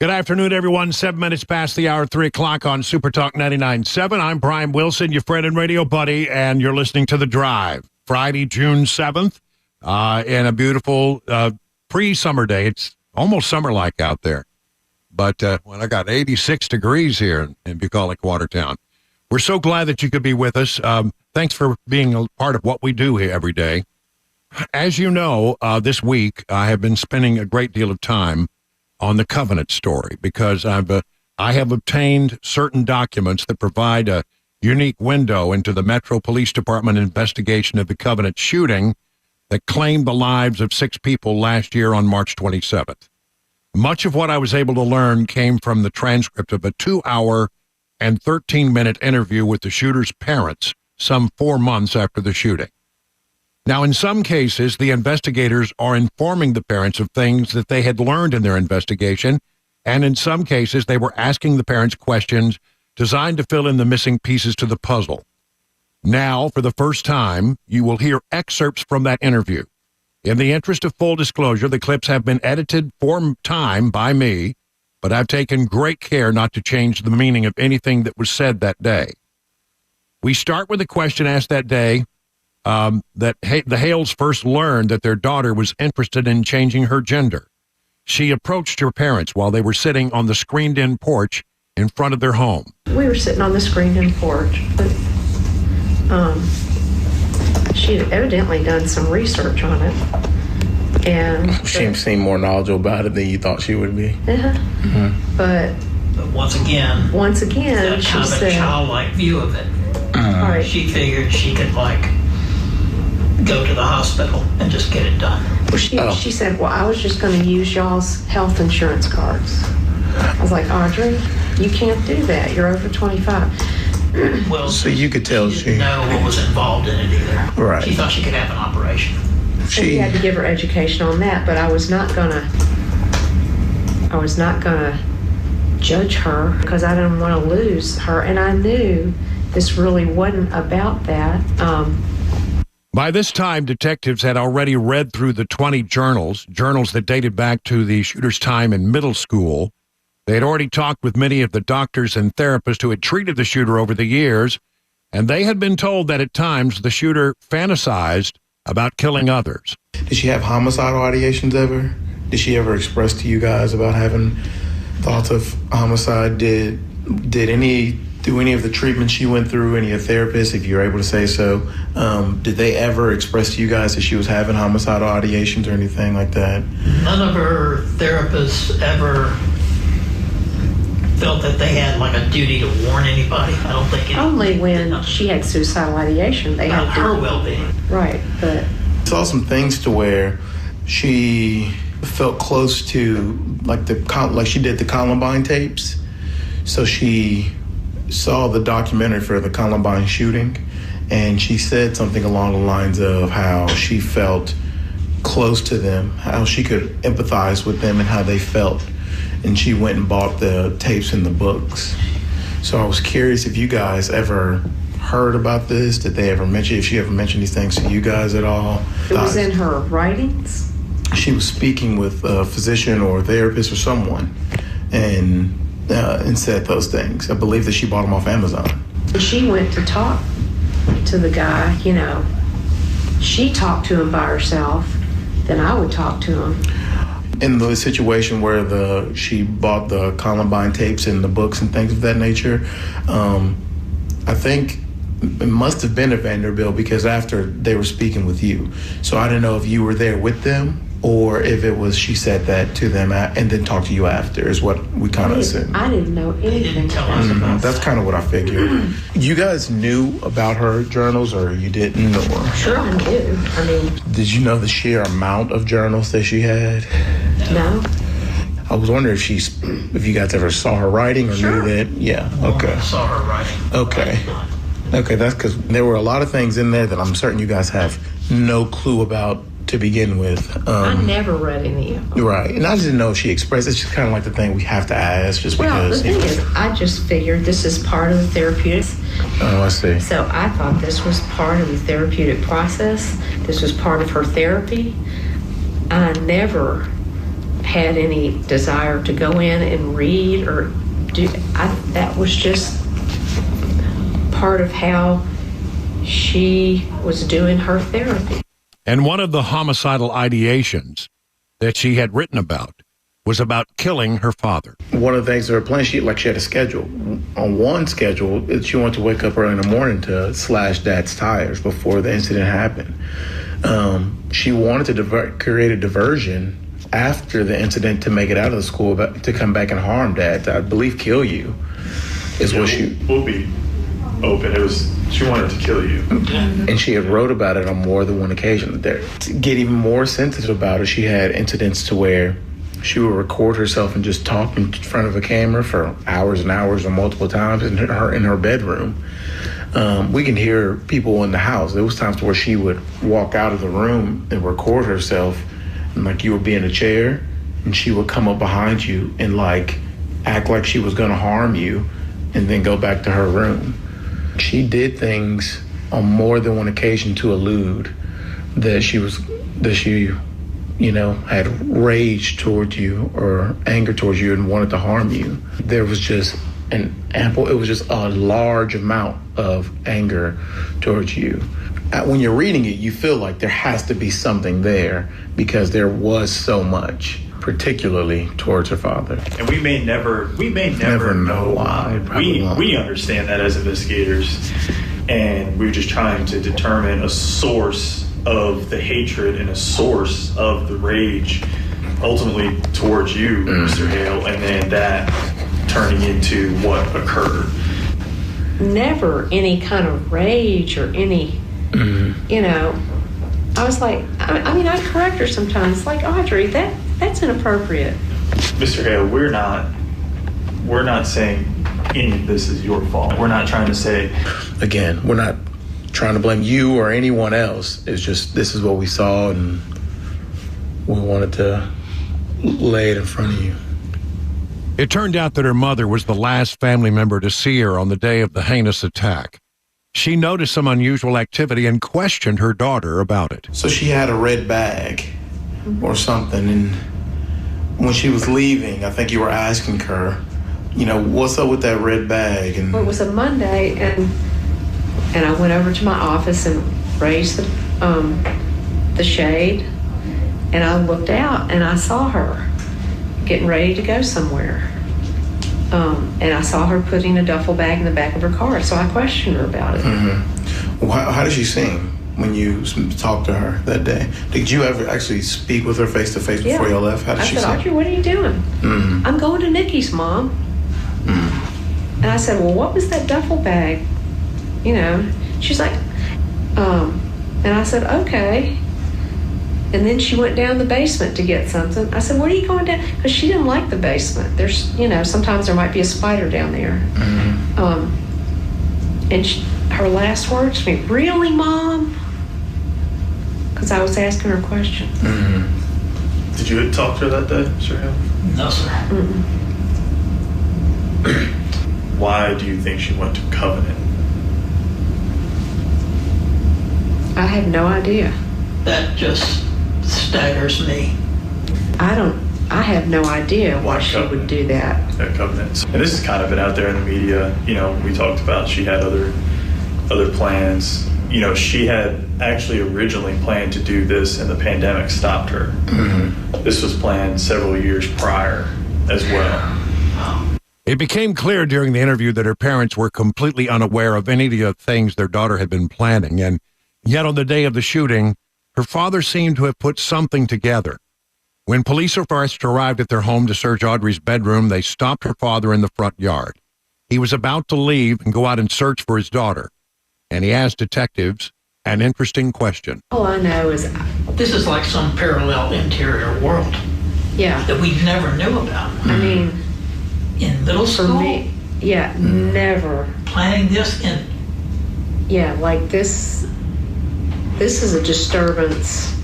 Good afternoon, everyone. 7 minutes past the hour, 3 o'clock on Super Talk 99.7. I'm Brian Wilson, your friend and radio buddy, and you're listening to The Drive. Friday, June 7th, and a beautiful pre-summer day. It's almost summer-like out there. But I got 86 degrees here in bucolic Watertown. We're so glad that you could be with us. Thanks for being a part of what we do here every day. As you know, this week I have been spending a great deal of time on the Covenant story because I have obtained certain documents that provide a unique window into the Metro Police Department investigation of the Covenant shooting that claimed the lives of 6 people last year on March 27th. Much of what I was able to learn came from the transcript of a 2-hour and 13-minute interview with the shooter's parents some 4 months after the shooting. Now, in some cases, the investigators are informing the parents of things that they had learned in their investigation, and in some cases, they were asking the parents questions designed to fill in the missing pieces to the puzzle. Now, for the first time, you will hear excerpts from that interview. In the interest of full disclosure, the clips have been edited for time by me, but I've taken great care not to change the meaning of anything that was said that day. We start with a question asked that day that the Hales first learned that their daughter was interested in changing her gender. She approached her parents while they were sitting on the screened-in porch in front of their home. We were sitting on the screened-in porch, but she had evidently done some research on it. And she seemed more knowledgeable about it than you thought she would be. But once again, that she kind of said, a childlike view of it. Right. She figured she could go to the hospital and just get it done. Well, she said, well, I was just going to use y'all's health insurance cards. I was like, Audrey, you can't do that. You're over 25. Well, so you could tell she didn't know what was involved in it either. Right. She thought she could have an operation. So we had to give her education on that, but I was not gonna judge her because I didn't want to lose her, and I knew this really wasn't about that. By this time, detectives had already read through the 20 journals that dated back to the shooter's time in middle school. They had already talked with many of the doctors and therapists who had treated the shooter over the years, and they had been told that at times the shooter fantasized about killing others. Did she have homicidal ideations ever? Did she ever express to you guys about having thoughts of homicide? Did any of the treatment she went through, any of the therapists, if you're able to say so, did they ever express to you guys that she was having homicidal ideations or anything like that? None of her therapists ever felt that they had a duty to warn anybody. I don't think only when she had suicidal ideation they had her well-being. Right, but I saw some things to where she felt close to like she did the Columbine tapes. So she saw the documentary for the Columbine shooting, and she said something along the lines of how she felt close to them, how she could empathize with them and how they felt. And she went and bought the tapes and the books. So I was curious if you guys ever heard about this. Did they ever mention, if she ever mentioned these things to you guys at all? It was in her writings? She was speaking with a physician or a therapist or someone and said those things. I believe that she bought them off Amazon. She went to talk to the guy, she talked to him by herself, then I would talk to him. In the situation where she bought the Columbine tapes and the books and things of that nature, I think it must have been at Vanderbilt because after they were speaking with you. So I don't know if you were there with them or if it was she said that to them and then talked to you after is what we kind of assumed. I didn't know anything. They didn't tell us about That's kind of what I figured. You guys knew about her journals or you didn't? Or? Sure I knew. Did you know the sheer amount of journals that she had? No. I was wondering if you guys ever saw her writing or knew that. Yeah, okay. I saw her writing. Okay. Okay, that's because there were a lot of things in there that I'm certain you guys have no clue about to begin with. I never read any of them. Right, and I just didn't know if she expressed. It's just kind of like the thing we have to ask just because. Well, the thing is, I just figured this is part of the therapeutics. Oh, I see. So I thought this was part of the therapeutic process. This was part of her therapy. I never had any desire to go in and read or do. That was just part of how she was doing her therapy. And one of the homicidal ideations that she had written about was about killing her father. One of the things that her plan, she had a schedule. On one schedule, she wanted to wake up early in the morning to slash Dad's tires before the incident happened. She wanted to create a diversion after the incident to make it out of the school, to come back and harm Dad, to, I believe, kill you, is what she... We'll be open. She wanted to kill you. And she had wrote about it on more than one occasion. To get even more sensitive about it, she had incidents to where she would record herself and just talk in front of a camera for hours and hours or multiple times in her bedroom. We can hear people in the house. There was times where she would walk out of the room and record herself, and like you would be in a chair, and she would come up behind you and like act like she was gonna harm you, and then go back to her room. She did things on more than one occasion to allude that she had rage towards you or anger towards you and wanted to harm you. There was just it was just a large amount of anger towards you. When you're reading it, you feel like there has to be something there because there was so much, particularly towards her father. And we may never know why. We understand that as investigators, and we're just trying to determine a source of the hatred and a source of the rage, ultimately towards you, Mr. Hale, and then that turning into what occurred. Never any kind of rage or any, I was like, I mean, I'd correct her sometimes, like, Audrey, that's inappropriate. Mr. Hale, we're not saying any of this is your fault. We're not trying to say... Again, we're not trying to blame you or anyone else. It's just, this is what we saw, and we wanted to lay it in front of you. It turned out that her mother was the last family member to see her on the day of the heinous attack. She noticed some unusual activity and questioned her daughter about it. So she had a red bag or something, and when she was leaving, I think you were asking her, what's up with that red bag? And well, it was a Monday, and I went over to my office and raised the shade, and I looked out and I saw her getting ready to go somewhere. And I saw her putting a duffel bag in the back of her car, so I questioned her about it. Mm-hmm. Well, how did she sing when you talked to her that day? Did you ever actually speak with her face-to-face before you left? How did she sing? I said, Audrey, what are you doing? Mm-hmm. I'm going to Nikki's, Mom. Mm-hmm. And I said, well, what was that duffel bag? She's like, and I said, okay. And then she went down the basement to get something. I said, what are you going down? Because she didn't like the basement. There's, sometimes there might be a spider down there. Mm-hmm. And her last words to me, really, Mom? Because I was asking her a question. Mm-hmm. Did you talk to her that day, Mr. Hale? No, sir. Why do you think she went to Covenant? I have no idea. That just staggers me. I have no idea why she would do that. At Covenant. And this has kind of been out there in the media. We talked about she had other plans. She had actually originally planned to do this, and the pandemic stopped her. Mm-hmm. This was planned several years prior as well. It became clear during the interview that her parents were completely unaware of any of the things their daughter had been planning, and yet on the day of the shooting, her father seemed to have put something together. When police first arrived at their home to search Audrey's bedroom, they stopped her father in the front yard. He was about to leave and go out and search for his daughter, and he asked detectives an interesting question. All I know is... This is like some parallel interior world. Yeah. That we never knew about. I mean... In middle school? For me, never. Planning this in... Yeah, like this is a disturbance.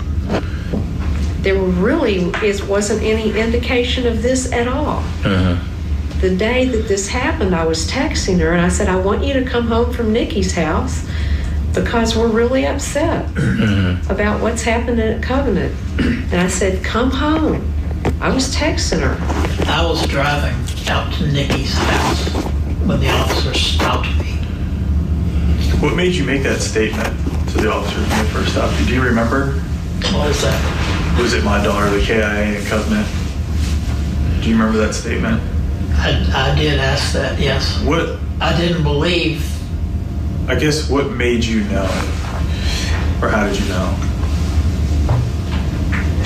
There wasn't any indication of this at all. Uh-huh. The day that this happened, I was texting her and I said, I want you to come home from Nikki's house because we're really upset about what's happening at Covenant. And I said, come home. I was texting her. I was driving out to Nikki's house when the officer stopped me. What made you make that statement to the officers when they first stopped you? Do you remember? What was that? Was it my daughter, the KIA and Covenant? Do you remember that statement? I did ask that, yes. What? I didn't believe. I guess what made you know? Or how did you know?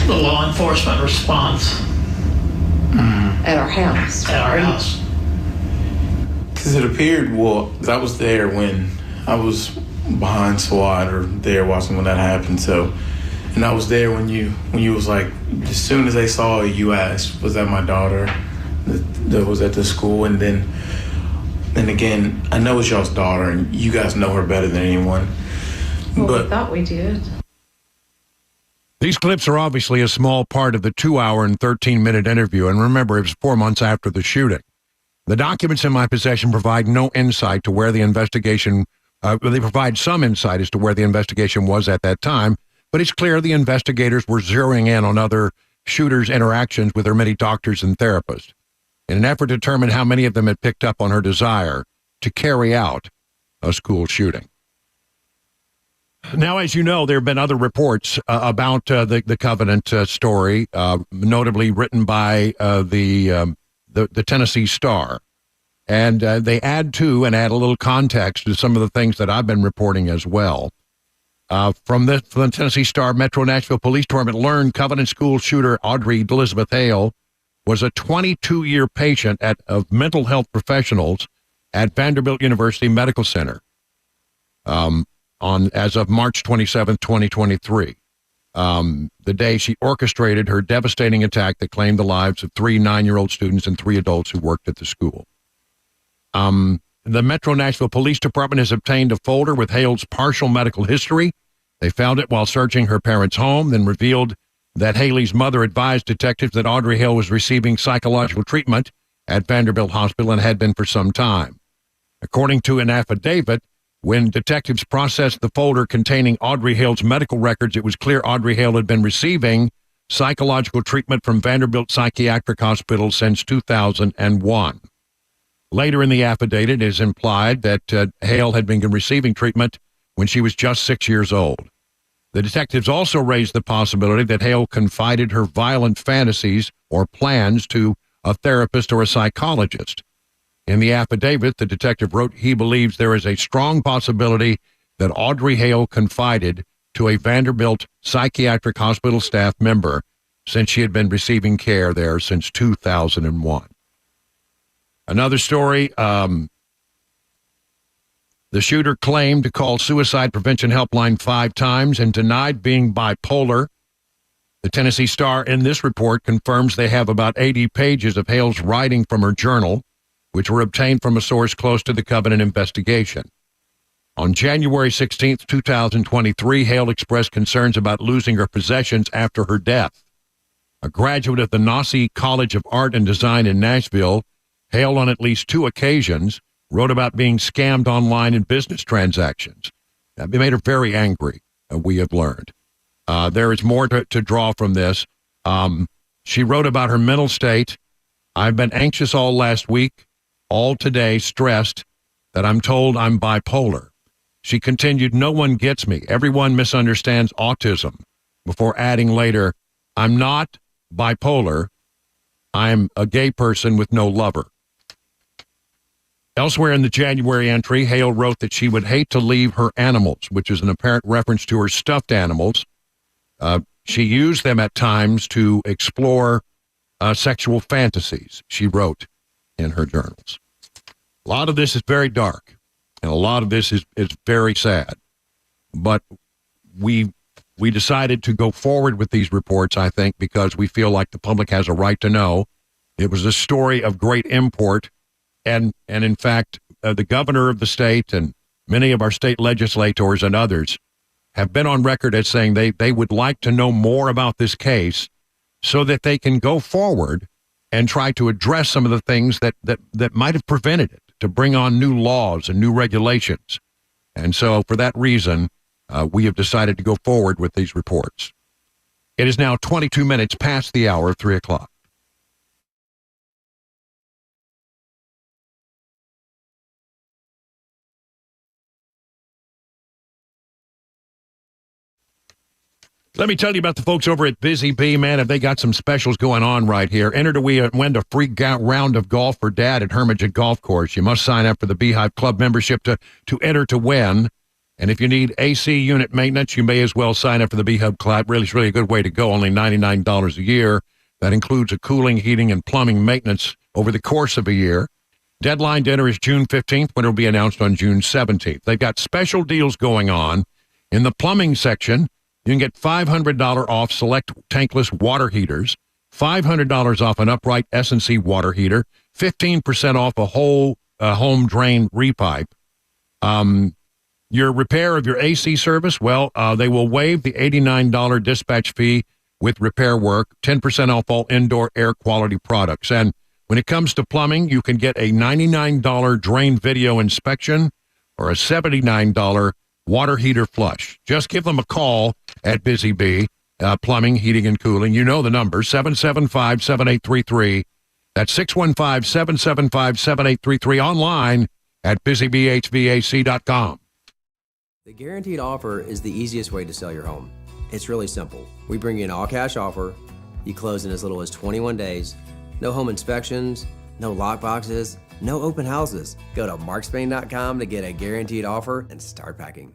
The law enforcement response At our house. at our house. Because it appeared, well, I was there when I was behind SWAT or there watching when that happened. So, and I was there when you was like, as soon as they saw you asked, was that my daughter that was at the school? And then again, I know it's y'all's daughter and you guys know her better than anyone. Well, But we thought we did. These clips are obviously a small part of the 2-hour and 13-minute interview, and remember, it was 4 months after the shooting. The documents in my possession provide no insight to where the investigation, they provide some insight as to where the investigation was at that time, but it's clear the investigators were zeroing in on other shooters' interactions with her many doctors and therapists in an effort to determine how many of them had picked up on her desire to carry out a school shooting. Now, as you know, there have been other reports about the Covenant story, notably written by the Tennessee Star. And they add a little context to some of the things that I've been reporting as well. From the Tennessee Star, Metro Nashville Police Department learned Covenant school shooter Audrey Elizabeth Hale was a 22-year patient of mental health professionals at Vanderbilt University Medical Center. As of March 27, 2023, the day she orchestrated her devastating attack that claimed the lives of 3 9-year-old students and 3 adults who worked at the school. The Metro Nashville Police Department has obtained a folder with Hale's partial medical history. They found it while searching her parents' home, then revealed that Haley's mother advised detectives that Audrey Hale was receiving psychological treatment at Vanderbilt Hospital and had been for some time. According to an affidavit, when detectives processed the folder containing Audrey Hale's medical records, it was clear Audrey Hale had been receiving psychological treatment from Vanderbilt Psychiatric Hospital since 2001. Later in the affidavit, it is implied that Hale had been receiving treatment when she was just 6 years old. The detectives also raised the possibility that Hale confided her violent fantasies or plans to a therapist or a psychologist. In the affidavit, the detective wrote he believes there is a strong possibility that Audrey Hale confided to a Vanderbilt Psychiatric Hospital staff member since she had been receiving care there since 2001. Another story, the shooter claimed to call Suicide Prevention Helpline 5 times and denied being bipolar. The Tennessee Star in this report confirms they have about 80 pages of Hale's writing from her journal, which were obtained from a source close to the Covenant investigation. On January 16, 2023, Hale expressed concerns about losing her possessions after her death. A graduate of the Nassau College of Art and Design in Nashville, Hale on at least 2 occasions wrote about being scammed online in business transactions. That made her very angry, we have learned. There is more to draw from this. She wrote about her mental state. I've been anxious all last week, all today, stressed that I'm told I'm bipolar. She continued, no one gets me. Everyone misunderstands autism, before adding later, I'm not bipolar. I'm a gay person with no lover. Elsewhere in the January entry, Hale wrote that she would hate to leave her animals, which is an apparent reference to her stuffed animals. She used them at times to explore sexual fantasies, she wrote in her journals. A lot of this is very dark, and a lot of this is very sad. But we decided to go forward with these reports, I think, because we feel like the public has a right to know. It was a story of great import, and in fact, the governor of the state and many of our state legislators and others have been on record as saying they would like to know more about this case so that they can go forward and try to address some of the things that might have prevented it, to bring on new laws and new regulations. And so for that reason, we have decided to go forward with these reports. It is now 22 minutes past the hour of 3 o'clock. Let me tell you about the folks over at Busy Bee, man. Have they got some specials going on right here? Enter to win a free round of golf for Dad at Hermitage Golf Course. You must sign up for the Beehive Club membership to enter to win. And if you need AC unit maintenance, you may as well sign up for the Beehive Club. It's really a good way to go, only $99 a year. That includes a cooling, heating, and plumbing maintenance over the course of a year. Deadline to enter is June 15th, when it will be announced on June 17th. They've got special deals going on. In the plumbing section, you can get $500 off select tankless water heaters, $500 off an upright S&C water heater, 15% off a whole home drain repipe. Your repair of your AC service, well, they will waive the $89 dispatch fee with repair work, 10% off all indoor air quality products. And when it comes to plumbing, you can get a $99 drain video inspection or a $79 water heater flush. Just give them a call at Busy Bee, Plumbing, Heating, and Cooling. You know the number, 775-7833. That's 615-775-7833. Online at busybhvac.com. The guaranteed offer is the easiest way to sell your home. It's really simple. We bring you an all-cash offer. You close in as little as 21 days. No home inspections, no lock boxes, no open houses. Go to markspain.com to get a guaranteed offer and start packing.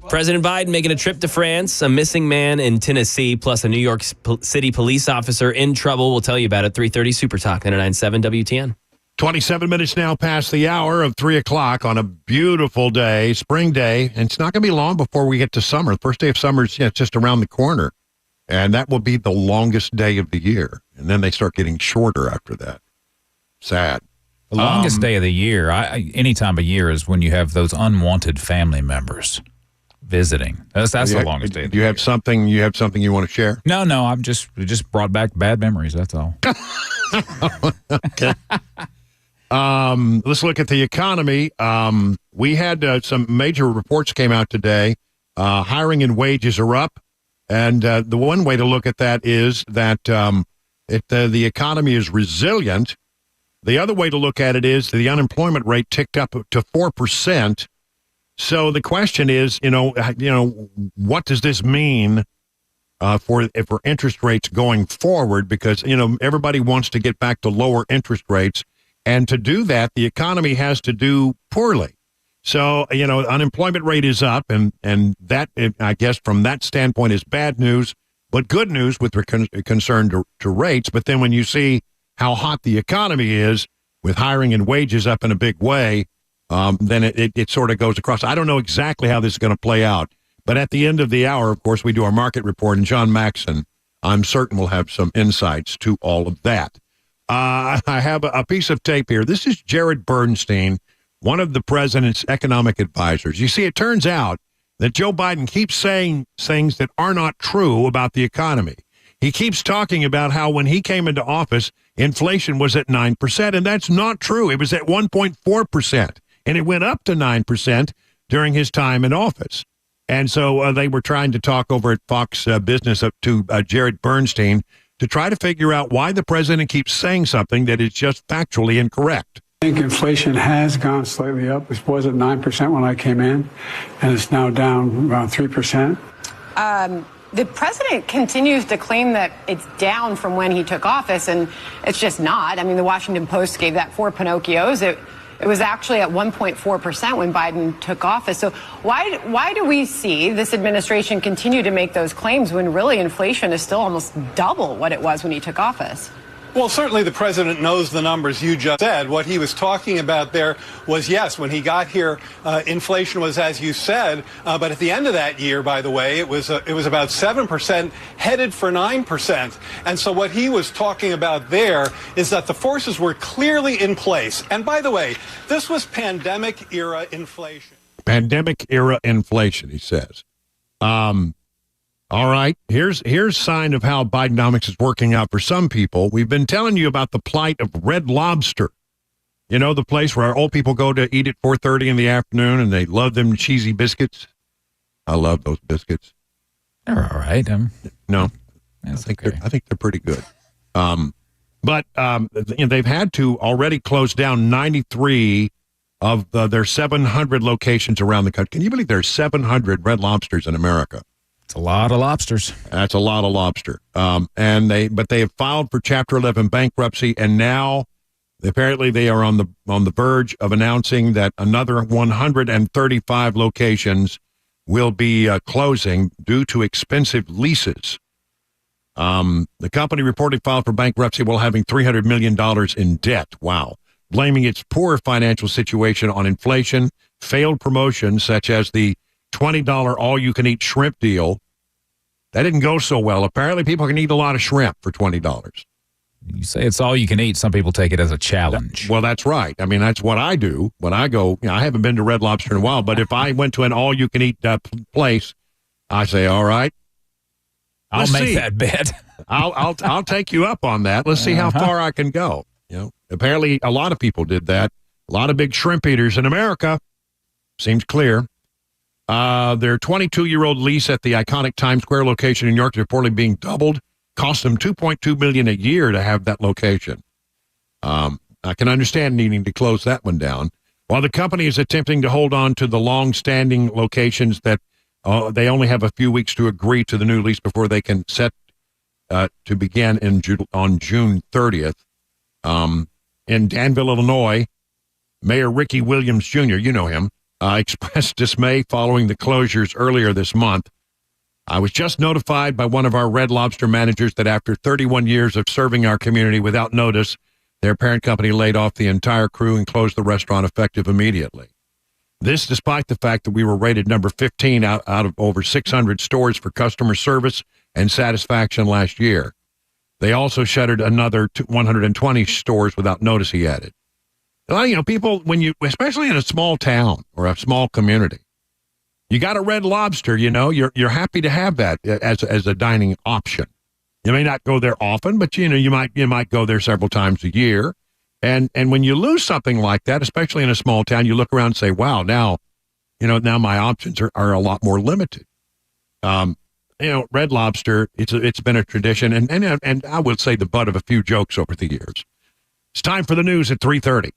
President Biden making a trip to France, a missing man in Tennessee, plus a New York City police officer in trouble. We'll tell you about it. 3:30 Super Talk 99.7 WTN. 27 minutes now past the hour of 3 o'clock on a beautiful day, spring day. And it's not going to be long before we get to summer. The first day of summer is just around the corner. And that will be the longest day of the year. And then they start getting shorter after that. Sad. The longest day of the year, any time of year, is when you have those unwanted family members visiting. That's the longest day of the year. You have something you want to share? No, I'm just brought back bad memories, that's all. Okay. Let's look at the economy. We had some major reports came out today. Hiring and wages are up. And the one way to look at that is that the economy is resilient. The other way to look at it is the unemployment rate ticked up to 4%. So the question is, what does this mean for interest rates going forward? Because, everybody wants to get back to lower interest rates. And to do that, the economy has to do poorly. So, unemployment rate is up, and that, I guess, from that standpoint is bad news, but good news with concern to rates. But then when you see how hot the economy is with hiring and wages up in a big way, then it sort of goes across. I don't know exactly how this is going to play out. But at the end of the hour, of course, we do our market report, and John Maxson, I'm certain, will have some insights to all of that. I have a piece of tape here. This is Jared Bernstein, one of the president's economic advisors. You see, it turns out that Joe Biden keeps saying things that are not true about the economy. He keeps talking about how when he came into office, inflation was at 9%, and that's not true. It was at 1.4%, and it went up to 9% during his time in office. And so they were trying to talk over at Fox Business up to Jared Bernstein to try to figure out why the president keeps saying something that is just factually incorrect. I think inflation has gone slightly up. It was at 9% when I came in, and it's now down around 3%. The president continues to claim that it's down from when he took office, and it's just not. I mean, the Washington Post gave that 4 Pinocchios. It was actually at 1.4% when Biden took office. So why do we see this administration continue to make those claims when really inflation is still almost double what it was when he took office? Well, certainly the president knows the numbers you just said. What he was talking about there was, yes, when he got here, inflation was, as you said, but at the end of that year, by the way, it was about 7%, headed for 9%. And so what he was talking about there is that the forces were clearly in place. And by the way, this was pandemic-era inflation. Pandemic-era inflation, he says. All right, here's sign of how Bidenomics is working out for some people. We've been telling you about the plight of Red Lobster. You know, the place where our old people go to eat at 4:30 in the afternoon, and they love them cheesy biscuits. I love those biscuits. They're all right. No, I think they're pretty good. But they've had to already close down 93 of their 700 locations around the country. Can you believe there's 700 Red Lobsters in America? It's a lot of lobsters. That's a lot of lobster. But they have filed for Chapter 11 bankruptcy, and now apparently they are on the verge of announcing that another 135 locations will be closing due to expensive leases. The company reportedly filed for bankruptcy while having $300 million in debt. Wow. Blaming its poor financial situation on inflation, failed promotions such as the $20 all-you-can-eat shrimp deal. That didn't go so well. Apparently, people can eat a lot of shrimp for $20. You say it's all you can eat. Some people take it as a challenge. Well, that's right. I mean, that's what I do when I go. I haven't been to Red Lobster in a while, but if I went to an all-you-can-eat place, I say, all right. I'll make that bet. I'll take you up on that. Let's see how far I can go. Apparently, a lot of people did that. A lot of big shrimp eaters in America. Seems clear. Their 22-year-old lease at the iconic Times Square location in New York is reportedly being doubled. Cost them $2.2 million a year to have that location. I can understand needing to close that one down. While the company is attempting to hold on to the long-standing locations that they only have a few weeks to agree to the new lease before they can set to begin on June 30th. In Danville, Illinois, Mayor Ricky Williams Jr., you know him, expressed dismay following the closures earlier this month. I was just notified by one of our Red Lobster managers that after 31 years of serving our community without notice, Their parent company laid off the entire crew and closed the restaurant effective immediately. This despite the fact that we were rated number 15 out of over 600 stores for customer service and satisfaction last year. They also shuttered another 120 stores without notice, he added. Well, people, especially in a small town or a small community, you got a Red Lobster, you're happy to have that as a dining option. You may not go there often, but you might go there several times a year. And when you lose something like that, especially in a small town, you look around and say, wow, now my options are a lot more limited. Red Lobster, it's been a tradition and I would say the butt of a few jokes over the years. It's time for the news at 3:30.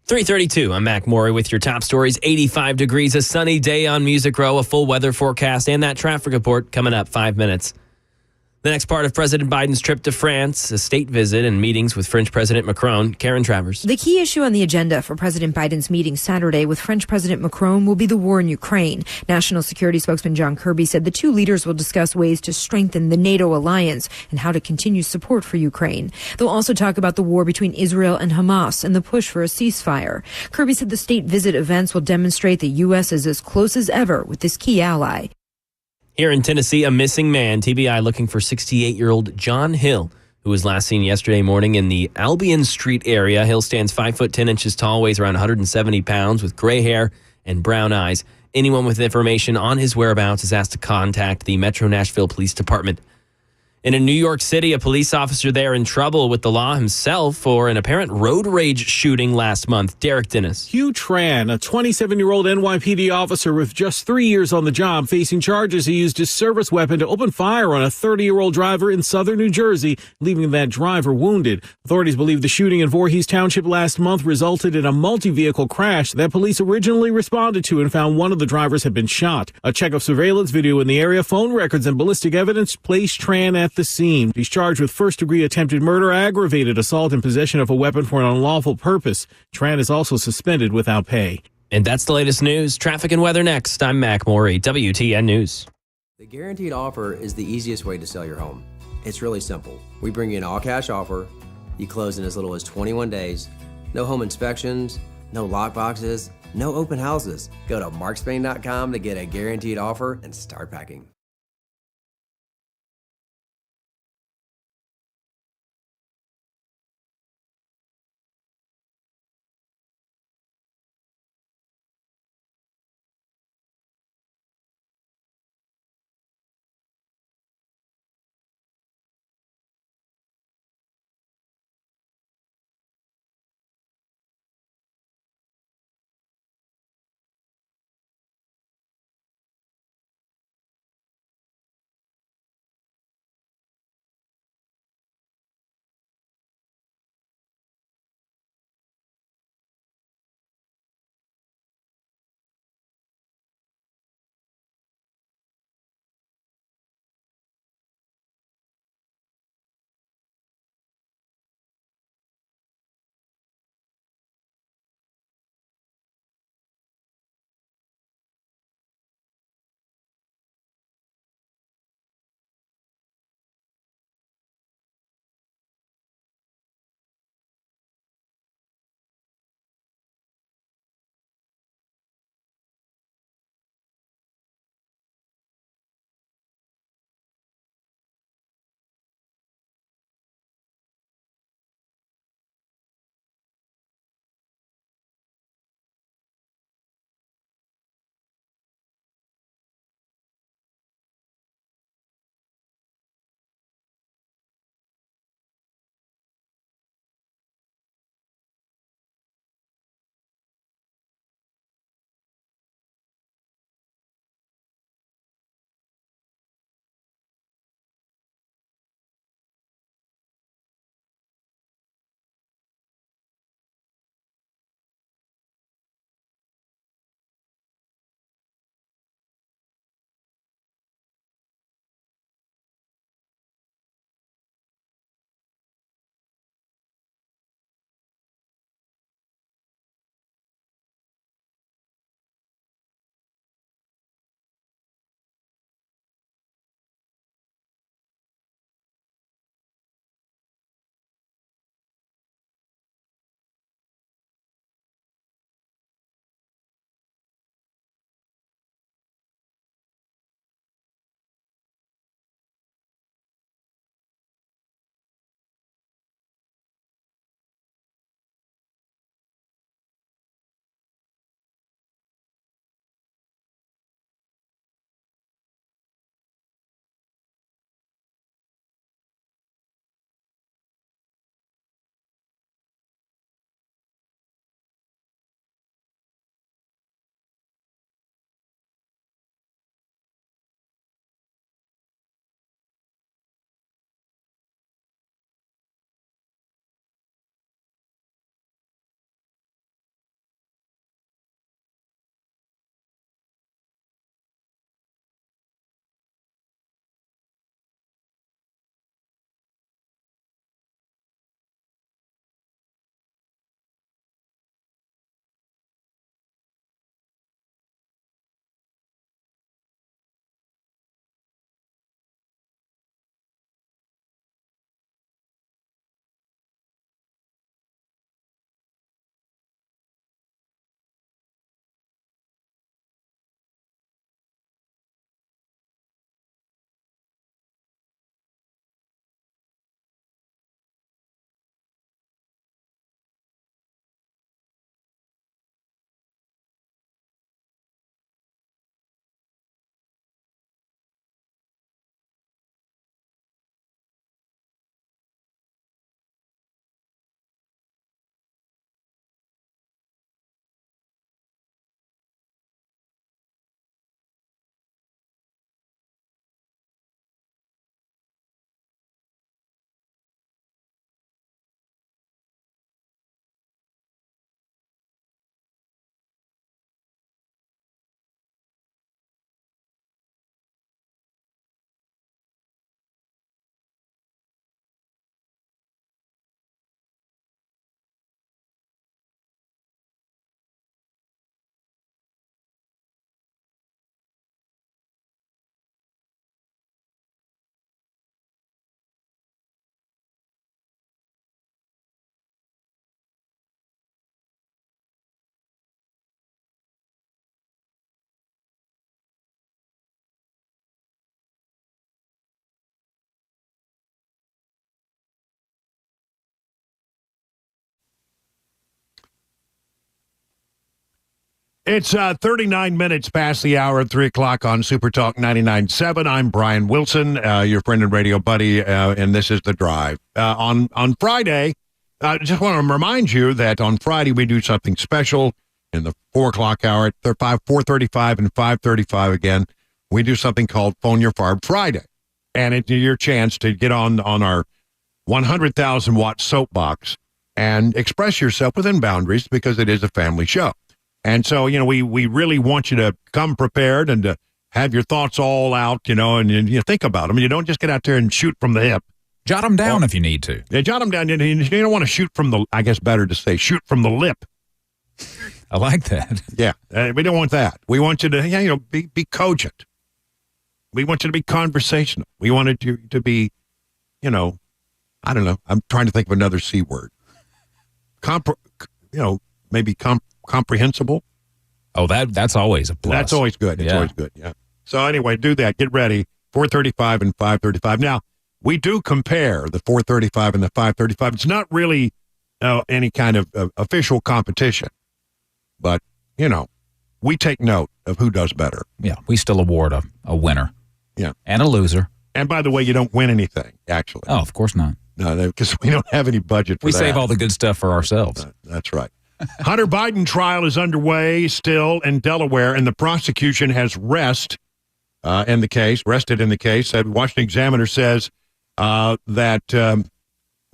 .332, I'm Mac Morey with your top stories. 85 degrees, a sunny day on Music Row, a full weather forecast, and that traffic report coming up 5 minutes. The next part of President Biden's trip to France, a state visit and meetings with French President Macron. Karen Travers. The key issue on the agenda for President Biden's meeting Saturday with French President Macron will be the war in Ukraine. National Security spokesman John Kirby said the two leaders will discuss ways to strengthen the NATO alliance and how to continue support for Ukraine. They'll also talk about the war between Israel and Hamas and the push for a ceasefire. Kirby said the state visit events will demonstrate the U.S. is as close as ever with this key ally. Here in Tennessee, a missing man. TBI looking for 68-year-old John Hill, who was last seen yesterday morning in the Albion Street area. Hill stands 5 foot 10 inches tall, weighs around 170 pounds, with gray hair and brown eyes. Anyone with information on his whereabouts is asked to contact the Metro Nashville Police Department. And in New York City, a police officer there in trouble with the law himself for an apparent road rage shooting last month. Derek Dennis. Hugh Tran, a 27-year-old NYPD officer with just 3 years on the job, facing charges he used his service weapon to open fire on a 30-year-old driver in southern New Jersey, leaving that driver wounded. Authorities believe the shooting in Voorhees Township last month resulted in a multi-vehicle crash that police originally responded to and found one of the drivers had been shot. A check of surveillance video in the area, phone records, and ballistic evidence placed Tran at the scene. He's charged with first-degree attempted murder, aggravated assault, and possession of a weapon for an unlawful purpose. Tran is also suspended without pay. And that's the latest news. Traffic and weather next. I'm Mac Morey, WTN News. The guaranteed offer is the easiest way to sell your home. It's really simple. We bring you an all-cash offer. You close in as little as 21 days. No home inspections, no lock boxes, no open houses. Go to markspain.com to get a guaranteed offer and start packing. It's 39 minutes past the hour at 3 o'clock on Super Talk 99.7. I'm Brian Wilson, your friend and radio buddy, and this is The Drive. On Friday, I just want to remind you that on Friday we do something special in the 4 o'clock hour at 4:35 and 5:35 again. We do something called Phone Your Farb Friday. And it's your chance to get on our 100,000 watt soapbox and express yourself within boundaries because it is a family show. And so, we really want you to come prepared and to have your thoughts all out, and you think about them. You don't just get out there and shoot from the hip. Jot them down if you need to. Yeah, jot them down. You don't want to shoot from the, I guess better to say, shoot from the lip. I like that. Yeah, we don't want that. We want you to, be cogent. We want you to be conversational. We wanted you to be, I don't know. I'm trying to think of another C word. Maybe comprehensible. Oh, that's always a plus. That's always good. It's always good. Yeah. So anyway, do that. Get ready. 4:35 and 5:35. Now, we do compare the 4:35 and the 5:35. It's not really any kind of official competition, but we take note of who does better. Yeah, we still award a winner. Yeah, and a loser. And by the way, you don't win anything actually. Oh, of course not. No, because we don't have any budget for that. We that. save all the good stuff for ourselves. That's right. Hunter Biden trial is underway still in Delaware, and the prosecution has rested in the case. The Washington Examiner says that the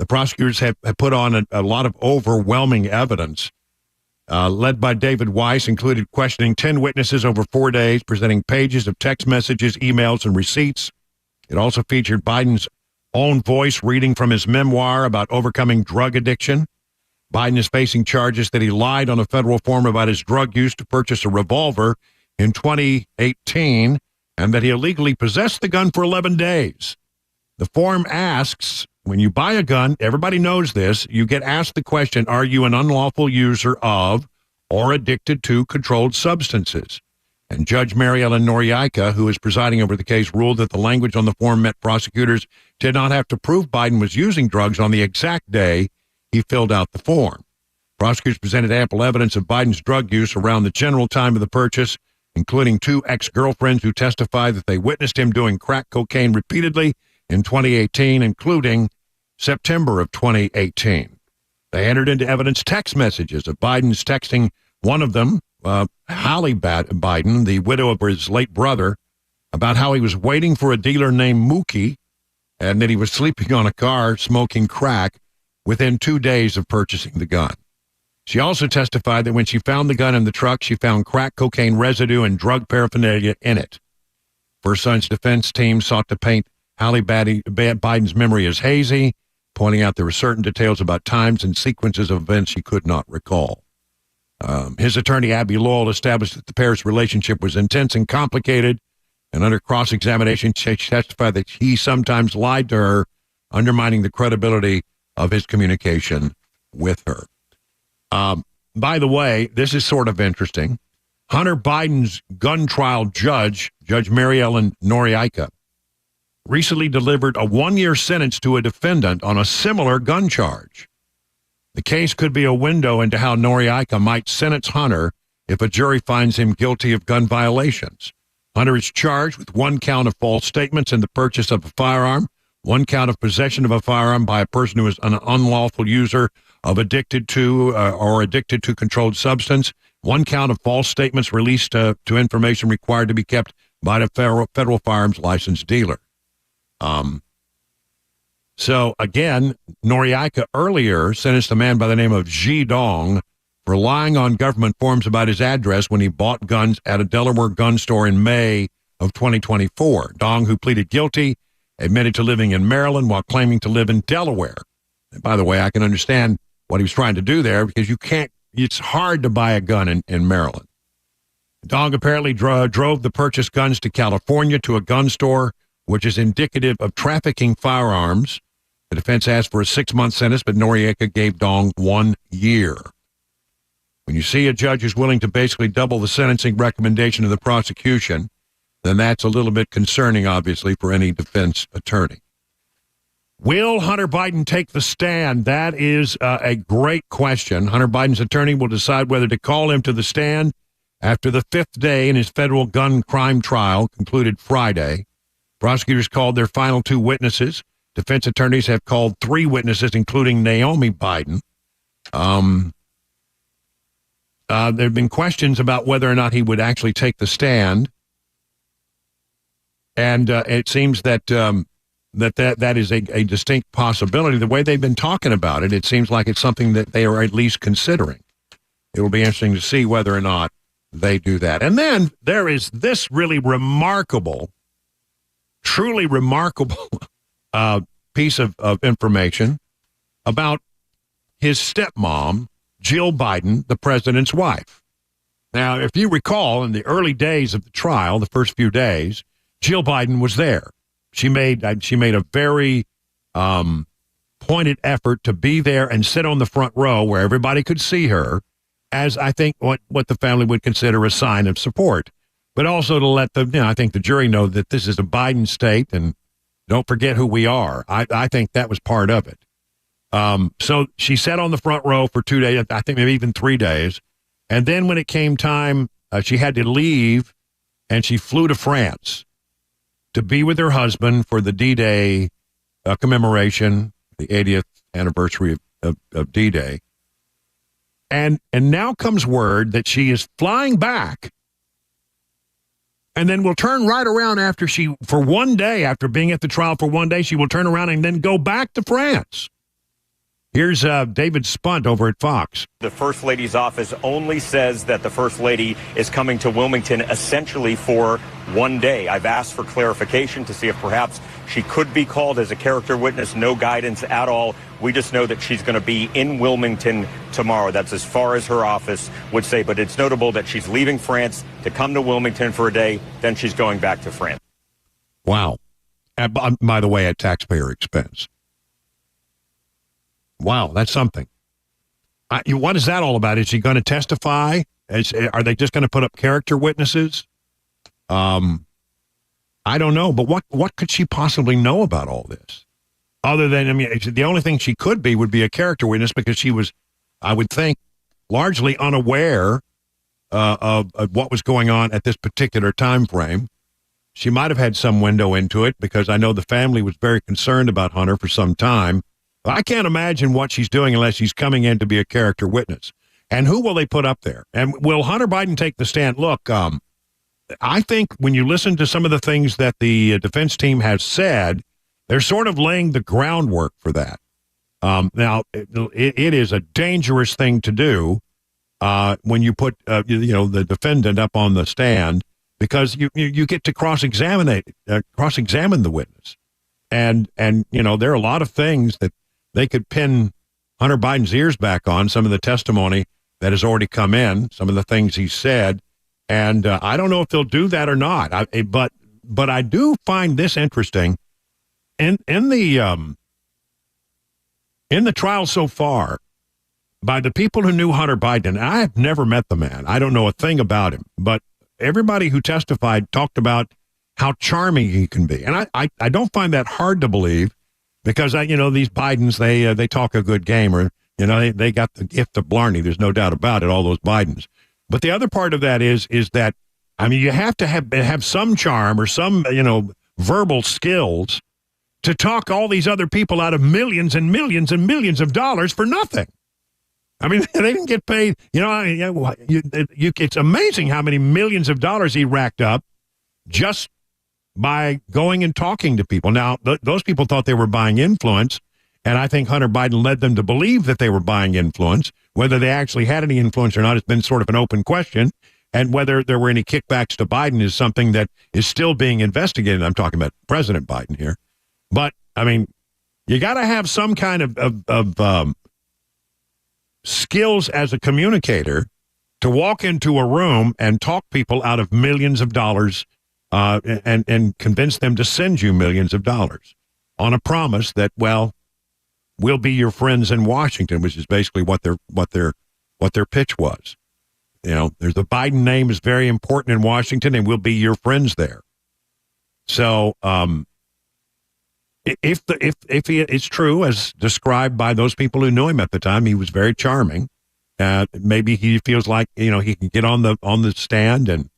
prosecutors have put on a lot of overwhelming evidence, led by David Weiss, included questioning 10 witnesses over 4 days, presenting pages of text messages, emails, and receipts. It also featured Biden's own voice reading from his memoir about overcoming drug addiction. Biden is facing charges that he lied on a federal form about his drug use to purchase a revolver in 2018 and that he illegally possessed the gun for 11 days. The form asks, when you buy a gun, everybody knows this, you get asked the question, are you an unlawful user of or addicted to controlled substances? And Judge Mary Ellen Noriega, who is presiding over the case, ruled that the language on the form meant prosecutors did not have to prove Biden was using drugs on the exact day he filled out the form. Prosecutors presented ample evidence of Biden's drug use around the general time of the purchase, including 2 ex-girlfriends who testified that they witnessed him doing crack cocaine repeatedly in 2018, including September of 2018. They entered into evidence text messages of Biden's texting one of them, Hallie Biden, the widow of his late brother, about how he was waiting for a dealer named Mookie and that he was sleeping on a car smoking crack within 2 days of purchasing the gun. She also testified that when she found the gun in the truck, she found crack cocaine residue and drug paraphernalia in it. First Son's defense team sought to paint Hallie Biden's memory as hazy, pointing out there were certain details about times and sequences of events she could not recall. His attorney, Abby Lowell, established that the pair's relationship was intense and complicated, and under cross-examination, she testified that he sometimes lied to her, undermining the credibility of his communication with her. By the way, this is sort of interesting. Hunter Biden's gun trial judge, Judge Mary Ellen Noriega, recently delivered a 1-year sentence to a defendant on a similar gun charge. The case could be a window into how Noriega might sentence Hunter if a jury finds him guilty of gun violations. Hunter is charged with 1 count of false statements in the purchase of a firearm, 1 count of possession of a firearm by a person who is an unlawful user of addicted to controlled substance, 1 count of false statements released to information required to be kept by the federal firearms license dealer. So again, Noriega earlier sentenced a man by the name of Ji Dong for lying on government forms about his address when he bought guns at a Delaware gun store in May of 2024. Dong, who pleaded guilty, admitted to living in Maryland while claiming to live in Delaware. And by the way, I can understand what he was trying to do there because it's hard to buy a gun in Maryland. Dong apparently drove the purchased guns to California to a gun store, which is indicative of trafficking firearms. The defense asked for a 6-month sentence, but Noriega gave Dong 1 year. When you see a judge who's willing to basically double the sentencing recommendation of the prosecution, then that's a little bit concerning, obviously, for any defense attorney. Will Hunter Biden take the stand? That is a great question. Hunter Biden's attorney will decide whether to call him to the stand After the fifth day in his federal gun crime trial concluded Friday, prosecutors called their final two witnesses. Defense attorneys have called three witnesses, including Naomi Biden. There have been questions about whether or not he would actually take the stand. And it seems that that is a distinct possibility. The way they've been talking about it, it seems like it's something that they are at least considering. It will be interesting to see whether or not they do that. And then there is this really remarkable, truly remarkable piece of information about his stepmom, Jill Biden, the president's wife. Now, if you recall, in the early days of the trial, the first few days, Jill Biden was there. She made a very pointed effort to be there and sit on the front row where everybody could see her, as I think what the family would consider a sign of support, but also to let I think the jury know that this is a Biden state and don't forget who we are. I think that was part of it. So she sat on the front row for 2 days, I think maybe even 3 days. And then when it came time, she had to leave and she flew to France to be with her husband for the D-Day commemoration, the 80th anniversary of D-Day. And now comes word that she is flying back and then will turn right around for 1 day, after being at the trial for 1 day, she will turn around and then go back to France. Here's David Spunt over at Fox. The First Lady's office only says that the First Lady is coming to Wilmington essentially for 1 day. I've asked for clarification to see if perhaps she could be called as a character witness. No guidance at all. We just know that she's going to be in Wilmington tomorrow. That's as far as her office would say. But it's notable that she's leaving France to come to Wilmington for a day. Then she's going back to France. Wow. And by the way, at taxpayer expense. Wow, that's something. What is that all about? Is she going to testify? Are they just going to put up character witnesses? I don't know, but what could she possibly know about all this? Other than, the only thing she could be would be a character witness, because she was, I would think, largely unaware of what was going on at this particular time frame. She might have had some window into it, because I know the family was very concerned about Hunter for some time. I can't imagine what she's doing unless she's coming in to be a character witness. And who will they put up there? And will Hunter Biden take the stand? Look, I think when you listen to some of the things that the defense team has said, they're sort of laying the groundwork for that. Now, it is a dangerous thing to do when you put the defendant up on the stand, because you get to cross-examine the witness. And there are a lot of things that they could pin Hunter Biden's ears back on, some of the testimony that has already come in, some of the things he said. And I don't know if they'll do that or not. But I do find this interesting. In the trial so far, by the people who knew Hunter Biden, I have never met the man. I don't know a thing about him. But everybody who testified talked about how charming he can be. And I don't find that hard to believe, because these Bidens, they talk a good game, or they got the gift of blarney. There's no doubt about it, all those Bidens. But the other part of that is that you have to have some charm or some verbal skills to talk all these other people out of millions and millions and millions of dollars for nothing. They didn't get paid. It's amazing how many millions of dollars he racked up just by going and talking to people. Now, those people thought they were buying influence, and I think Hunter Biden led them to believe that they were buying influence. Whether they actually had any influence or not has been sort of an open question, and whether there were any kickbacks to Biden is something that is still being investigated. I'm talking about President Biden here. But, you got to have some kind of skills as a communicator to walk into a room and talk people out of millions of dollars and convince them to send you millions of dollars on a promise that, we'll be your friends in Washington, which is basically what their pitch was. There's the Biden name is very important in Washington, and we'll be your friends there. So, if it's true, as described by those people who knew him at the time, he was very charming. Maybe he feels like, he can get on the stand and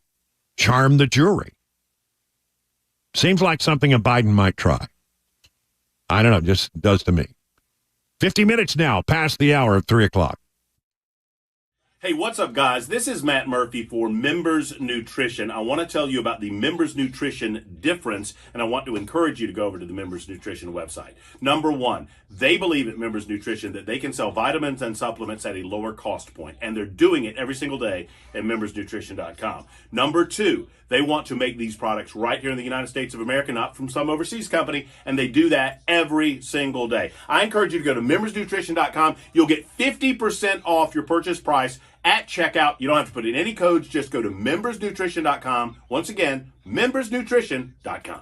charm the jury. Seems like something a Biden might try. I don't know, just does to me. 50 minutes now, past the hour of 3 o'clock. Hey, what's up, guys? This is Matt Murphy for Members Nutrition. I want to tell you about the Members Nutrition difference, and I want to encourage you to go over to the Members Nutrition website. Number one, they believe at Members Nutrition that they can sell vitamins and supplements at a lower cost point, and they're doing it every single day at membersnutrition.com. Number two, they want to make these products right here in the United States of America, not from some overseas company, and they do that every single day. I encourage you to go to membersnutrition.com. You'll get 50% off your purchase price at checkout. You don't have to put in any codes. Just go to membersnutrition.com. Once again, membersnutrition.com.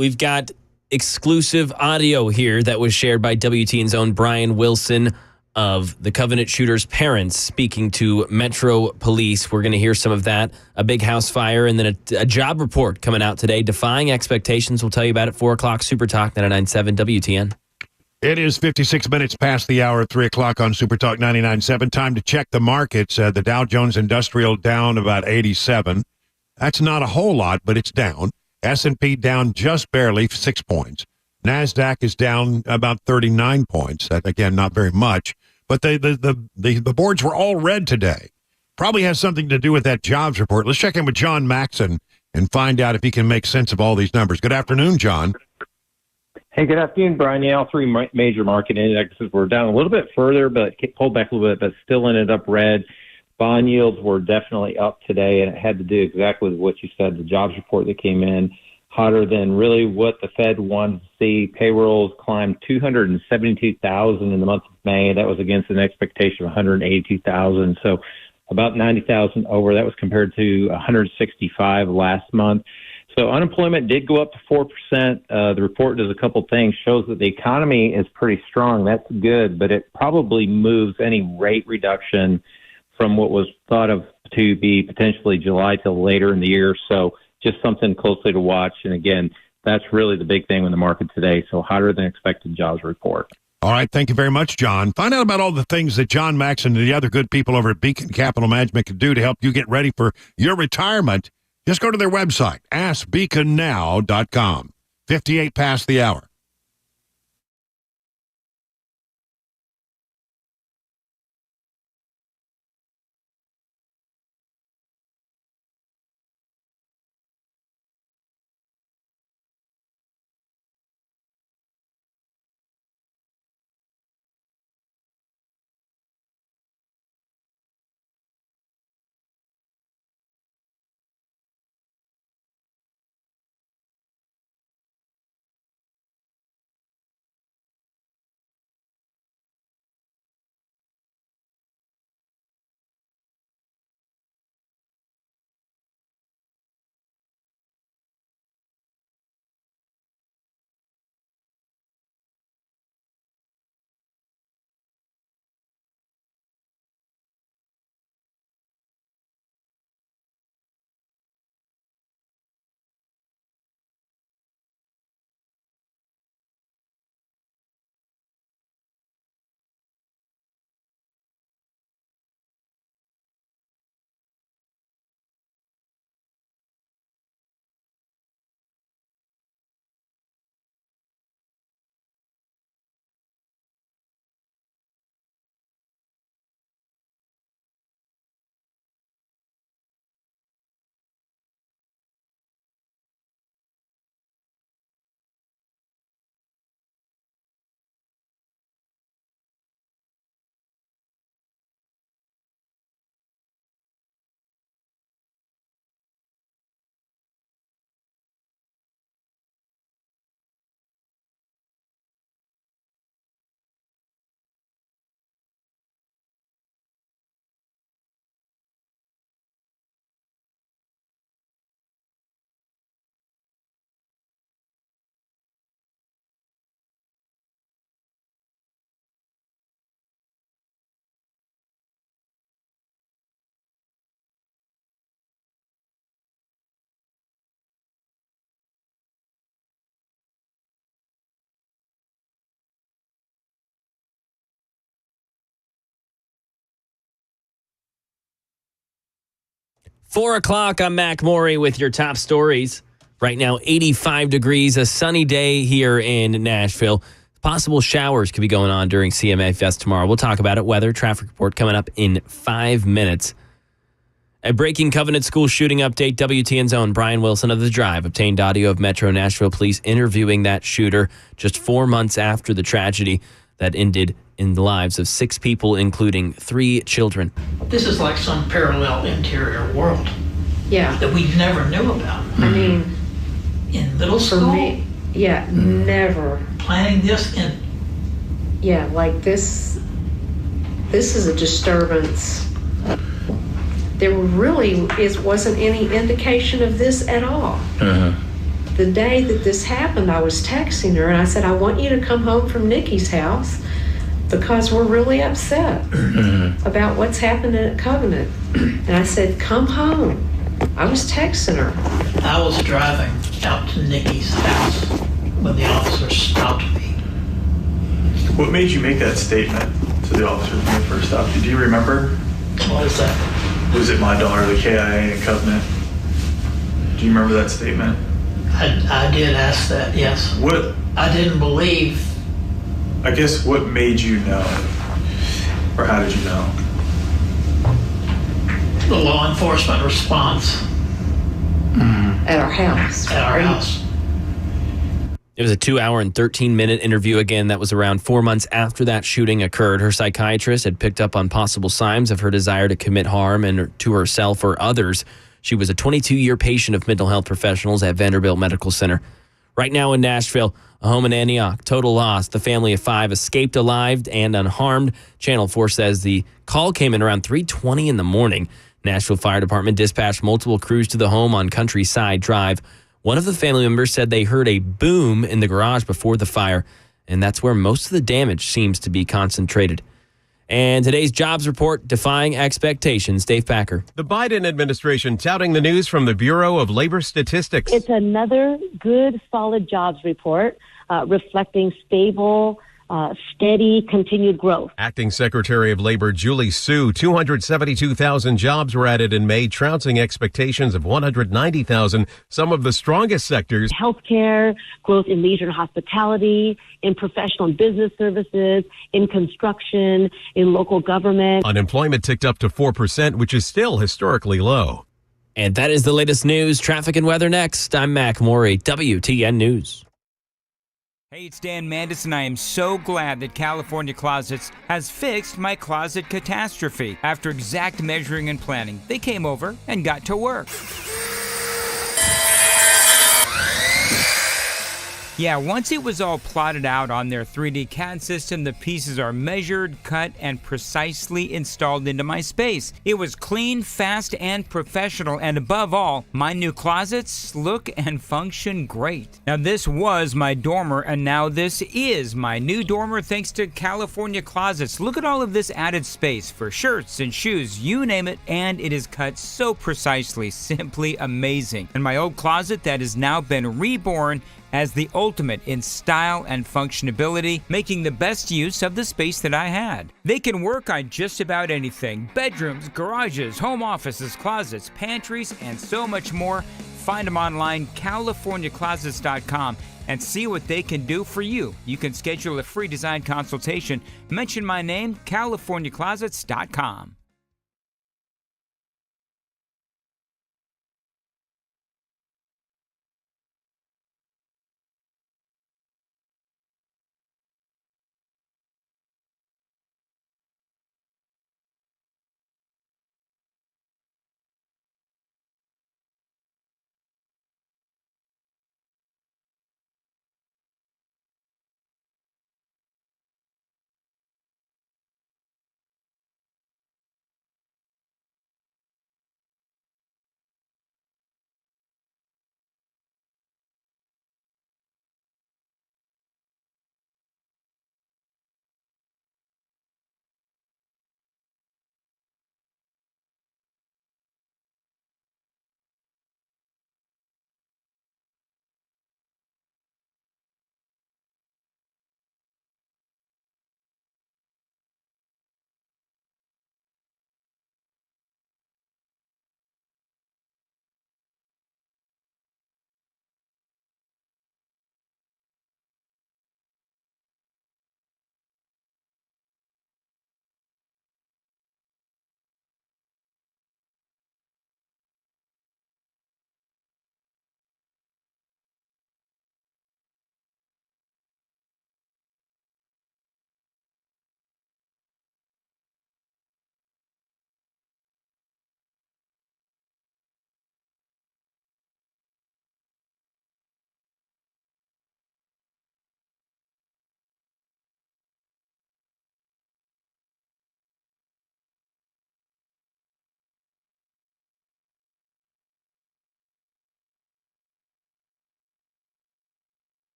we've got exclusive audio here that was shared by WTN's own Brian Wilson of the Covenant shooter's parents speaking to Metro Police. We're going to hear some of that, a big house fire, and then a job report coming out today, defying expectations. We'll tell you about it at 4 o'clock. Super Talk 99.7 WTN. It is 56 minutes past the hour, 3 o'clock on Super Talk 99.7. Time to check the markets. The Dow Jones Industrial down about 87. That's not a whole lot, but it's down. S&P down just barely 6 points. NASDAQ is down about 39 points. That, again, not very much. But the boards were all red today. Probably has something to do with that jobs report. Let's check in with John Maxon and find out if he can make sense of all these numbers. Good afternoon, John. Hey, good afternoon, Brian. Yeah, all three major market indexes were down a little bit further, but pulled back a little bit, but still ended up red. Bond yields were definitely up today, and it had to do exactly with what you said, the jobs report that came in hotter than really what the Fed wanted to see. Payrolls climbed 272,000 in the month of May. That was against an expectation of 182,000. So about 90,000 over. That was compared to 165 last month. So unemployment did go up to 4%. The report does a couple things, shows that the economy is pretty strong. That's good, but it probably moves any rate reduction from what was thought of to be potentially July till later in the year. So just something closely to watch. And again, that's really the big thing in the market today. So hotter than expected jobs report. All right. Thank you very much, John. Find out about all the things that John Maxon and the other good people over at Beacon Capital Management can do to help you get ready for your retirement. Just go to their website, askbeaconnow.com. 58 past the hour. Four o'clock, I'm Mac Morey with your top stories. Right now, 85 degrees, a sunny day here in Nashville. Possible showers could be going on during CMA Fest tomorrow. We'll talk about it. Weather, traffic report coming up in 5 minutes. A breaking Covenant school shooting update. WTN's own Brian Wilson of The Drive obtained audio of Metro Nashville police interviewing that shooter just 4 months after the tragedy that ended in the lives of 6 people, including 3 children. This is like some parallel interior world. Yeah. That we never knew about. I mean, in middle school? For me, never. Planning this in. Yeah, like this is a disturbance. There really wasn't any indication of this at all. the day that this happened, I was texting her and I said, I want you to come home from Nikki's house because we're really upset about what's happening at Covenant. And I said, come home. I was texting her. I was driving out to Nikki's house when the officer stopped me. What made you make that statement to the officers when you first stopped you? Do you remember? What was that? Was it my daughter, the KIA and Covenant? Do you remember that statement? I did ask that, yes. What? I didn't believe. I guess what made you know? Or how did you know? The law enforcement response. At our house. At our house. It was a 2-hour and 13-minute interview. Again, that was around 4 months after that shooting occurred. Her psychiatrist had picked up on possible signs of her desire to commit harm and to herself or others. She was a 22-year patient of mental health professionals at Vanderbilt Medical Center. Right now in Nashville, a home in Antioch, total loss. The family of 5 escaped alive and unharmed. Channel 4 says the call came in around 3:20 in the morning. Nashville Fire Department dispatched multiple crews to the home on Countryside Drive. One of the family members said they heard a boom in the garage before the fire, and that's where most of the damage seems to be concentrated. And today's jobs report defying expectations. Dave Packer. The Biden administration touting the news from the Bureau of Labor Statistics. It's another good, solid jobs report reflecting stable, steady, continued growth. Acting Secretary of Labor Julie Su, 272,000 jobs were added in May, trouncing expectations of 190,000. Some of the strongest sectors: healthcare, growth in leisure and hospitality, in professional and business services, in construction, in local government. Unemployment ticked up to 4%, which is still historically low. And that is the latest news, traffic, and weather next. I'm Mac Morey, WTN News. Hey, it's Dan Mandis, and I am so glad that California Closets has fixed my closet catastrophe. After exact measuring and planning, they came over and got to work. Yeah, once it was all plotted out on their 3D CAD system, the pieces are measured, cut, and precisely installed into my space. It was clean, fast, and professional, and above all, my new closets look and function great. Now, this was my dormer, and now this is my new dormer thanks to California Closets. Look at all of this added space for shirts and shoes, you name it, and it is cut so precisely, simply amazing. And my old closet that has now been reborn as the ultimate in style and functionability, making the best use of the space that I had. They can work on just about anything: bedrooms, garages, home offices, closets, pantries, and so much more. Find them online, CaliforniaClosets.com, and see what they can do for you. You can schedule a free design consultation. Mention my name, CaliforniaClosets.com.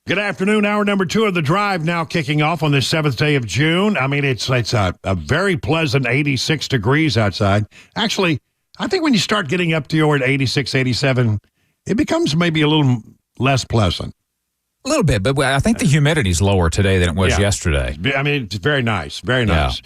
Good afternoon. Hour number 2 of The Drive now kicking off on the 7th day of June. I mean, it's a very pleasant 86 degrees outside. Actually, I think when you start getting up toward 86, 87, it becomes maybe a little less pleasant. A little bit, but I think the humidity's lower today than it was yesterday. I mean, it's very nice, very nice.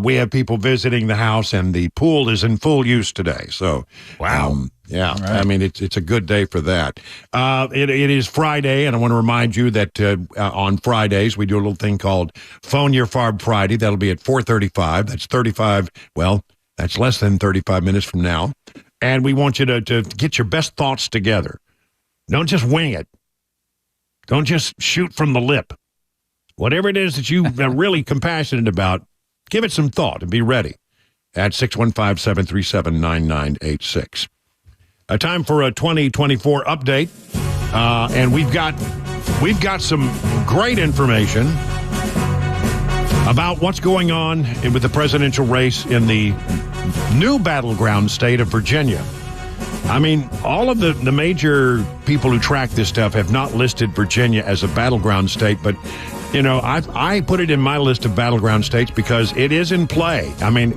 We have people visiting the house, and the pool is in full use today. So, wow. Right. I mean, it's a good day for that. It is Friday, and I want to remind you that on Fridays we do a little thing called Phone Your Farb Friday. That'll be at 4:35. That's 35. Well, that's less than 35 minutes from now. And we want you to get your best thoughts together. Don't just wing it. Don't just shoot from the lip. Whatever it is that you are really compassionate about, give it some thought and be ready at 615-737-9986. A time for a 2024 update, and we've got some great information about what's going on with the presidential race in the new battleground state of Virginia. I mean, all of the major people who track this stuff have not listed Virginia as a battleground state, but, you know, I put it in my list of battleground states because it is in play. I mean,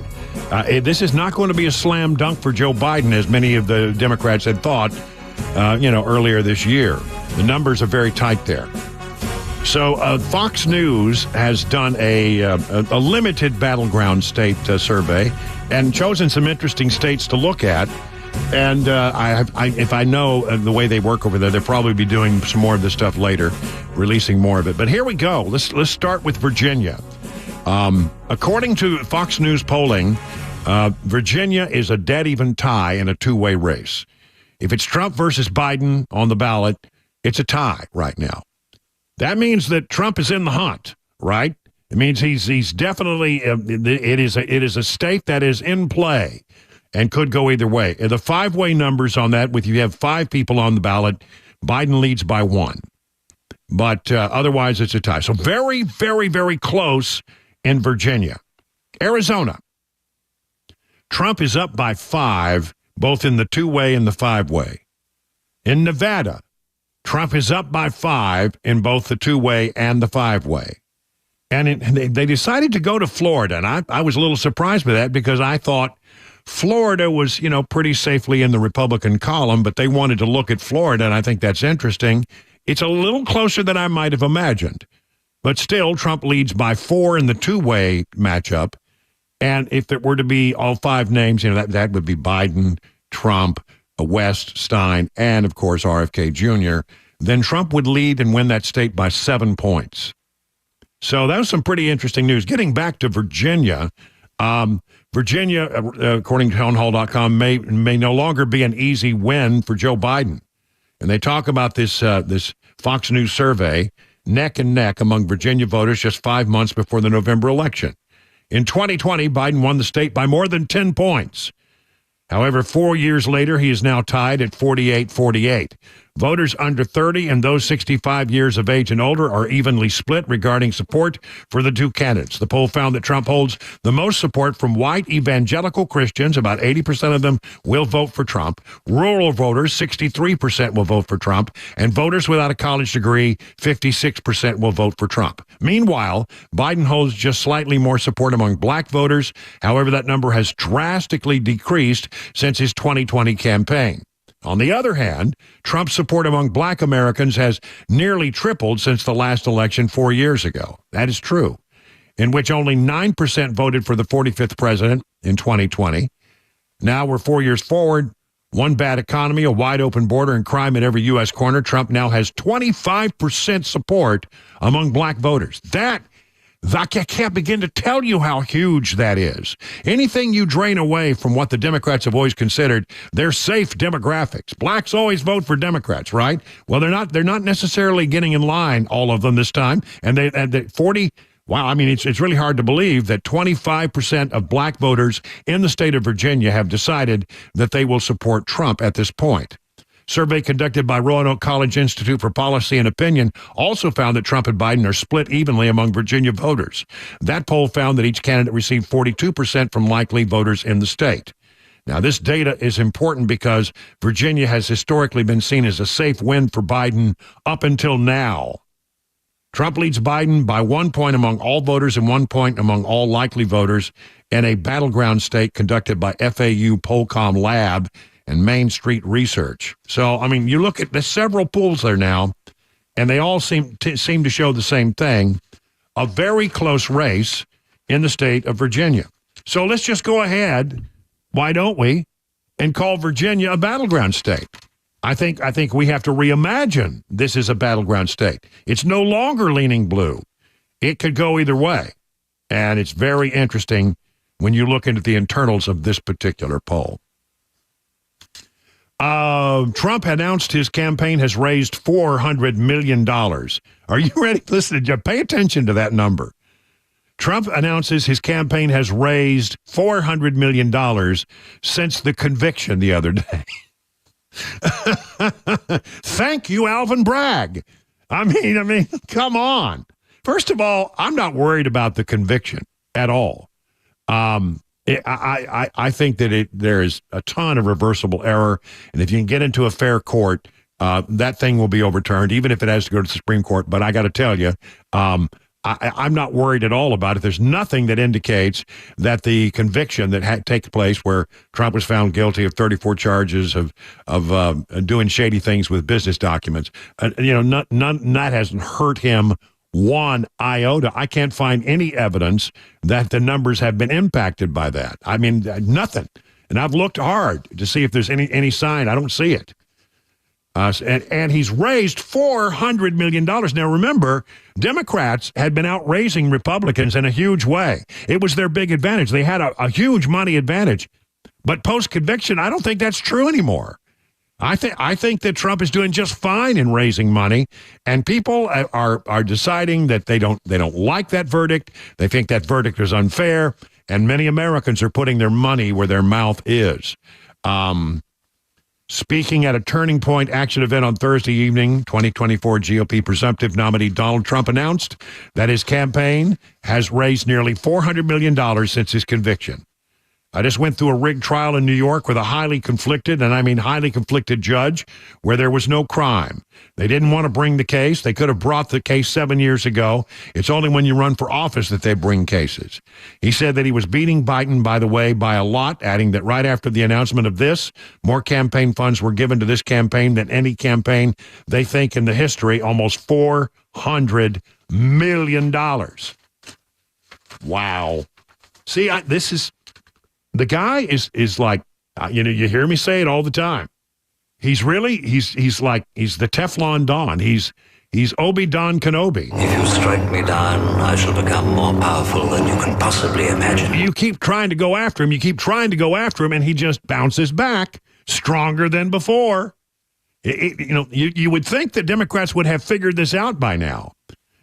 this is not going to be a slam dunk for Joe Biden, as many of the Democrats had thought, earlier this year. The numbers are very tight there. So Fox News has done a limited battleground state survey and chosen some interesting states to look at. And if I know the way they work over there, they'll probably be doing some more of this stuff later, releasing more of it. But here we go. Let's start with Virginia. According to Fox News polling, Virginia is a dead-even tie in a two-way race. If it's Trump versus Biden on the ballot, it's a tie right now. That means that Trump is in the hunt, right? It means he's definitely it is a state that is in play and could go either way. And the five-way numbers on that, with you have 5 people on the ballot, Biden leads by 1. But otherwise, it's a tie. So very, very, very close in Virginia. Arizona. Trump is up by 5, both in the 2-way and the 5-way. In Nevada, Trump is up by 5 in both the 2-way and the 5-way. And they decided to go to Florida, and I was a little surprised by that because I thought Florida was, pretty safely in the Republican column, but they wanted to look at Florida, and I think that's interesting. It's a little closer than I might have imagined. But still, Trump leads by 4 in the 2-way matchup. And if it were to be all 5 names, that would be Biden, Trump, West, Stein, and, of course, RFK Jr., then Trump would lead and win that state by 7 points. So that was some pretty interesting news. Getting back to Virginia, Virginia, according to townhall.com, may no longer be an easy win for Joe Biden. And they talk about this Fox News survey, neck and neck among Virginia voters just 5 months before the November election. In 2020, Biden won the state by more than 10 points. However, 4 years later, he is now tied at 48-48. Voters under 30 and those 65 years of age and older are evenly split regarding support for the 2 candidates. The poll found that Trump holds the most support from white evangelical Christians. About 80% of them will vote for Trump. Rural voters, 63% will vote for Trump. And voters without a college degree, 56% will vote for Trump. Meanwhile, Biden holds just slightly more support among black voters. However, that number has drastically decreased since his 2020 campaign. On the other hand, Trump's support among black Americans has nearly tripled since the last election 4 years ago. That is true, in which only 9% voted for the 45th president in 2020. Now we're 4 years forward. One bad economy, a wide open border, and crime at every U.S. corner. Trump now has 25% support among black voters. I can't begin to tell you how huge that is. Anything you drain away from what the Democrats have always considered their safe demographics. Blacks always vote for Democrats, right? Well, they're not necessarily getting in line, all of them this time. And they 40. Wow, I mean, it's really hard to believe that 25% of black voters in the state of Virginia have decided that they will support Trump at this point. Survey conducted by Roanoke College Institute for Policy and Opinion also found that Trump and Biden are split evenly among Virginia voters. That poll found that each candidate received 42% from likely voters in the state. Now, this data is important because Virginia has historically been seen as a safe win for Biden up until now. Trump leads Biden by 1 point among all voters and 1 point among all likely voters in a battleground state conducted by FAU Polcom Lab and Main Street Research. So, I mean, you look at the several polls there now, and they all seem to show the same thing, a very close race in the state of Virginia. So let's just go ahead, why don't we, and call Virginia a battleground state. I think we have to reimagine this is a battleground state. It's no longer leaning blue. It could go either way. And it's very interesting when you look into the internals of this particular poll. Trump announced his campaign has raised $400 million. Are you ready? Listen, pay attention to that number. Trump announces his campaign has raised $400 million since the conviction the other day. Thank you, Alvin Bragg. I mean, come on. First of all, I'm not worried about the conviction at all. I think that there is a ton of reversible error, and if you can get into a fair court, that thing will be overturned, even if it has to go to the Supreme Court. But I got to tell you, I'm not worried at all about it. There's nothing that indicates that the conviction that had taken place where Trump was found guilty of 34 charges of doing shady things with business documents, that hasn't hurt him one iota. I can't find any evidence that the numbers have been impacted by that. I mean, nothing. And I've looked hard to see if there's any sign. I don't see it. And he's raised $400 million. Now, remember, Democrats had been outraising Republicans in a huge way. It was their big advantage. They had a huge money advantage. But post-conviction, I don't think that's true anymore. I think that Trump is doing just fine in raising money, and people are deciding that they don't like that verdict. They think that verdict is unfair, and many Americans are putting their money where their mouth is. Speaking at a Turning Point action event on Thursday evening, 2024 GOP presumptive nominee Donald Trump announced that his campaign has raised nearly $400 million since his conviction. I just went through a rigged trial in New York with a highly conflicted, and I mean highly conflicted judge, where there was no crime. They didn't want to bring the case. They could have brought the case 7 years ago. It's only when you run for office that they bring cases. He said that he was beating Biden, by the way, by a lot, adding that right after the announcement of this, more campaign funds were given to this campaign than any campaign they think in the history, almost $400 million. Wow. See, this is... The guy is like, you hear me say it all the time. He's really, he's the Teflon Don. He's Obi-Don Kenobi. If you strike me down, I shall become more powerful than you can possibly imagine. You keep trying to go after him. And he just bounces back stronger than before. You would think the Democrats would have figured this out by now.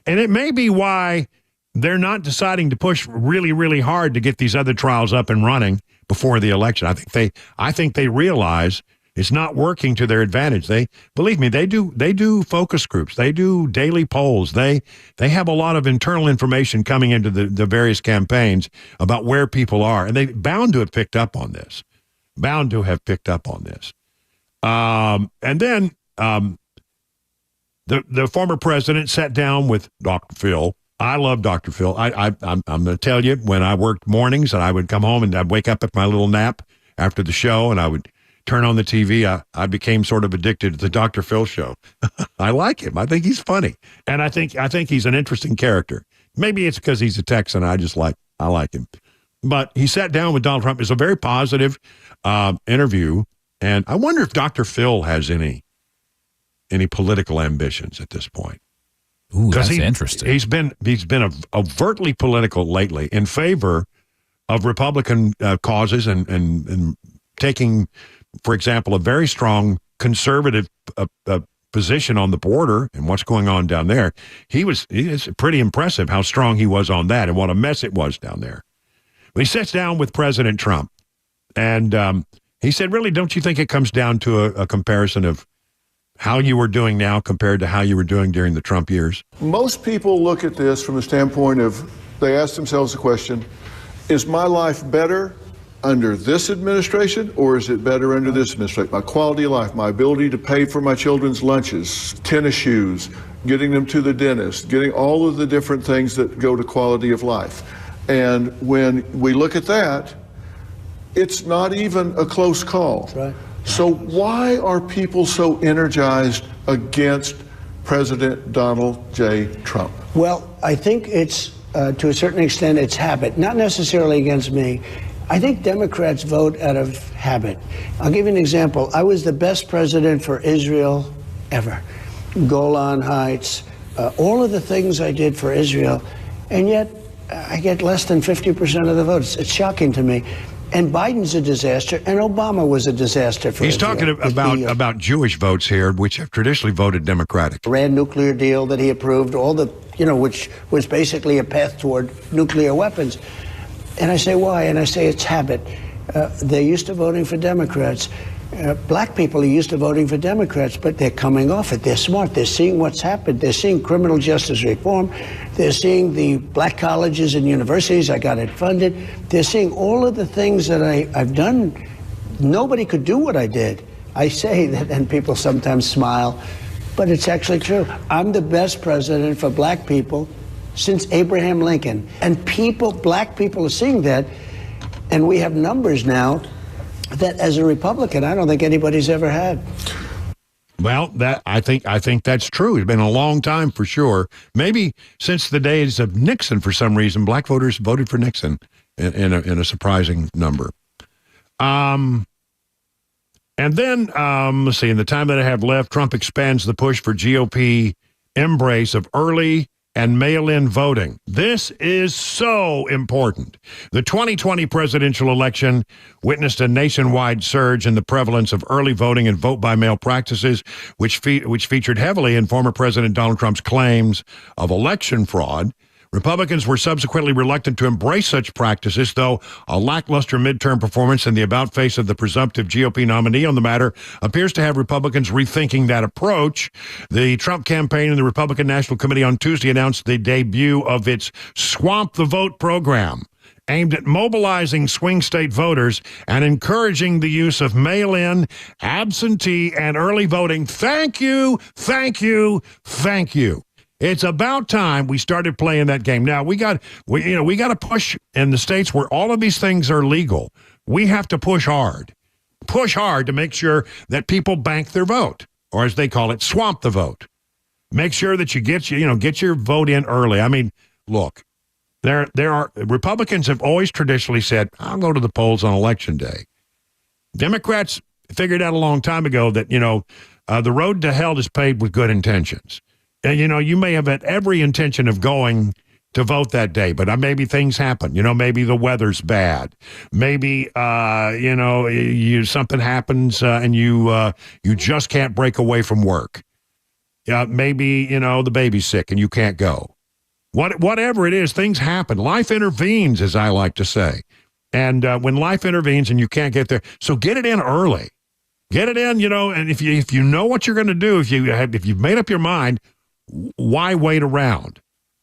And it may be why they're not deciding to push really, really hard to get these other trials up and running before the election. I think they realize it's not working to their advantage. Believe me, they do focus groups. They do daily polls. They have a lot of internal information coming into the various campaigns about where people are, and they bound to have picked up on this. And then the former president sat down with Dr. Phil. I love Dr. Phil. I'm going to tell you, when I worked mornings and I would come home and I'd wake up at my little nap after the show and I would turn on the TV, I became sort of addicted to the Dr. Phil show. I like him. I think he's funny. And I think he's an interesting character. Maybe it's because he's a Texan. I like him. But he sat down with Donald Trump. It's a very positive interview. And I wonder if Dr. Phil has any political ambitions at this point. Ooh, that's interesting. He's been overtly political lately in favor of Republican causes and taking, for example, a very strong conservative position on the border and what's going on down there. It's pretty impressive how strong he was on that and what a mess it was down there. But he sits down with President Trump, and he said, really, don't you think it comes down to a comparison of how you were doing now compared to how you were doing during the Trump years? Most people look at this from the standpoint of, they ask themselves the question, is my life better under this administration or is it better under this administration? My quality of life, my ability to pay for my children's lunches, tennis shoes, getting them to the dentist, getting all of the different things that go to quality of life. And when we look at that, it's not even a close call. That's right. So why are people so energized against President Donald J. Trump? Well, I think it's, to a certain extent, it's habit, not necessarily against me. I think Democrats vote out of habit. I'll give you an example. I was the best president for Israel ever. Golan Heights, all of the things I did for Israel, and yet I get less than 50% of the votes. It's shocking to me. And Biden's a disaster, and Obama was a disaster for He's Israel. talking about Jewish votes here, which have traditionally voted Democratic. Iran nuclear deal that he approved, all the, which was basically a path toward nuclear weapons. And I say, why? And I say, it's habit. They're used to voting for Democrats. Black people are used to voting for Democrats, but they're coming off it. They're smart. They're seeing what's happened. They're seeing criminal justice reform. They're seeing the black colleges and universities. I got it funded. They're seeing all of the things that I've done. Nobody could do what I did. I say that, and people sometimes smile, but it's actually true. I'm the best president for black people since Abraham Lincoln. And black people are seeing that, and we have numbers now that as a Republican, I don't think anybody's ever had. Well, I think that's true. It's been a long time for sure. Maybe since the days of Nixon, for some reason, black voters voted for Nixon in a surprising number. And then, let's see, in the time that I have left, Trump expands the push for GOP embrace of early and mail-in voting. This is so important. The 2020 presidential election witnessed a nationwide surge in the prevalence of early voting and vote-by-mail practices, which featured heavily in former President Donald Trump's claims of election fraud. Republicans were subsequently reluctant to embrace such practices, though a lackluster midterm performance and the about-face of the presumptive GOP nominee on the matter appears to have Republicans rethinking that approach. The Trump campaign and the Republican National Committee on Tuesday announced the debut of its Swamp the Vote program, aimed at mobilizing swing state voters and encouraging the use of mail-in, absentee, and early voting. Thank you, thank you, thank you. It's about time we started playing that game. Now we got to push in the states where all of these things are legal. We have to push hard to make sure that people bank their vote, or as they call it, swamp the vote. Make sure that you get your vote in early. I mean, look, there are Republicans have always traditionally said, I'll go to the polls on election day. Democrats figured out a long time ago that the road to hell is paved with good intentions. And, you may have had every intention of going to vote that day, but maybe things happen. Maybe the weather's bad. Maybe, something happens and you just can't break away from work. Maybe, the baby's sick and you can't go. Whatever it is, things happen. Life intervenes, as I like to say. And when life intervenes and you can't get there, so get it in early. Get it in, and if you know what you're going to do, if you've made up your mind, why wait around?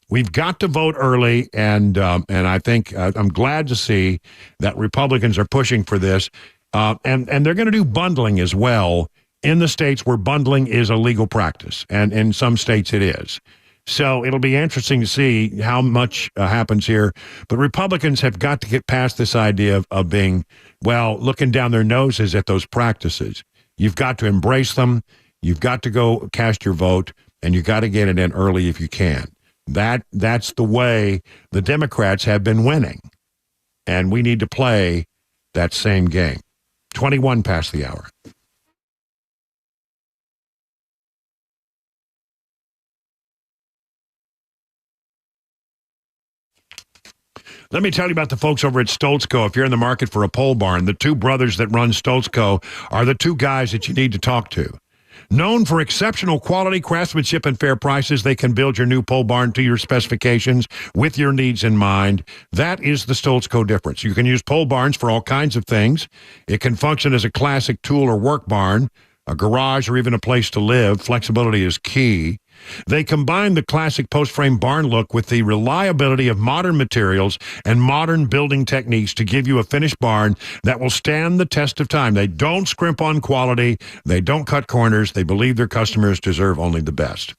We've got to vote early, and I think I'm glad to see that Republicans are pushing for this, and they're going to do bundling as well in the states where bundling is a legal practice, and in some states it is. So it'll be interesting to see how much happens here. But Republicans have got to get past this idea of being, looking down their noses at those practices. You've got to embrace them. You've got to go cast your vote. And you got to get it in early if you can. That's the way the Democrats have been winning. And we need to play that same game. 21 past the hour. Let me tell you about the folks over at Stoltz Co. If you're in the market for a pole barn, the two brothers that run Stoltz Co. are the two guys that you need to talk to. Known for exceptional quality, craftsmanship, and fair prices, they can build your new pole barn to your specifications with your needs in mind. That is the Stoltz Co. difference. You can use pole barns for all kinds of things. It can function as a classic tool or work barn, a garage, or even a place to live. Flexibility is key. They combine the classic post-frame barn look with the reliability of modern materials and modern building techniques to give you a finished barn that will stand the test of time. They don't scrimp on quality. They don't cut corners. They believe their customers deserve only the best.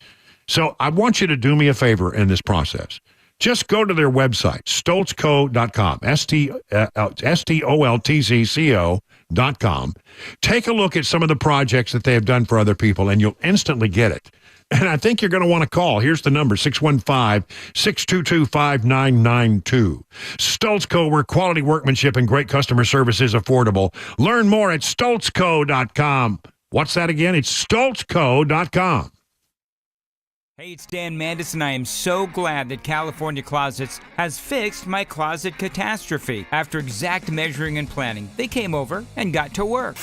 So I want you to do me a favor in this process. Just go to their website, stoltzco.com, STOLTZCO.com. Take a look at some of the projects that they have done for other people, and you'll instantly get it. And I think you're going to want to call. Here's the number, 615-622-5992. Stoltzco, where quality workmanship and great customer service is affordable. Learn more at stoltzco.com. What's that again? It's stoltzco.com. Hey, it's Dan Mandis, and I am so glad that California Closets has fixed my closet catastrophe. After exact measuring and planning, they came over and got to work.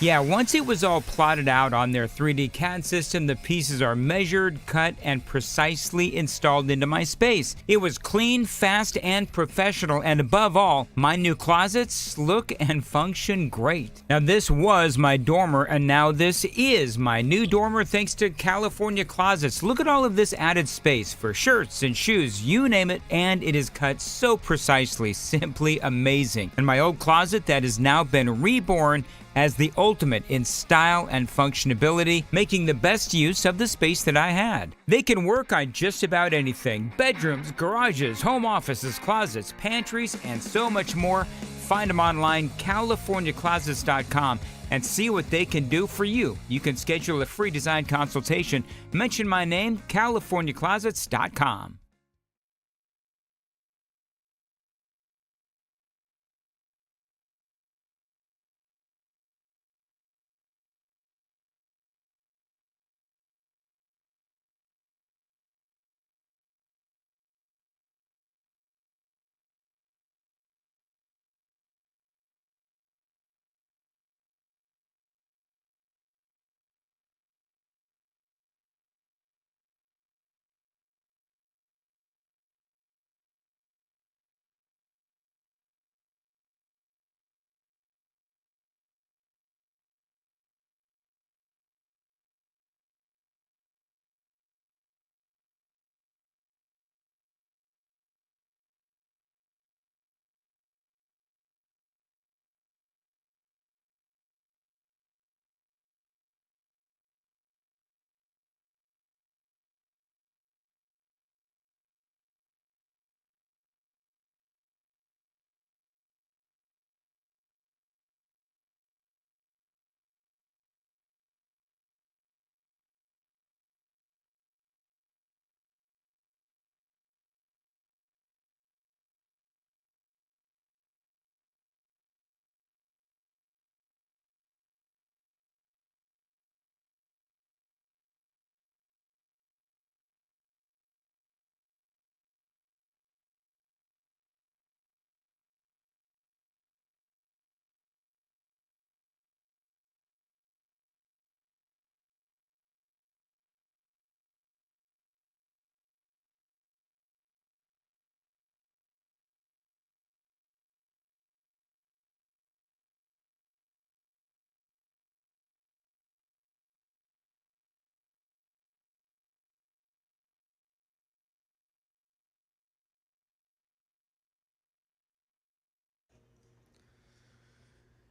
Yeah, once it was all plotted out on their 3D CAD system, the pieces are measured, cut, and precisely installed into my space. It was clean, fast, and professional, and above all, my new closets look and function great. Now, this was my dormer, and now this is my new dormer thanks to California Closets. Look at all of this added space for shirts and shoes, you name it, and it is cut so precisely, simply amazing. And my old closet that has now been reborn as the ultimate in style and functionability, making the best use of the space that I had. They can work on just about anything: bedrooms, garages, home offices, closets, pantries, and so much more. Find them online, CaliforniaClosets.com, and see what they can do for you. You can schedule a free design consultation. Mention my name, CaliforniaClosets.com.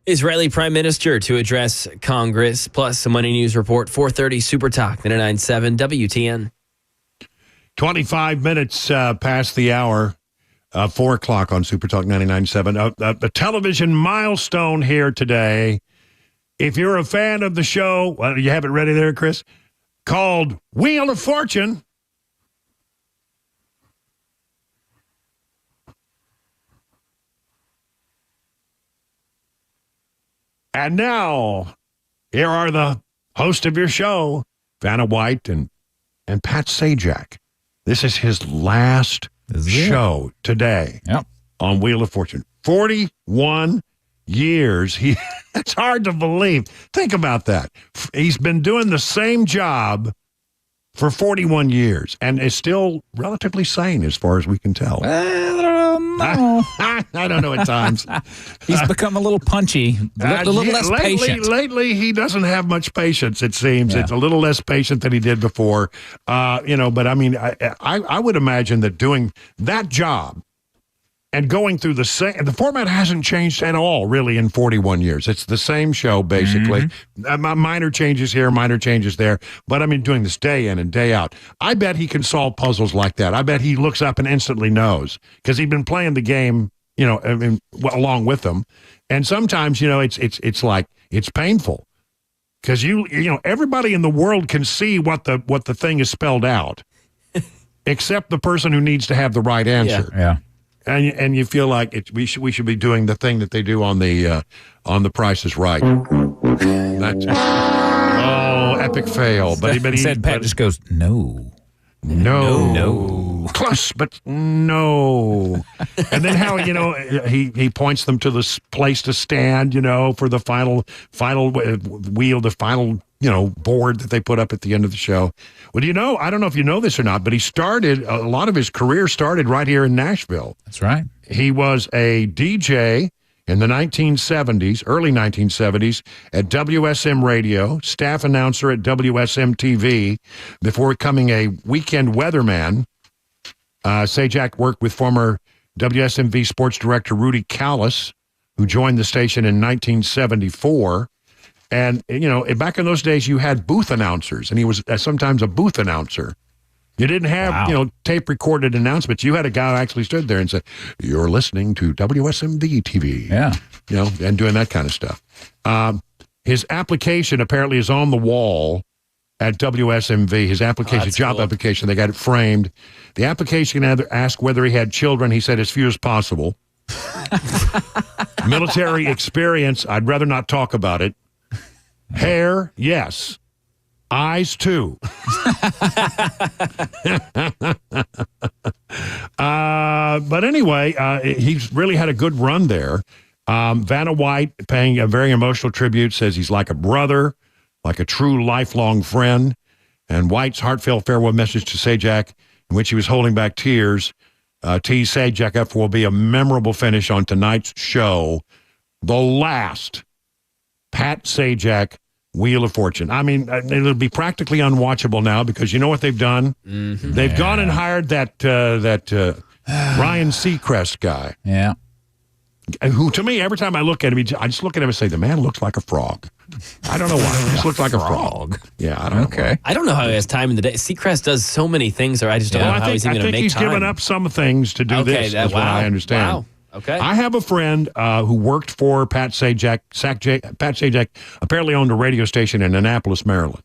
Israeli Prime Minister to address Congress, plus a Money News Report, 4:30 Super Talk, 99.7 WTN. 25 minutes past the hour, 4 o'clock on Super Talk 99.7. A television milestone here today. If you're a fan of the show, well, you have it ready there, Chris, called Wheel of Fortune. And now, here are the host of your show, Vanna White and Pat Sajak. This is his last show today on Wheel of Fortune. 41 years. It's hard to believe. Think about that. He's been doing the same job for 41 years and is still relatively sane as far as we can tell. I don't know at times. He's become a little punchy, a little less patient. Lately, he doesn't have much patience, it seems. Yeah. It's a little less patient than he did before. But I mean, I would imagine that doing that job and going through the same. The format hasn't changed at all, really, in 41 years. It's the same show, basically. Minor changes here, minor changes there. But I mean, doing this day in and day out. I bet he can solve puzzles like that. I bet he looks up and instantly knows because he's been playing the game, along with them. And sometimes, it's like it's painful because everybody in the world can see what the thing is spelled out, except the person who needs to have the right answer. Yeah. And you feel like we should be doing the thing that they do on the Price is Right. Epic fail. But he said Pat just goes no. Close, but no. And then how he points them to this place to stand, for the final wheel, the final board that they put up at the end of the show. Well, I don't know if you know this or not, but a lot of his career started right here in Nashville. That's right. He was a DJ in the 1970s, early 1970s, at WSM Radio, staff announcer at WSM TV, before becoming a weekend weatherman. Sajak worked with former WSMV sports director Rudy Callis, who joined the station in 1974. And, back in those days, you had booth announcers, and he was sometimes a booth announcer. You didn't have, tape-recorded announcements. You had a guy who actually stood there and said, "You're listening to WSMV TV." Yeah. And doing that kind of stuff. His application apparently is on the wall at WSMV. His application, job application, they got it framed. The application asked whether he had children. He said as few as possible. Military experience, I'd rather not talk about it. Hair, yes. Eyes, too. But anyway, he's really had a good run there. Vanna White, paying a very emotional tribute, says he's like a brother, like a true lifelong friend. And White's heartfelt farewell message to Sajak, in which he was holding back tears, teased Sajak up for will be a memorable finish on tonight's show, the last Pat Sajak Wheel of Fortune. I mean, it'll be practically unwatchable now because you know what they've done? Mm-hmm. They've gone and hired that Ryan Seacrest guy. Yeah. Who, to me, every time I look at him, I just look at him and say, the man looks like a frog. I don't know why. He just looks like a frog. Yeah, I don't know. Okay. I don't know how he has time in the day. Seacrest does so many things, or I just don't know how he's even going to make time. I think he's given up some things to do this, is what I understand. Wow. Okay. I have a friend who worked for Pat Sajak. Pat Sajak apparently owned a radio station in Annapolis, Maryland.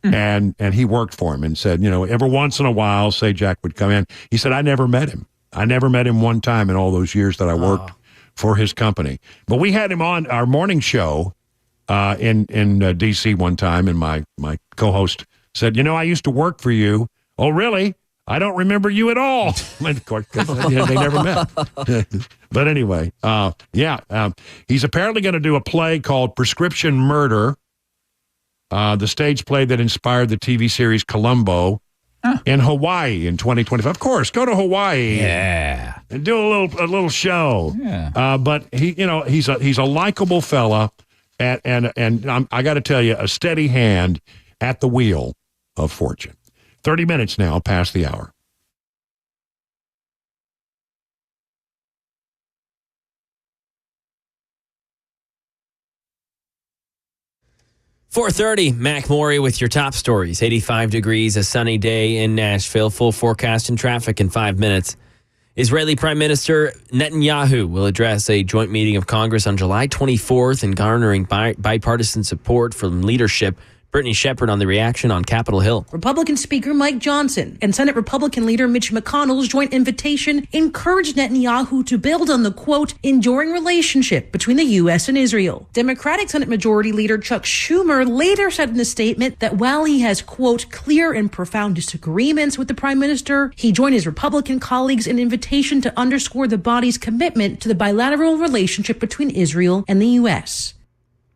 And he worked for him and said, every once in a while, Sajak would come in. He said, I never met him. I never met him one time in all those years that I worked for his company. But we had him on our morning show in D.C. one time, and my co-host said, I used to work for you. Oh, really? I don't remember you at all. Of course, they never met. But anyway, he's apparently going to do a play called Prescription Murder, the stage play that inspired the TV series Columbo, in Hawaii in 2025. Of course, go to Hawaii. Yeah. And do a little show. Yeah. But he's a likable fella, and I got to tell you, a steady hand at the wheel of fortune. 30 minutes now past the hour. .430, Mac Maury with your top stories. 85 degrees, a sunny day in Nashville. Full forecast and traffic in 5 minutes. Israeli Prime Minister Netanyahu will address a joint meeting of Congress on July 24th and garnering bipartisan support from leadership. Brittany Shepard on the reaction on Capitol Hill. Republican Speaker Mike Johnson and Senate Republican leader Mitch McConnell's joint invitation encouraged Netanyahu to build on the, quote, enduring relationship between the U.S. and Israel. Democratic Senate Majority Leader Chuck Schumer later said in a statement that while he has, quote, clear and profound disagreements with the prime minister, he joined his Republican colleagues in an invitation to underscore the body's commitment to the bilateral relationship between Israel and the U.S.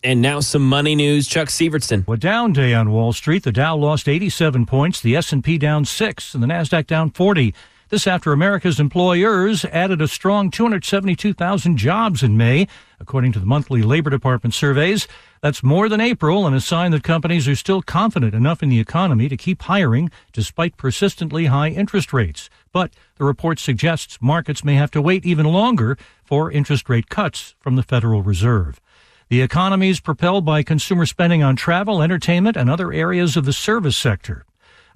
And now some money news. Chuck Sievertson. A down day on Wall Street. The Dow lost 87 points, the S&P down 6, and the Nasdaq down 40. This after America's employers added a strong 272,000 jobs in May, according to the monthly Labor Department surveys. That's more than April and a sign that companies are still confident enough in the economy to keep hiring despite persistently high interest rates. But the report suggests markets may have to wait even longer for interest rate cuts from the Federal Reserve. The economy is propelled by consumer spending on travel, entertainment, and other areas of the service sector.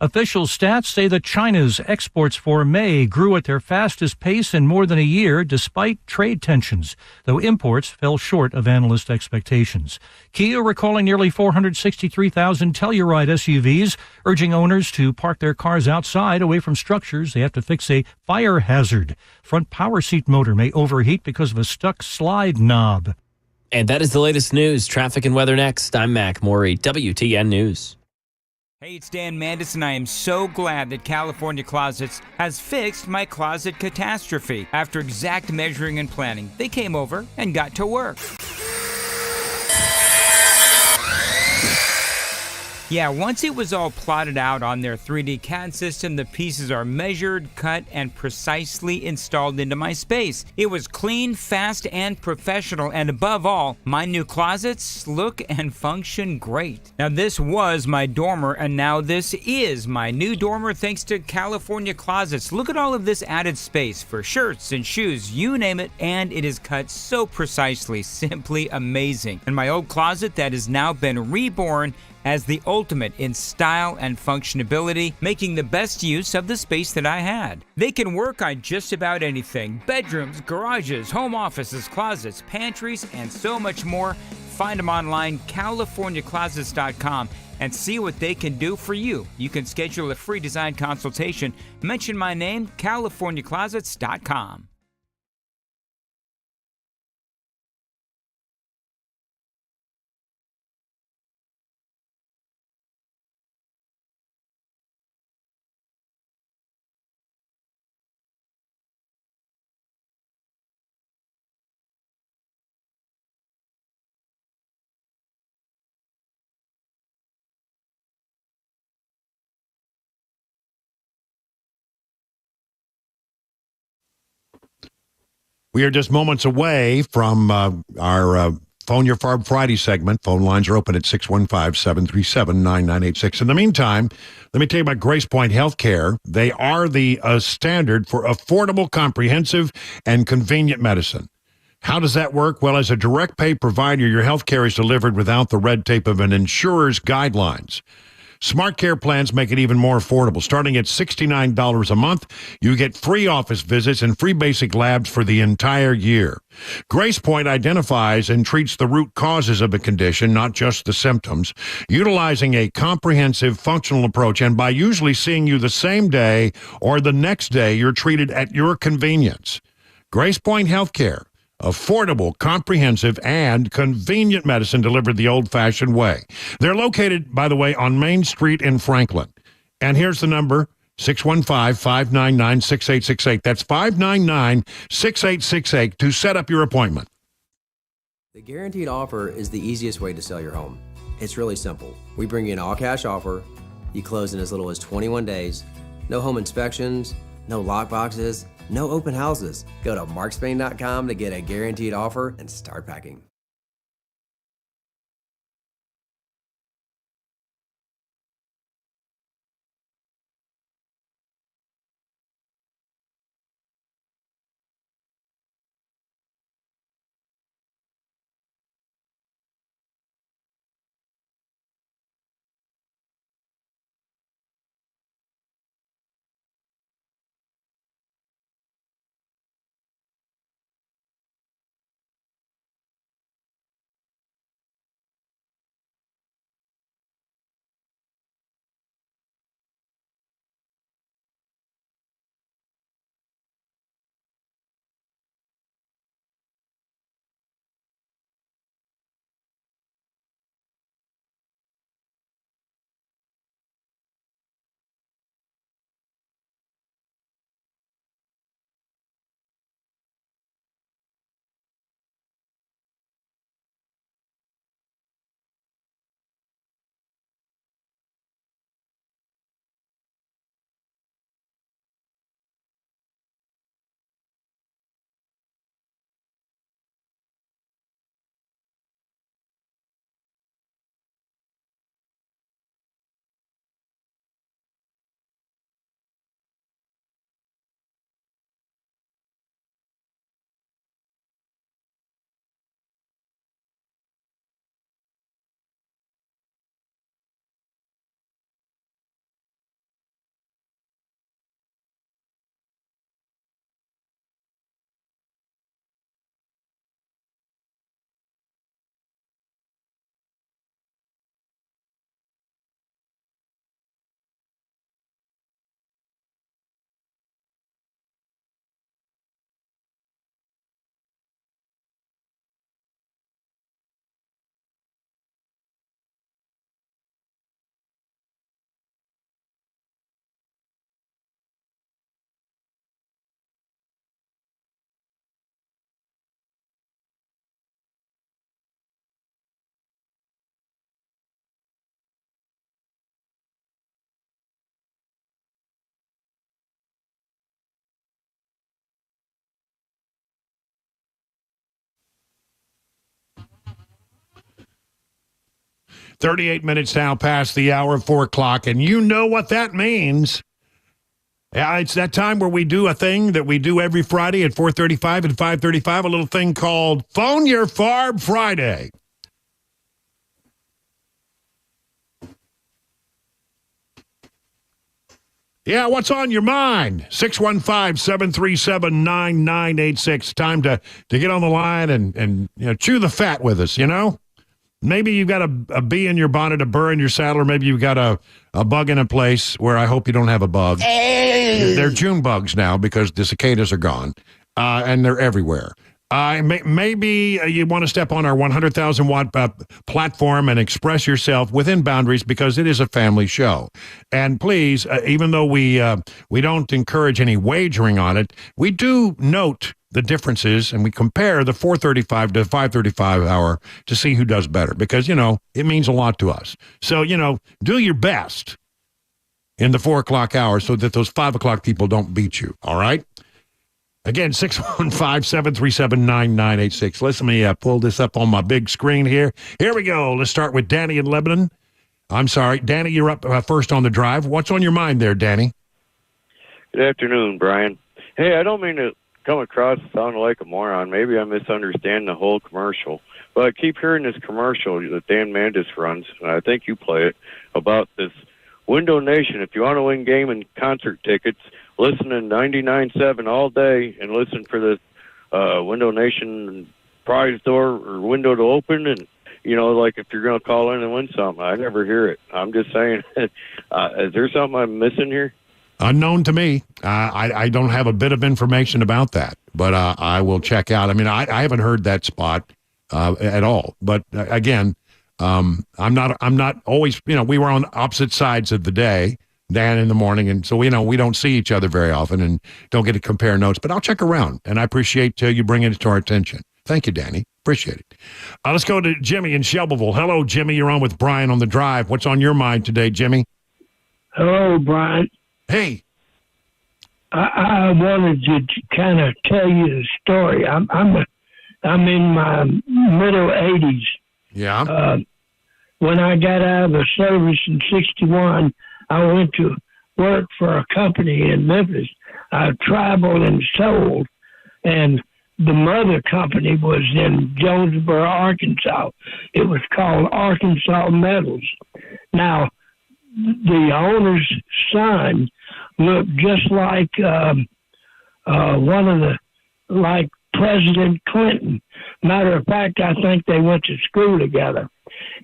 Official stats say that China's exports for May grew at their fastest pace in more than a year despite trade tensions, though imports fell short of analyst expectations. Kia recalling nearly 463,000 Telluride SUVs, urging owners to park their cars outside away from structures they have to fix a fire hazard. Front power seat motor may overheat because of a stuck slide knob. And that is the latest news. Traffic and weather next. I'm Mac Morey, WTN News. Hey, it's Dan Mandis, and I am so glad that California Closets has fixed my closet catastrophe. After exact measuring and planning, they came over and got to work. Yeah, once it was all plotted out on their 3D CAD system, the pieces are measured, cut, and precisely installed into my space. It was clean, fast, and professional, and above all, my new closets look and function great. Now, this was my dormer, and now this is my new dormer thanks to California Closets. Look at all of this added space for shirts and shoes, you name it, and it is cut so precisely, simply amazing. And my old closet that has now been reborn as the ultimate in style and functionability, making the best use of the space that I had. They can work on just about anything: bedrooms, garages, home offices, closets, pantries, and so much more. Find them online, CaliforniaClosets.com, and see what they can do for you. You can schedule a free design consultation. Mention my name, CaliforniaClosets.com. We are just moments away from our Phone Your Farb Friday segment. Phone lines are open at 615-737-9986. In the meantime, let me tell you about Grace Point Healthcare. They are the standard for affordable, comprehensive, and convenient medicine. How does that work? Well, as a direct pay provider, your health care is delivered without the red tape of an insurer's guidelines. Smart Care plans make it even more affordable. Starting at $69 a month, you get free office visits and free basic labs for the entire year. Grace Point identifies and treats the root causes of a condition, not just the symptoms, utilizing a comprehensive, functional approach. And by usually seeing you the same day or the next day, you're treated at your convenience. Grace Point Healthcare. Affordable, comprehensive, and convenient medicine delivered the old-fashioned way. They're located, by the way, on Main Street in Franklin. And here's the number, 615-599-6868. That's 599-6868 to set up your appointment. The guaranteed offer is the easiest way to sell your home. It's really simple. We bring you an all-cash offer. You close in as little as 21 days. No home inspections, no lock boxes, no open houses. Go to markspain.com to get a guaranteed offer and start packing. 38 minutes now past the hour of 4 o'clock, and you know what that means. Yeah, it's that time where we do a thing that we do every Friday at 4:35 and 5:35, a little thing called Phone Your Farb Friday. Yeah, what's on your mind? 615-737-9986. Time to get on the line and chew the fat with us, Maybe you've got a bee in your bonnet, a burr in your saddle, or maybe you've got a bug in a place where I hope you don't have a bug. Hey. They're June bugs now because the cicadas are gone, and they're everywhere. Maybe you want to step on our 100,000-watt platform and express yourself within boundaries because it is a family show. And please, even though we don't encourage any wagering on it, we do note the differences, and we compare the 4:35 to 5:35 hour to see who does better because, it means a lot to us. So, do your best in the 4 o'clock hour so that those 5 o'clock people don't beat you, all right? Again, 615-737-9986. Let me pull this up on my big screen here. Here we go. Let's start with Danny in Lebanon. I'm sorry. Danny, you're up first on the drive. What's on your mind there, Danny? Good afternoon, Brian. Hey, I don't mean to come across sounding like a moron. Maybe I misunderstand the whole commercial. But I keep hearing this commercial that Dan Mandis runs, and I think you play it, about this Window Nation. If you want to win game and concert tickets, listen to 99.7 all day and listen for the Window Nation prize door or window to open. And, like if you're going to call in and win something, I never hear it. I'm just saying, is there something I'm missing here? Unknown to me. I don't have a bit of information about that, but I will check out. I mean, I haven't heard that spot at all. But again, I'm not always. We were on opposite sides of the day, Dan in the morning, and so we don't see each other very often and don't get to compare notes. But I'll check around, and I appreciate you bringing it to our attention. Thank you, Danny. Appreciate it. Let's go to Jimmy in Shelbyville. Hello, Jimmy. You're on with Brian on the drive. What's on your mind today, Jimmy? Hello, Brian. Hey. I wanted to kind of tell you the story. I'm in my middle 80s. Yeah. When I got out of the service in 61, I went to work for a company in Memphis. I traveled and sold, and the mother company was in Jonesboro, Arkansas. It was called Arkansas Metals. Now, the owner's son looked just like like President Clinton. Matter of fact, I think they went to school together.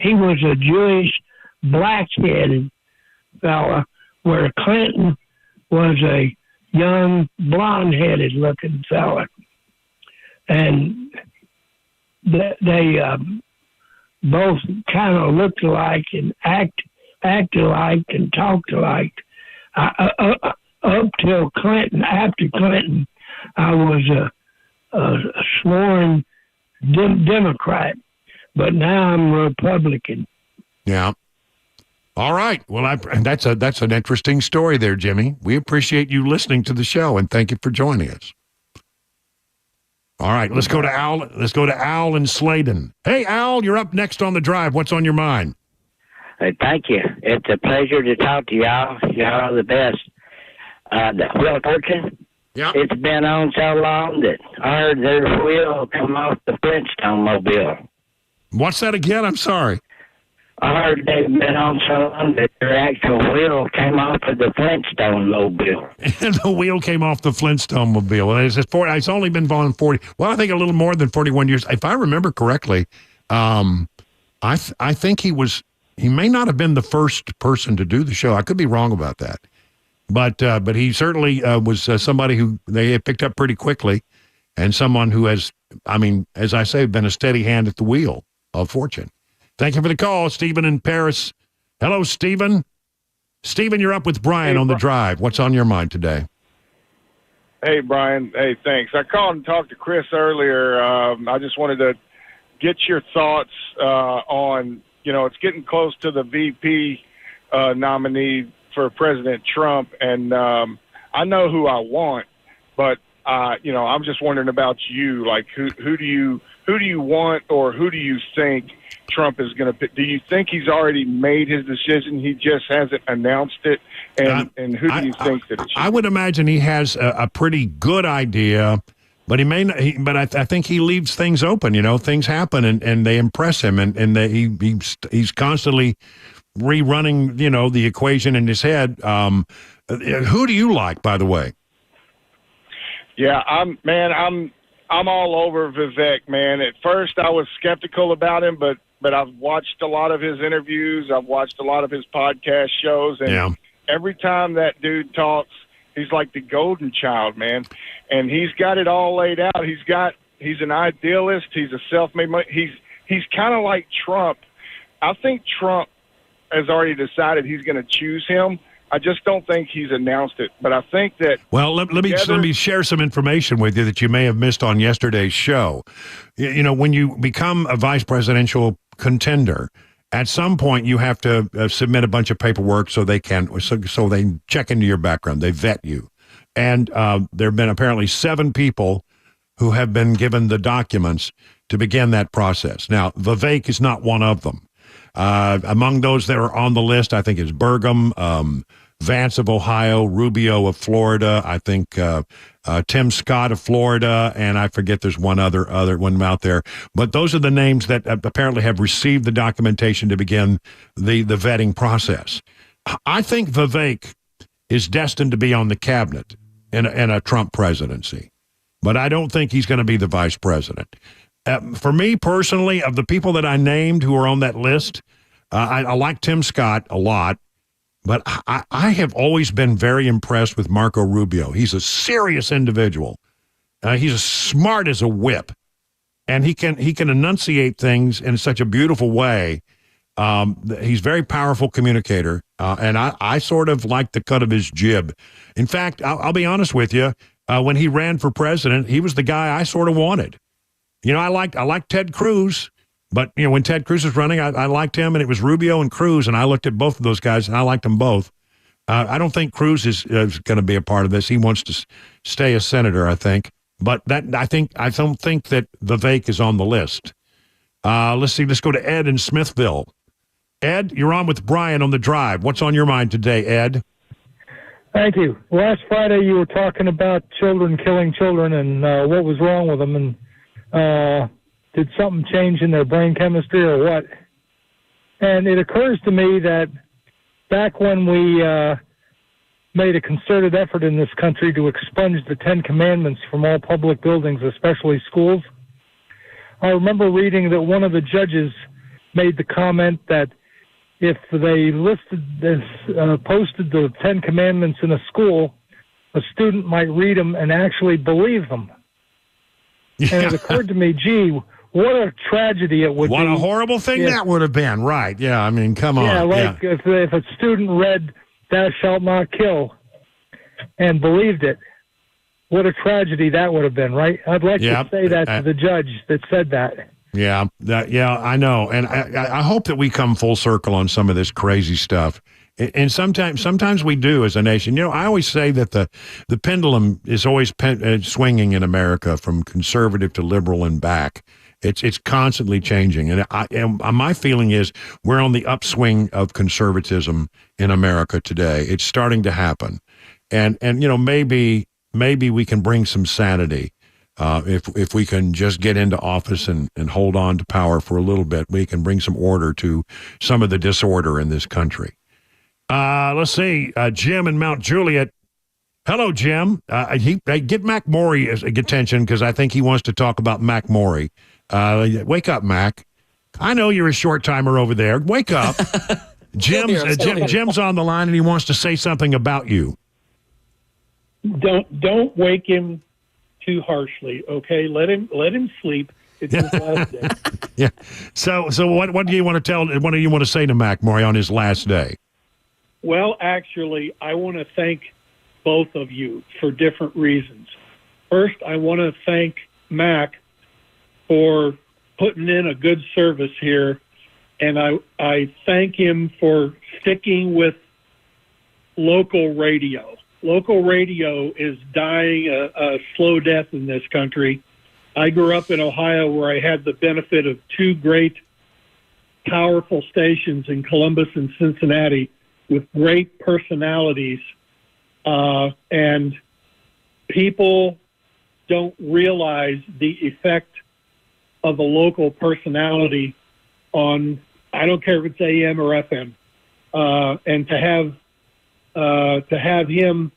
He was a Jewish, black-headed fella, where Clinton was a young, blonde-headed looking fella. And they both kind of looked alike and acted alike and talked alike. Up till Clinton, after Clinton, I was a sworn Democrat, but now I'm a Republican. Yeah. All right. Well, that's an interesting story there, Jimmy. We appreciate you listening to the show, and thank you for joining us. All right, let's go to Al. Let's go to Al in Sladen. Hey, Al, you're up next on the drive. What's on your mind? Thank you. It's a pleasure to talk to y'all. Y'all are the best. The wheel working. Yeah. It's been on so long that I heard their wheel come off the Flintstone mobile. What's that again? I'm sorry. I heard they've been on so long that their actual wheel came off of the Flintstone mobile. The wheel came off the Flintstone mobile. It's only been on 40. Well, I think a little more than 41 years. If I remember correctly, I think he may not have been the first person to do the show. I could be wrong about that. But he certainly was somebody who they had picked up pretty quickly, and someone who has, as I say, been a steady hand at the wheel of fortune. Thank you for the call, Stephen in Paris. Hello, Stephen. Stephen, you're up with Brian on the drive. What's on your mind today? Hey, Brian. Hey, thanks. I called and talked to Chris earlier. I just wanted to get your thoughts on, it's getting close to the VP nominee for President Trump, and I know who I want, but I'm just wondering about you. Like, who do you want, or who do you think Trump is going to pick? Do you think he's already made his decision? He just hasn't announced it. And who do you think that? I would imagine he has a pretty good idea, but he may not. But I think he leaves things open. Things happen, and they impress him, and he's constantly rerunning the equation in his head. Who do you like, by the way? Yeah, I'm all over Vivek, man. At first, I was skeptical about him, but I've watched a lot of his interviews. I've watched a lot of his podcast shows, and every time that dude talks, he's like the golden child, man. And he's got it all laid out. He's an idealist. He's a self-made man. He's kind of like Trump. I think Trump has already decided he's going to choose him. I just don't think he's announced it, but I think that. Well, let me share some information with you that you may have missed on yesterday's show. When you become a vice presidential contender, at some point you have to submit a bunch of paperwork so they check into your background, they vet you, and there have been apparently 7 people who have been given the documents to begin that process. Now, Vivek is not one of them. Among those that are on the list, I think is Burgum, Vance of Ohio, Rubio of Florida, I think Tim Scott of Florida, and I forget there's one other one out there. But those are the names that apparently have received the documentation to begin the vetting process. I think Vivek is destined to be on the cabinet in a Trump presidency, but I don't think he's going to be the vice president. For me personally, of the people that I named who are on that list, I like Tim Scott a lot, but I have always been very impressed with Marco Rubio. He's a serious individual. He's as smart as a whip, and he can enunciate things in such a beautiful way. He's a very powerful communicator, and I sort of like the cut of his jib. In fact, I'll be honest with you, when he ran for president, he was the guy I sort of wanted. I liked Ted Cruz, but when Ted Cruz was running, I liked him, and it was Rubio and Cruz, and I looked at both of those guys, and I liked them both. I don't think Cruz is going to be a part of this. He wants to stay a senator, I think. But I don't think that Vivek is on the list. Let's see. Let's go to Ed in Smithville. Ed, you're on with Brian on the drive. What's on your mind today, Ed? Thank you. Last Friday, you were talking about children killing children and what was wrong with them, and did something change in their brain chemistry or what? And it occurs to me that back when we made a concerted effort in this country to expunge the 10 Commandments from all public buildings, especially schools, I remember reading that one of the judges made the comment that if they posted the 10 Commandments in a school, a student might read them and actually believe them. Yeah. And it occurred to me, gee, what a tragedy it would be. What a horrible thing that would have been, right? Yeah, I mean, come on. Yeah, like if a student read "Thou shalt not kill" and believed it, what a tragedy that would have been, right? I'd like to say that to the judge that said that. Yeah, I know, and I hope that we come full circle on some of this crazy stuff. And sometimes we do as a nation. I always say that the pendulum is always swinging in America from conservative to liberal and back. It's constantly changing, and my feeling is we're on the upswing of conservatism in America today. It's starting to happen, and maybe we can bring some sanity if we can just get into office and hold on to power for a little bit. We can bring some order to some of the disorder in this country. Let's see, Jim in Mount Juliet. Hello, Jim. Get Mac Morey attention because I think he wants to talk about Mac Morey. Wake up, Mac. I know you're a short timer over there. Wake up. Jim's on the line and he wants to say something about you. Don't wake him too harshly, okay? Let him sleep. It's his last day. Yeah. So what do you want to tell? What do you want to say to Mac Morey on his last day? Well, actually, I want to thank both of you for different reasons. First, I want to thank Mac for putting in a good service here, and I thank him for sticking with local radio. local radio is dying a slow death in this country. I grew up in Ohio where I had the benefit of two great, powerful stations in Columbus and Cincinnati with great personalities. And people don't realize the effect of a local personality on, I don't care if it's AM or FM. And to have him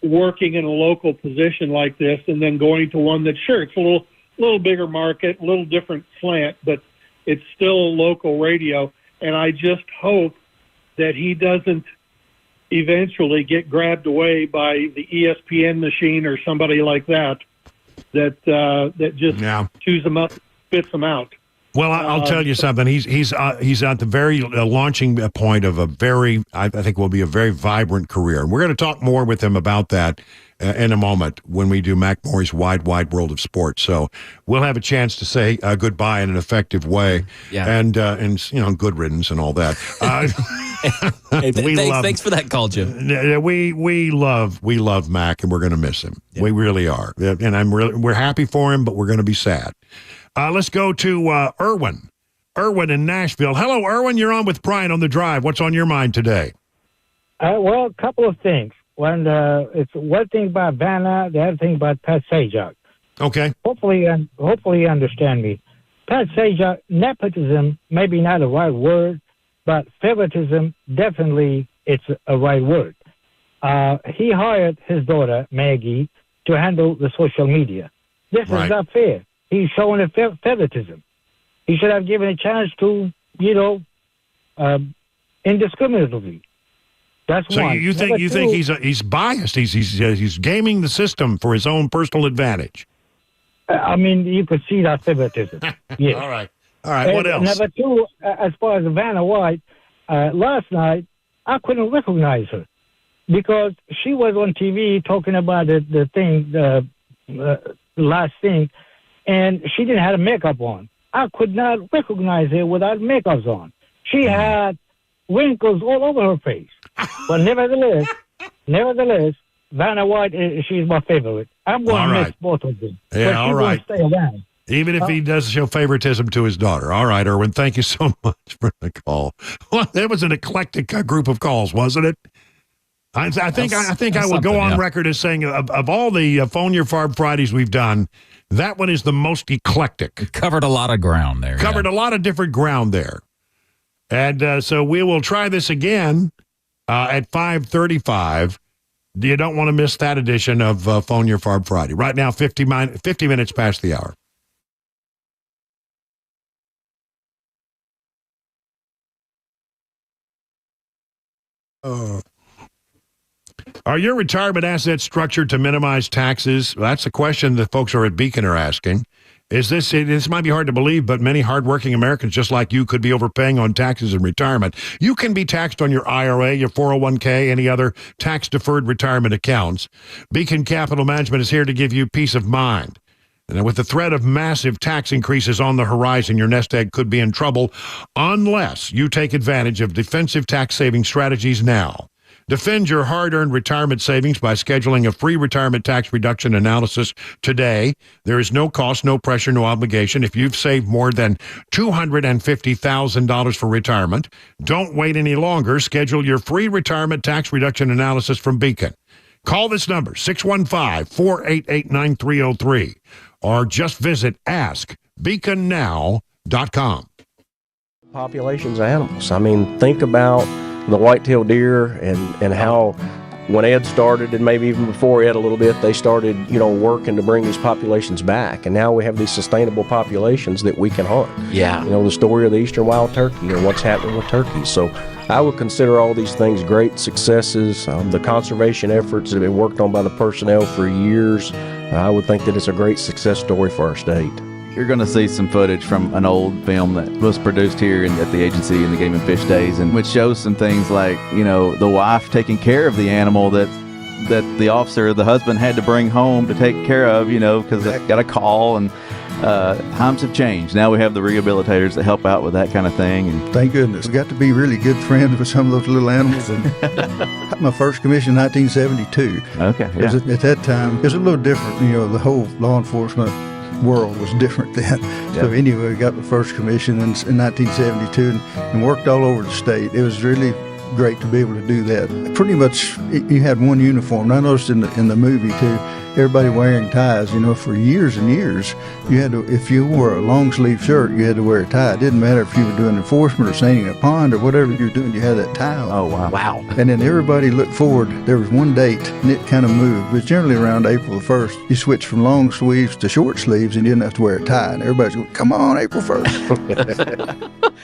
working in a local position like this and then going to one that, sure, it's a little bigger market, a little different slant, but it's still local radio. And I just hope that he doesn't eventually get grabbed away by the ESPN machine or somebody like that just chews them up, spits them out. Well, I'll tell you something. He's at the very launching point of I think will be a very vibrant career. And we're going to talk more with him about that in a moment when we do Mac Morey's Wide World of Sports. So we'll have a chance to say goodbye in an effective way. Yeah. And good riddance and all that. Hey, thanks for that call, Jim. We love Mac, and we're going to miss him. Yeah. We really are. And we're happy for him, but we're going to be sad. Let's go to Erwin. Erwin in Nashville. Hello, Erwin. You're on with Brian on the Drive. What's on your mind today? Well, a couple of things. It's one thing about Vanna, the other thing about Pat Sajak. Okay. Hopefully you understand me. Pat Sajak, nepotism, maybe not a right word, but favoritism, definitely it's a right word. He hired his daughter, Maggie, to handle the social media. This is not fair. He's showing a favoritism. He should have given a chance to, indiscriminately. That's so one. You think he's biased? He's gaming the system for his own personal advantage. I mean, you could see that favoritism. Yes. All right. What else? Number two, as far as Vanna White, last night I couldn't recognize her because she was on TV talking about the last thing. And she didn't have makeup on. I could not recognize her without makeup on. She had wrinkles all over her face. But nevertheless, Vanna White, she's my favorite. I'm going to miss both of them. Yeah, all right. Stay around. Even if he does show favoritism to his daughter. All right, Erwin, thank you so much for the call. Well, that was an eclectic group of calls, wasn't it? I think I will go on record as saying of all the Phone Your Farb Fridays we've done, that one is the most eclectic. Covered a lot of ground there. Covered a lot of different ground there. And so we will try this again at 5:35. You don't want to miss that edition of Phone Your Farb Friday. Right now, 50 minutes past the hour. Are your retirement assets structured to minimize taxes? Well, that's the question that folks are at Beacon are asking. This might be hard to believe, but many hardworking Americans just like you could be overpaying on taxes in retirement. You can be taxed on your IRA, your 401k, any other tax-deferred retirement accounts. Beacon Capital Management is here to give you peace of mind. And with the threat of massive tax increases on the horizon, your nest egg could be in trouble unless you take advantage of defensive tax-saving strategies now. Defend your hard-earned retirement savings by scheduling a free retirement tax reduction analysis today. There is no cost, no pressure, no obligation. If you've saved more than $250,000 for retirement, don't wait any longer. Schedule your free retirement tax reduction analysis from Beacon. Call this number, 615-488-9303, or just visit askbeaconnow.com. Populations of animals. I mean, think about the white-tailed deer and how when Ed started, and maybe even before Ed a little bit, they started, working to bring these populations back. And now we have these sustainable populations that we can hunt. Yeah. The story of the eastern wild turkey and what's happening with turkeys. So I would consider all these things great successes. The conservation efforts that have been worked on by the personnel for years, I would think that it's a great success story for our state. You're going to see some footage from an old film that was produced here at the agency in the Game and Fish days, and which shows some things like, the wife taking care of the animal that the officer, the husband, had to bring home to take care of, because they got a call, and times have changed. Now we have the rehabilitators that help out with that kind of thing. And thank goodness. We got to be really good friends with some of those little animals. And my first commission in 1972. Okay, yeah. At that time, it was a little different. You know, the whole law enforcement world was different then. Yeah. So anyway, I got my first commission in 1972 and worked all over the state. It was really great to be able to do that. Pretty much, you had one uniform. I noticed in the movie too, everybody wearing ties. You know, for years and years, you had to. If you wore a long sleeve shirt, you had to wear a tie. It didn't matter if you were doing enforcement or sailing a pond or whatever you were doing. You had that tie on. Oh wow! And then everybody looked forward. There was one date, and it kind of moved. It was generally around April the 1st. You switched from long sleeves to short sleeves, and you didn't have to wear a tie. And everybody's going, "Come on, April 1st."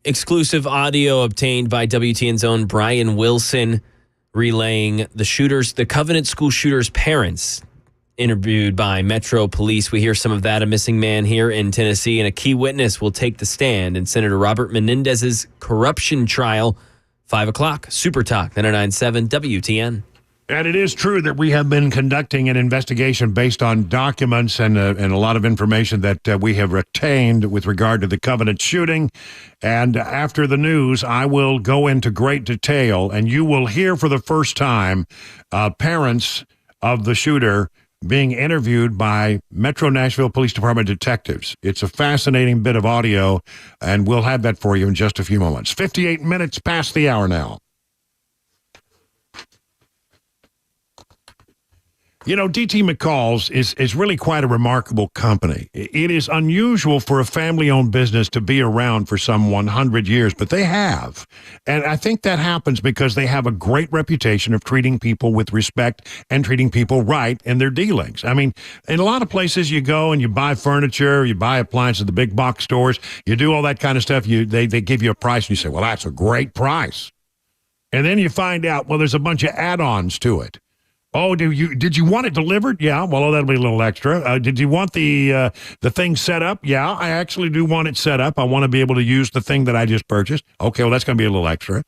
Exclusive audio obtained by WTN's own Brian Wilson relaying the Covenant School shooter's parents interviewed by Metro Police. We hear some of that, a missing man here in Tennessee, and a key witness will take the stand in Senator Robert Menendez's corruption trial, 5 o'clock, Super Talk, 99.7 WTN. And it is true that we have been conducting an investigation based on documents and a lot of information that we have retained with regard to the Covenant shooting. And after the news, I will go into great detail, and you will hear for the first time parents of the shooter being interviewed by Metro Nashville Police Department detectives. It's a fascinating bit of audio, and we'll have that for you in just a few moments. 58 minutes past the hour now. You know, D.T. McCall's is really quite a remarkable company. It is unusual for a family-owned business to be around for some 100 years, but they have. And I think that happens because they have a great reputation of treating people with respect and treating people right in their dealings. I mean, in a lot of places you go and you buy furniture, you buy appliances at the big box stores, you do all that kind of stuff, they give you a price and you say, well, that's a great price. And then you find out, well, there's a bunch of add-ons to it. Oh, did you want it delivered? Yeah, well, that'll be a little extra. Did you want the thing set up? Yeah, I actually do want it set up. I want to be able to use the thing that I just purchased. Okay, well, that's going to be a little extra.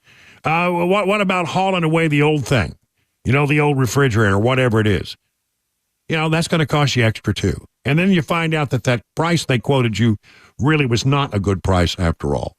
What about hauling away the old thing? You know, the old refrigerator, whatever it is. You know, that's going to cost you extra too. And then you find out that price they quoted you really was not a good price after all.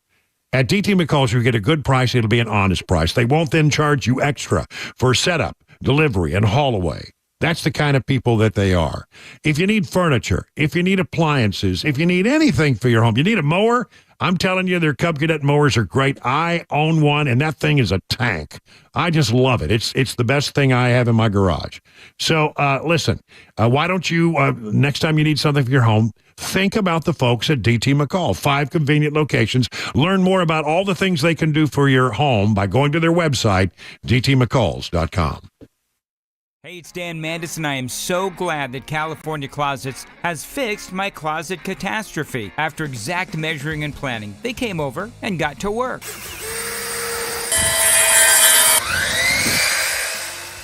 At DT McCall's, you get a good price. It'll be an honest price. They won't then charge you extra for setup, delivery, and haul away. That's the kind of people that they are. If you need furniture, if you need appliances, if you need anything for your home, you need a mower, I'm telling you, their Cub Cadet mowers are great. I own one, and that thing is a tank. I just love it. It's the best thing I have in my garage. So, listen, why don't you, next time you need something for your home, think about the folks at DT McCall. 5 convenient locations. Learn more about all the things they can do for your home by going to their website, dtmccalls.com. Hey, it's Dan Mandis, and I am so glad that California Closets has fixed my closet catastrophe. After exact measuring and planning, they came over and got to work.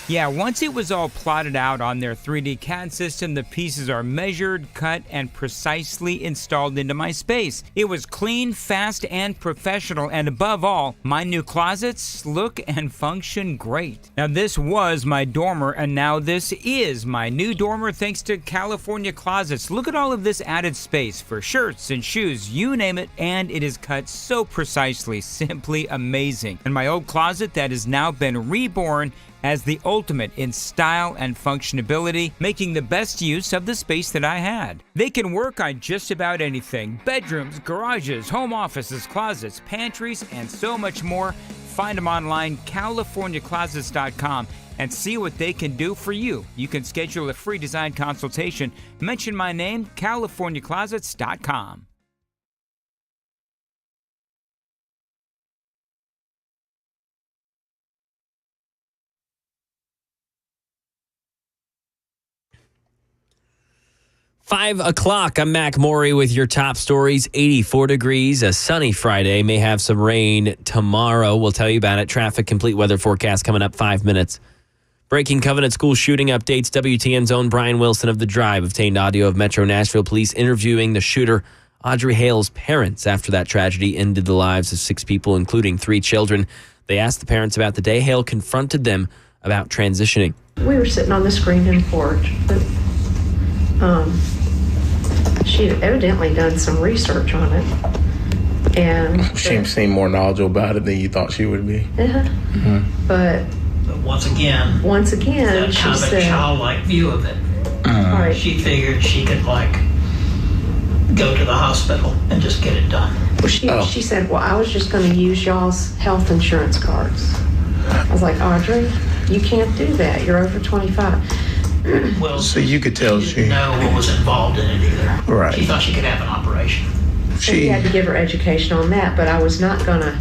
Yeah, once it was all plotted out on their 3D CAD system, the pieces are measured, cut, and precisely installed into my space. It was clean, fast, and professional, and above all, my new closets look and function great. Now, this was my dormer, and now this is my new dormer thanks to California Closets. Look at all of this added space for shirts and shoes, you name it, and it is cut so precisely, simply amazing. And my old closet that has now been reborn as the ultimate in style and functionality, making the best use of the space that I had. They can work on just about anything: bedrooms, garages, home offices, closets, pantries, and so much more. Find them online, CaliforniaClosets.com, and see what they can do for you. You can schedule a free design consultation. Mention my name, CaliforniaClosets.com. Five o'clock. I'm Mac Maury with your top stories. 84 degrees, a sunny Friday. May have some rain tomorrow. We'll tell you about it. Traffic complete weather forecast coming up 5 minutes. Breaking Covenant School shooting updates. WTN's own Brian Wilson of The Drive obtained audio of Metro Nashville police interviewing the shooter, Audrey Hale's parents, after that tragedy ended the lives of 6 people, including 3 children. They asked the parents about the day Hale confronted them about transitioning. We were sitting on the screened-in porch, but she had evidently done some research on it, and she seemed more knowledgeable about it than you thought she would be. But once again, that she kind of said, a childlike view of it. Right. She figured she could go to the hospital and just get it done. Well, she said, well, I was just going to use y'all's health insurance cards. I was like, Audrey, you can't do that. You're over 25. Well, so you could tell she didn't know what was involved in it either. Right. She thought she could have an operation. She had to give her education on that, but I was not gonna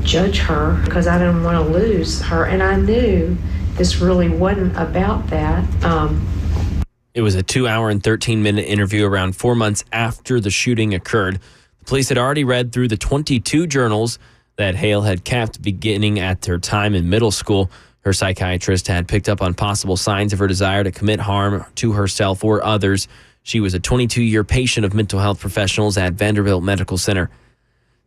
judge her because I didn't want to lose her, and I knew this really wasn't about that. It was a 2-hour and 13-minute interview around 4 months after the shooting occurred. The police had already read through the 22 journals that Hale had kept beginning at her time in middle school. Her psychiatrist had picked up on possible signs of her desire to commit harm to herself or others. She was a 22-year patient of mental health professionals at Vanderbilt Medical Center.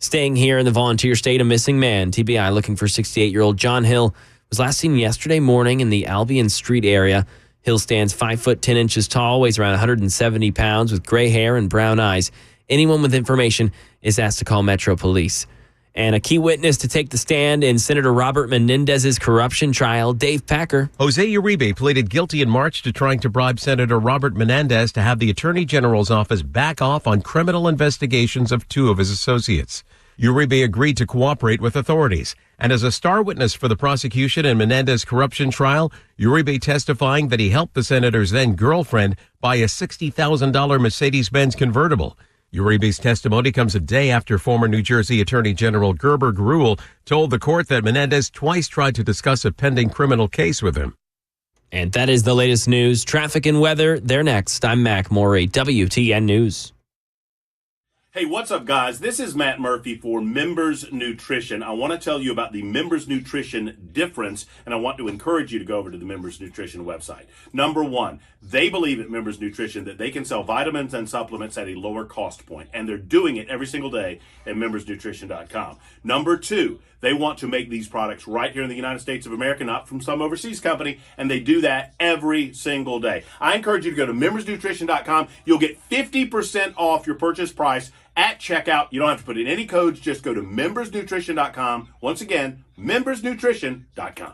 Staying here in the volunteer state, a missing man, TBI, looking for 68-year-old John Hill, was last seen yesterday morning in the Albion Street area. Hill stands 5 foot 10 inches tall, weighs around 170 pounds, with gray hair and brown eyes. Anyone with information is asked to call Metro Police. And a key witness to take the stand in Senator Robert Menendez's corruption trial, Dave Packer. Jose Uribe pleaded guilty in March to trying to bribe Senator Robert Menendez to have the Attorney General's office back off on criminal investigations of 2 of his associates. Uribe agreed to cooperate with authorities. And as a star witness for the prosecution in Menendez's corruption trial, Uribe testifying that he helped the senator's then-girlfriend buy a $60,000 Mercedes-Benz convertible. Uribe's testimony comes a day after former New Jersey Attorney General Gerber Gruhl told the court that Menendez twice tried to discuss a pending criminal case with him. And that is the latest news. Traffic and weather, they're next. I'm Mac Morey, WTN News. Hey, what's up, guys? This is Matt Murphy for Members Nutrition. I want to tell you about the Members Nutrition difference, and I want to encourage you to go over to the Members Nutrition website. Number one, they believe at Members Nutrition that they can sell vitamins and supplements at a lower cost point, and they're doing it every single day at membersnutrition.com. Number two, they want to make these products right here in the United States of America, not from some overseas company, and they do that every single day. I encourage you to go to membersnutrition.com. You'll get 50% off your purchase price at checkout. You don't have to put in any codes. Just go to membersnutrition.com. Once again, membersnutrition.com.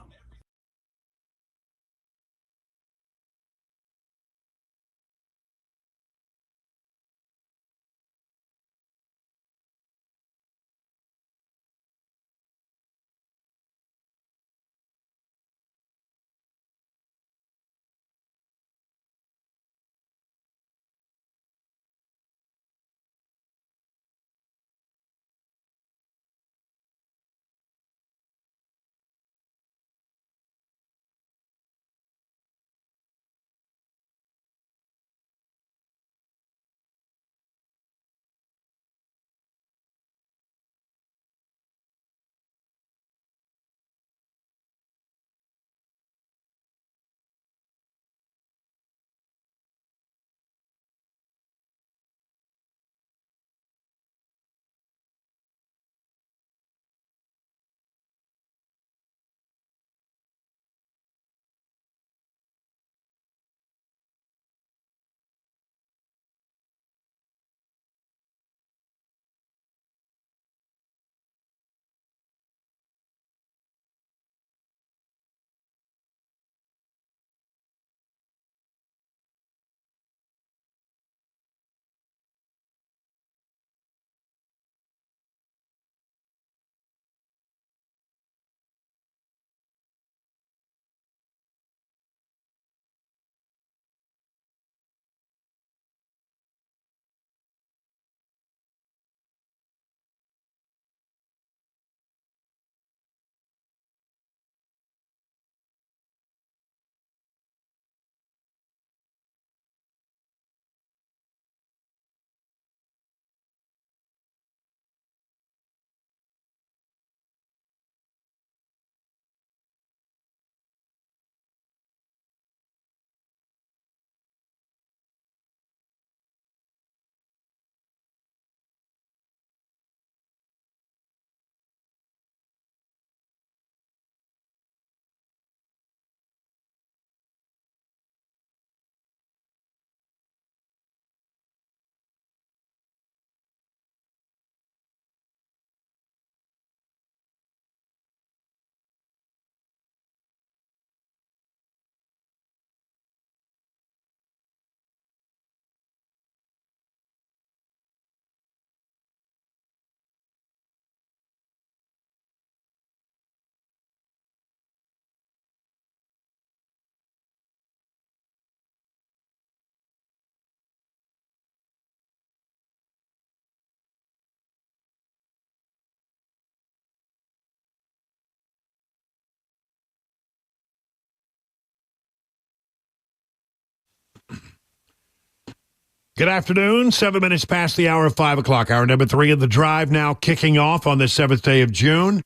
Good afternoon. 7 minutes past the hour of 5 o'clock. Hour number 3 of the drive now kicking off on the 7th day of June.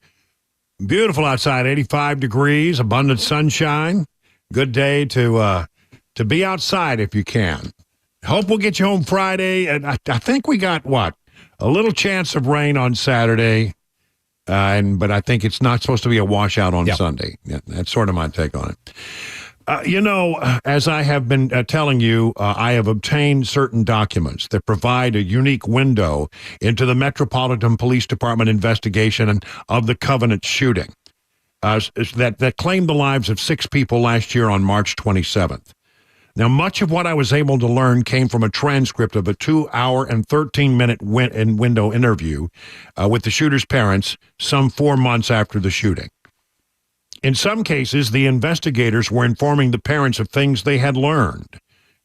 Beautiful outside, 85 degrees, abundant sunshine. Good day to be outside if you can. Hope we'll get you home Friday. And I think we got, A little chance of rain on Saturday, but I think it's not supposed to be a washout on Sunday. Yeah, that's sort of my take on it. As I have been telling you, I have obtained certain documents that provide a unique window into the Metropolitan Police Department investigation of the Covenant shooting that claimed the lives of 6 people last year on March 27th. Now, much of what I was able to learn came from a transcript of a 2-hour and 13-minute window interview with the shooter's parents some 4 months after the shooting. In some cases, the investigators were informing the parents of things they had learned.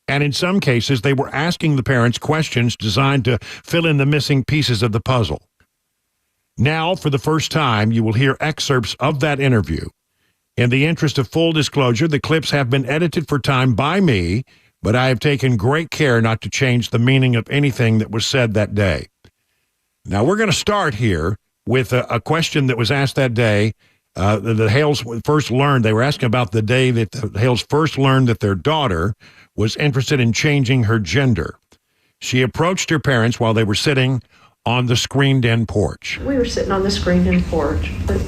And in some cases, they were asking the parents questions designed to fill in the missing pieces of the puzzle. Now, for the first time, you will hear excerpts of that interview. In the interest of full disclosure, the clips have been edited for time by me, but I have taken great care not to change the meaning of anything that was said that day. Now, we're going to start here with a question that was asked that day. The Hales first learned, they were asking about the day that the Hales first learned that their daughter was interested in changing her gender. She approached her parents while they were sitting on the screened-in porch. We were sitting on the screened-in porch, but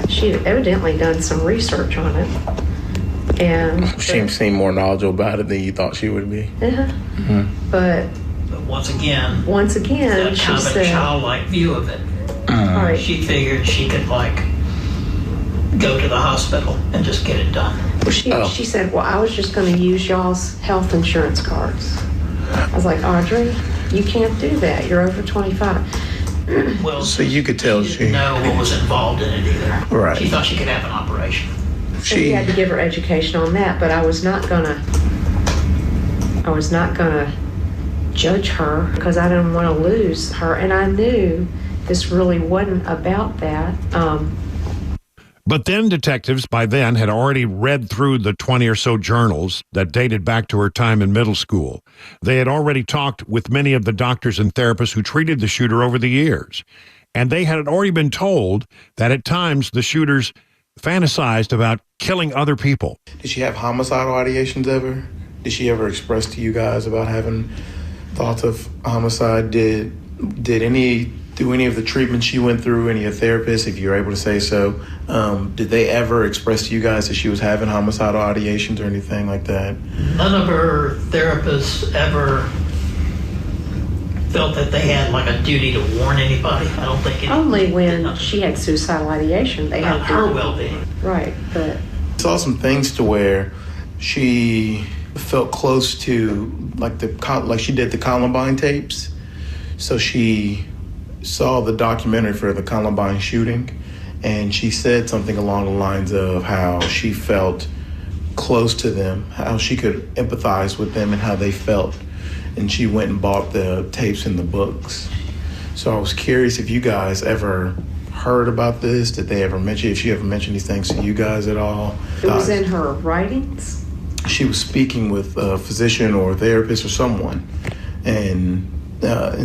she had evidently done some research on it. And she seemed more knowledgeable about it than you thought she would be. But once again, that she kind of said, a childlike view of it. Right. She figured she could go to the hospital and just get it done. Well, she said, well, I was just going to use y'all's health insurance cards. I was like, Audrey, you can't do that. You're over 25. Well, so you could tell she didn't know what was involved in it either. Right. She thought she could have an operation. She had to give her education on that, but I was not gonna judge her because I didn't want to lose her, and I knew this really wasn't about that. But then detectives by then had already read through the 20 or so journals that dated back to her time in middle school. They had already talked with many of the doctors and therapists who treated the shooter over the years. And they had already been told that at times the shooters fantasized about killing other people. Did she have homicidal ideations ever? Did she ever express to you guys about having thoughts of homicide? Did any of the treatment she went through, any of the therapists, if you're able to say so, did they ever express to you guys that she was having homicidal ideations or anything like that? None of her therapists ever felt that they had like a duty to warn anybody. I don't think it. Only when she had suicidal ideation, they had her well-being. Right, but I saw some things to where she felt close to like she did the Columbine tapes, so she saw the documentary for the Columbine shooting, and she said something along the lines of how she felt close to them, how she could empathize with them and how they felt, and she went and bought the tapes and the books. So I was curious if you guys ever heard about this. Did they ever mention, if she ever mentioned these things to you guys at all? It was in her writings? She was speaking with a physician or a therapist or someone, and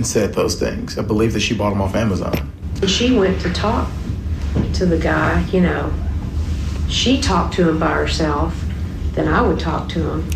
said those things. I believe that she bought them off Amazon. She went to talk to the guy, she talked to him by herself, then I would talk to him.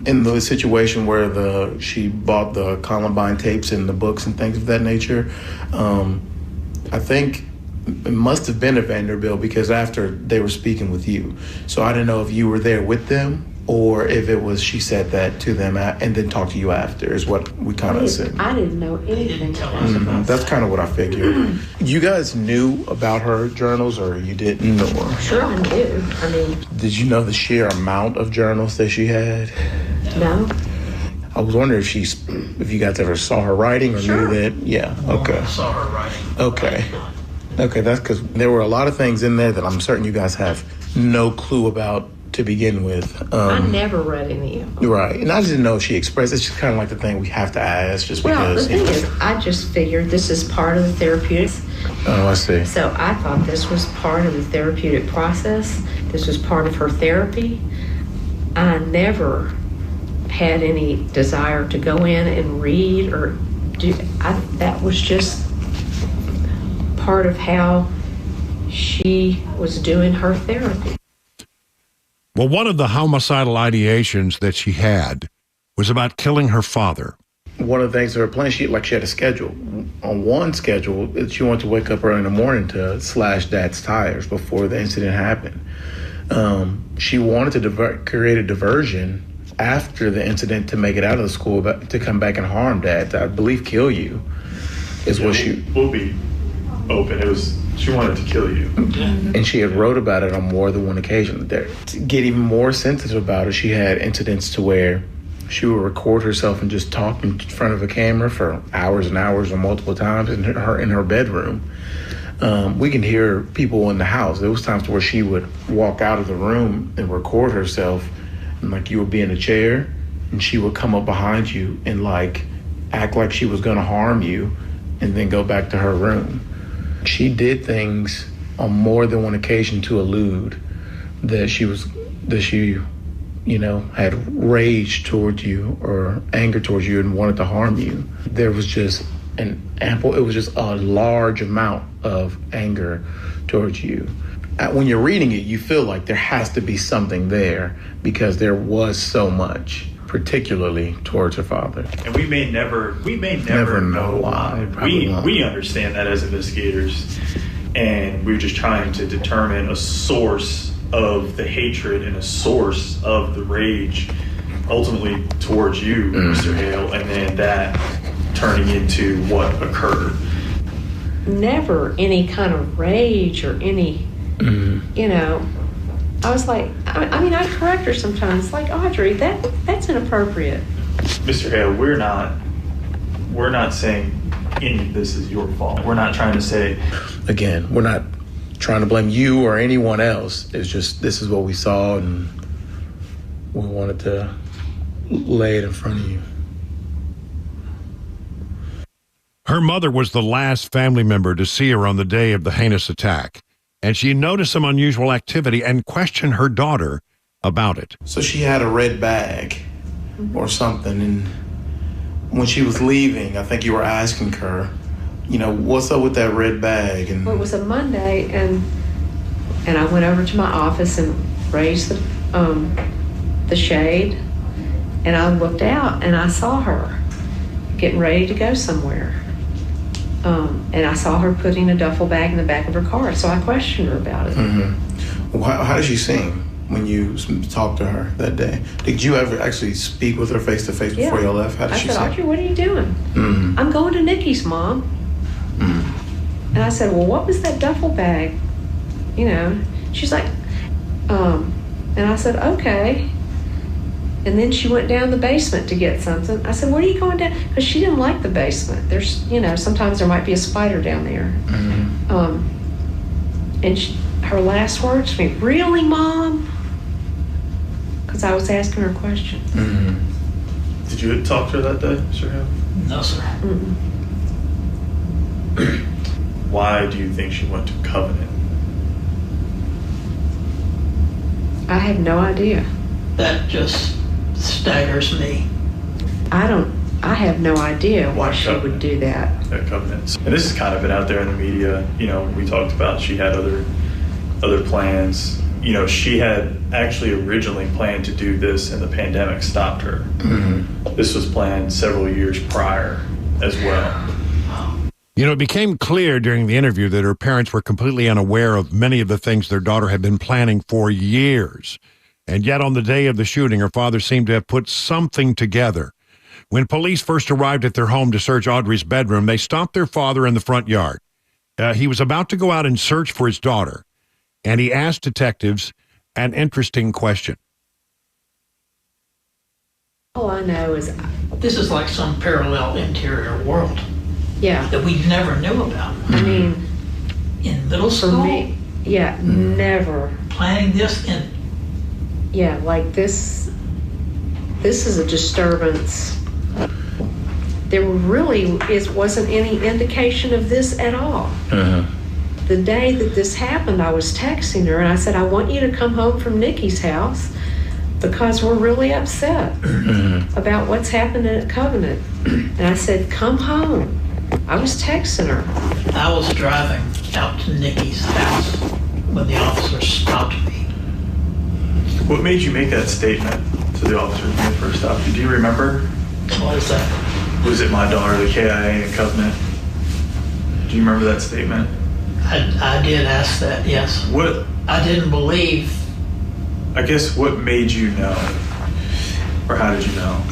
In the situation where she bought the Columbine tapes and the books and things of that nature, I think it must have been at Vanderbilt because after they were speaking with you. So I didn't know if you were there with them or if it was she said that to them and then talked to you after is what we kind of said. I didn't know anything about That's kind of what I figured. You guys knew about her journals or you didn't? Or? Sure I knew. I mean... Did you know the sheer amount of journals that she had? No. I was wondering if you guys ever saw her writing or knew that. Yeah, okay. I saw her writing. Okay, that's because there were a lot of things in there that I'm certain you guys have no clue about to begin with. I never read any of them. Right, and I just didn't know if she expressed. It's just kind of like the thing we have to ask just because. Well, the thing is, I just figured this is part of the therapeutics. Oh, I see. So I thought this was part of the therapeutic process. This was part of her therapy. I never had any desire to go in and read or do. That was just part of how she was doing her therapy. Well, one of the homicidal ideations that she had was about killing her father. one of the things that her plan, she had a schedule. On one schedule, she wanted to wake up early in the morning to slash Dad's tires before the incident happened. She wanted to create a diversion after the incident to make it out of the school, but to come back and harm Dad, I believe kill you, is what she... We'll be open. She wanted to kill you. And she had wrote about it on more than one occasion. To get even more sensitive about it, she had incidents to where she would record herself and just talk in front of a camera for hours and hours or multiple times in her bedroom. We can hear people in the house. There was times where she would walk out of the room and record herself, and like you would be in a chair, and she would come up behind you and like act like she was gonna harm you, and then go back to her room. She did things on more than one occasion to allude that she had rage towards you or anger towards you and wanted to harm you. There was just it was just a large amount of anger towards you. When you're reading it, you feel like there has to be something there because there was so much, particularly towards her father. And we may never know why. We understand that as investigators, and we're just trying to determine a source of the hatred and a source of the rage, ultimately towards you, Mr. Hale, and then that turning into what occurred. Never any kind of rage or any, I was like, I correct her sometimes, like, Audrey, that's inappropriate. Mr. Hale, we're not saying any of this is your fault. We're not trying to say... Again, we're not trying to blame you or anyone else. It's just, this is what we saw, and we wanted to lay it in front of you. Her mother was the last family member to see her on the day of the heinous attack, and she noticed some unusual activity and questioned her daughter about it. So she had a red bag or something, and when she was leaving, I think you were asking her, what's up with that red bag? And well, it was a Monday, and I went over to my office and raised the shade, and I looked out and I saw her getting ready to go somewhere. And I saw her putting a duffel bag in the back of her car, so I questioned her about it. How did she seem when you talked to her that day? Did you ever actually speak with her face to face before you left? How did she I said, seem? Audrey, what are you doing? I'm going to Nikki's, Mom. And I said, well, what was that duffel bag? She's like, and I said, okay. And then she went down the basement to get something. I said, where are you going down? Because she didn't like the basement. There's, sometimes there might be a spider down there. And her last words to me, really, Mom? Because I was asking her a question. Did you talk to her that day, Sir Hale? No, sir. Why do you think she went to Covenant? I have no idea. That just staggers me. I have no idea why she would do that. At Covenant. And this has kind of been out there in the media. We talked about she had other plans. She had actually originally planned to do this, and the pandemic stopped her. This was planned several years prior as well. It became clear during the interview that her parents were completely unaware of many of the things their daughter had been planning for years. And yet on the day of the shooting, her father seemed to have put something together. When police first arrived at their home to search Audrey's bedroom, they stopped their father in the front yard. He was about to go out and search for his daughter, and he asked detectives an interesting question. All I know is... This is like some parallel interior world. Yeah. That we never knew about. I mean... In middle school? For me, never. Planning this in... Yeah, like this is a disturbance. There really wasn't any indication of this at all. The day that this happened, I was texting her and I said, I want you to come home from Nikki's house because we're really upset about what's happening at Covenant. And I said, come home. I was texting her. I was driving out to Nikki's house when the officer stopped me. What made you make that statement to the officers when they first stopped you? Do you remember? What was that? Was it my daughter, the KIA and covenant? Do you remember that statement? I did ask that, yes. What? I didn't believe. I guess what made you know? Or how did you know?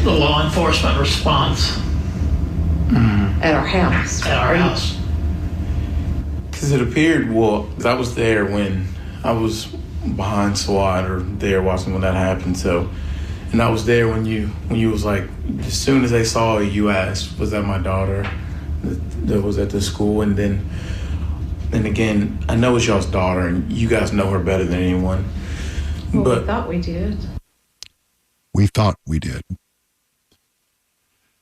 The law enforcement response. At our house. At our house. Because it appeared, I was there when I was behind SWAT or there watching when that happened. So, and I was there when you was like, as soon as they saw you asked, was that my daughter that was at the school? And then, and again, I know it's y'all's daughter and you guys know her better than anyone. Well, but we thought we did. We thought we did.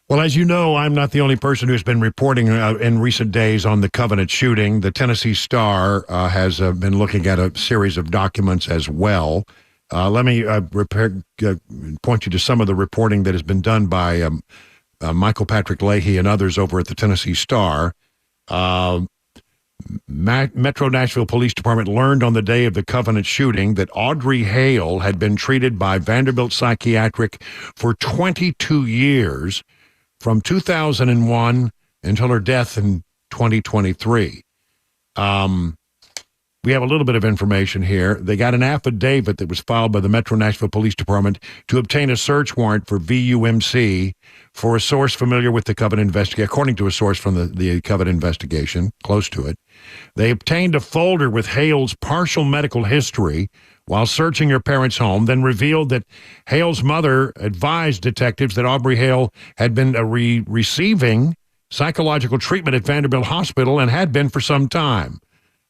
Well, as you know, I'm not the only person who's been reporting in recent days on the Covenant shooting. The Tennessee Star has been looking at a series of documents as well. Let me point you to some of the reporting that has been done by Michael Patrick Leahy and others over at the Tennessee Star. Metro Nashville Police Department learned on the day of the Covenant shooting that Audrey Hale had been treated by Vanderbilt Psychiatric for 22 years, from 2001 until her death in 2023. We have a little bit of information here. They got an affidavit that was filed by the Metro Nashville Police Department to obtain a search warrant for VUMC for a source familiar with the Covenant investigation, according to a source from the Covenant investigation, close to it. They obtained a folder with Hale's partial medical history while searching her parents' home, then revealed that Hale's mother advised detectives that Audrey Hale had been receiving psychological treatment at Vanderbilt Hospital and had been for some time.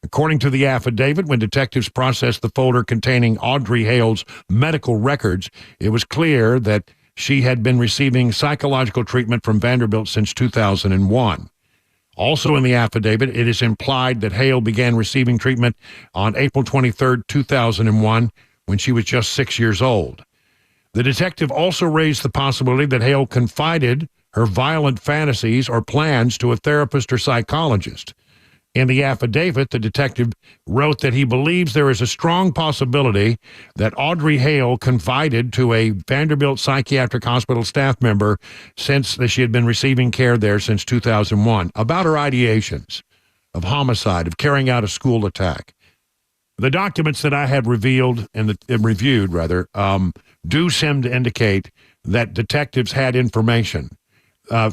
According to the affidavit, when detectives processed the folder containing Audrey Hale's medical records, it was clear that she had been receiving psychological treatment from Vanderbilt since 2001. Also in the affidavit, it is implied that Hale began receiving treatment on April 23, 2001, when she was just 6 years old. The detective also raised the possibility that Hale confided her violent fantasies or plans to a therapist or psychologist. In the affidavit, the detective wrote that he believes there is a strong possibility that Audrey Hale confided to a Vanderbilt Psychiatric Hospital staff member since she had been receiving care there since 2001 about her ideations of homicide, of carrying out a school attack. The documents that I have reviewed do seem to indicate that detectives had information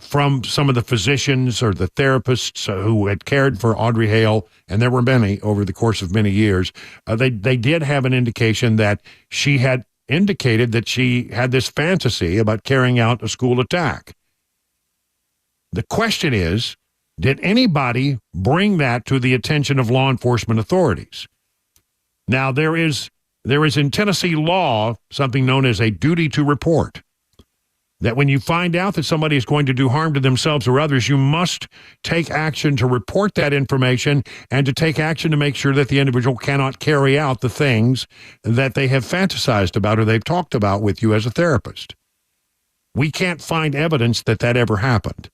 from some of the physicians or the therapists who had cared for Audrey Hale, and there were many over the course of many years. They did have an indication that she had indicated that she had this fantasy about carrying out a school attack. The question is, did anybody bring that to the attention of law enforcement authorities? Now, there is in Tennessee law something known as a duty to report. That when you find out that somebody is going to do harm to themselves or others, you must take action to report that information and to take action to make sure that the individual cannot carry out the things that they have fantasized about or they've talked about with you as a therapist. We can't find evidence that that ever happened.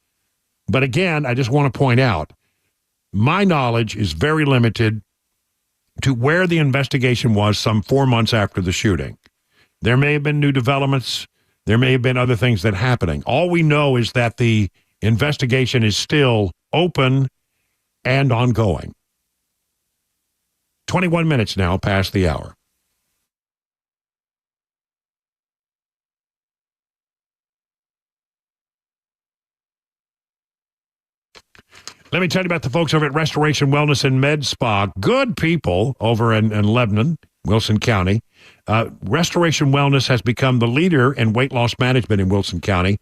But again, I just want to point out, my knowledge is very limited to where the investigation was some 4 months after the shooting. There may have been new developments. There may have been other things that are happening. All we know is that the investigation is still open and ongoing. 21 minutes now past the hour. Let me tell you about the folks over at Restoration Wellness and Med Spa. Good people over in Lebanon, Wilson County. Restoration Wellness has become the leader in weight loss management in Wilson County,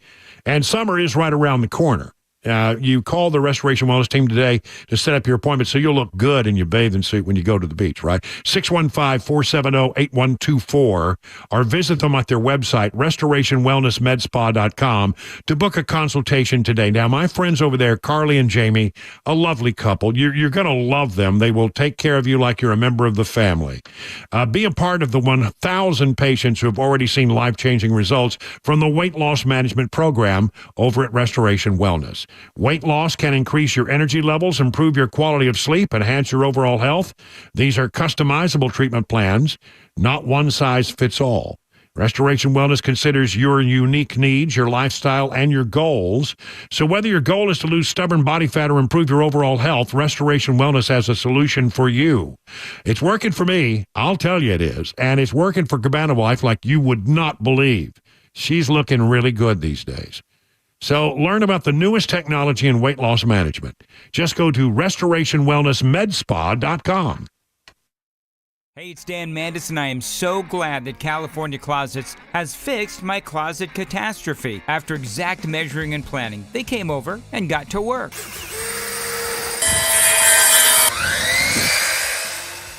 and summer is right around the corner. You call the Restoration Wellness team today to set up your appointment so you'll look good in your bathing suit when you go to the beach, right? 615-470-8124, or visit them at their website, restorationwellnessmedspa.com, to book a consultation today. Now, my friends over there, Carly and Jamie, a lovely couple. You're going to love them. They will take care of you like you're a member of the family. Be a part of the 1,000 patients who have already seen life-changing results from the weight loss management program over at Restoration Wellness. Weight loss can increase your energy levels, improve your quality of sleep, enhance your overall health. These are customizable treatment plans, not one size fits all. Restoration Wellness considers your unique needs, your lifestyle, and your goals. So whether your goal is to lose stubborn body fat or improve your overall health, Restoration Wellness has a solution for you. It's working for me. I'll tell you it is. And it's working for Cabana Wife like you would not believe. She's looking really good these days. So learn about the newest technology in weight loss management. Just go to restorationwellnessmedspa.com. Hey, it's Dan Mandis, and I am so glad that California Closets has fixed my closet catastrophe. After exact measuring and planning, they came over and got to work.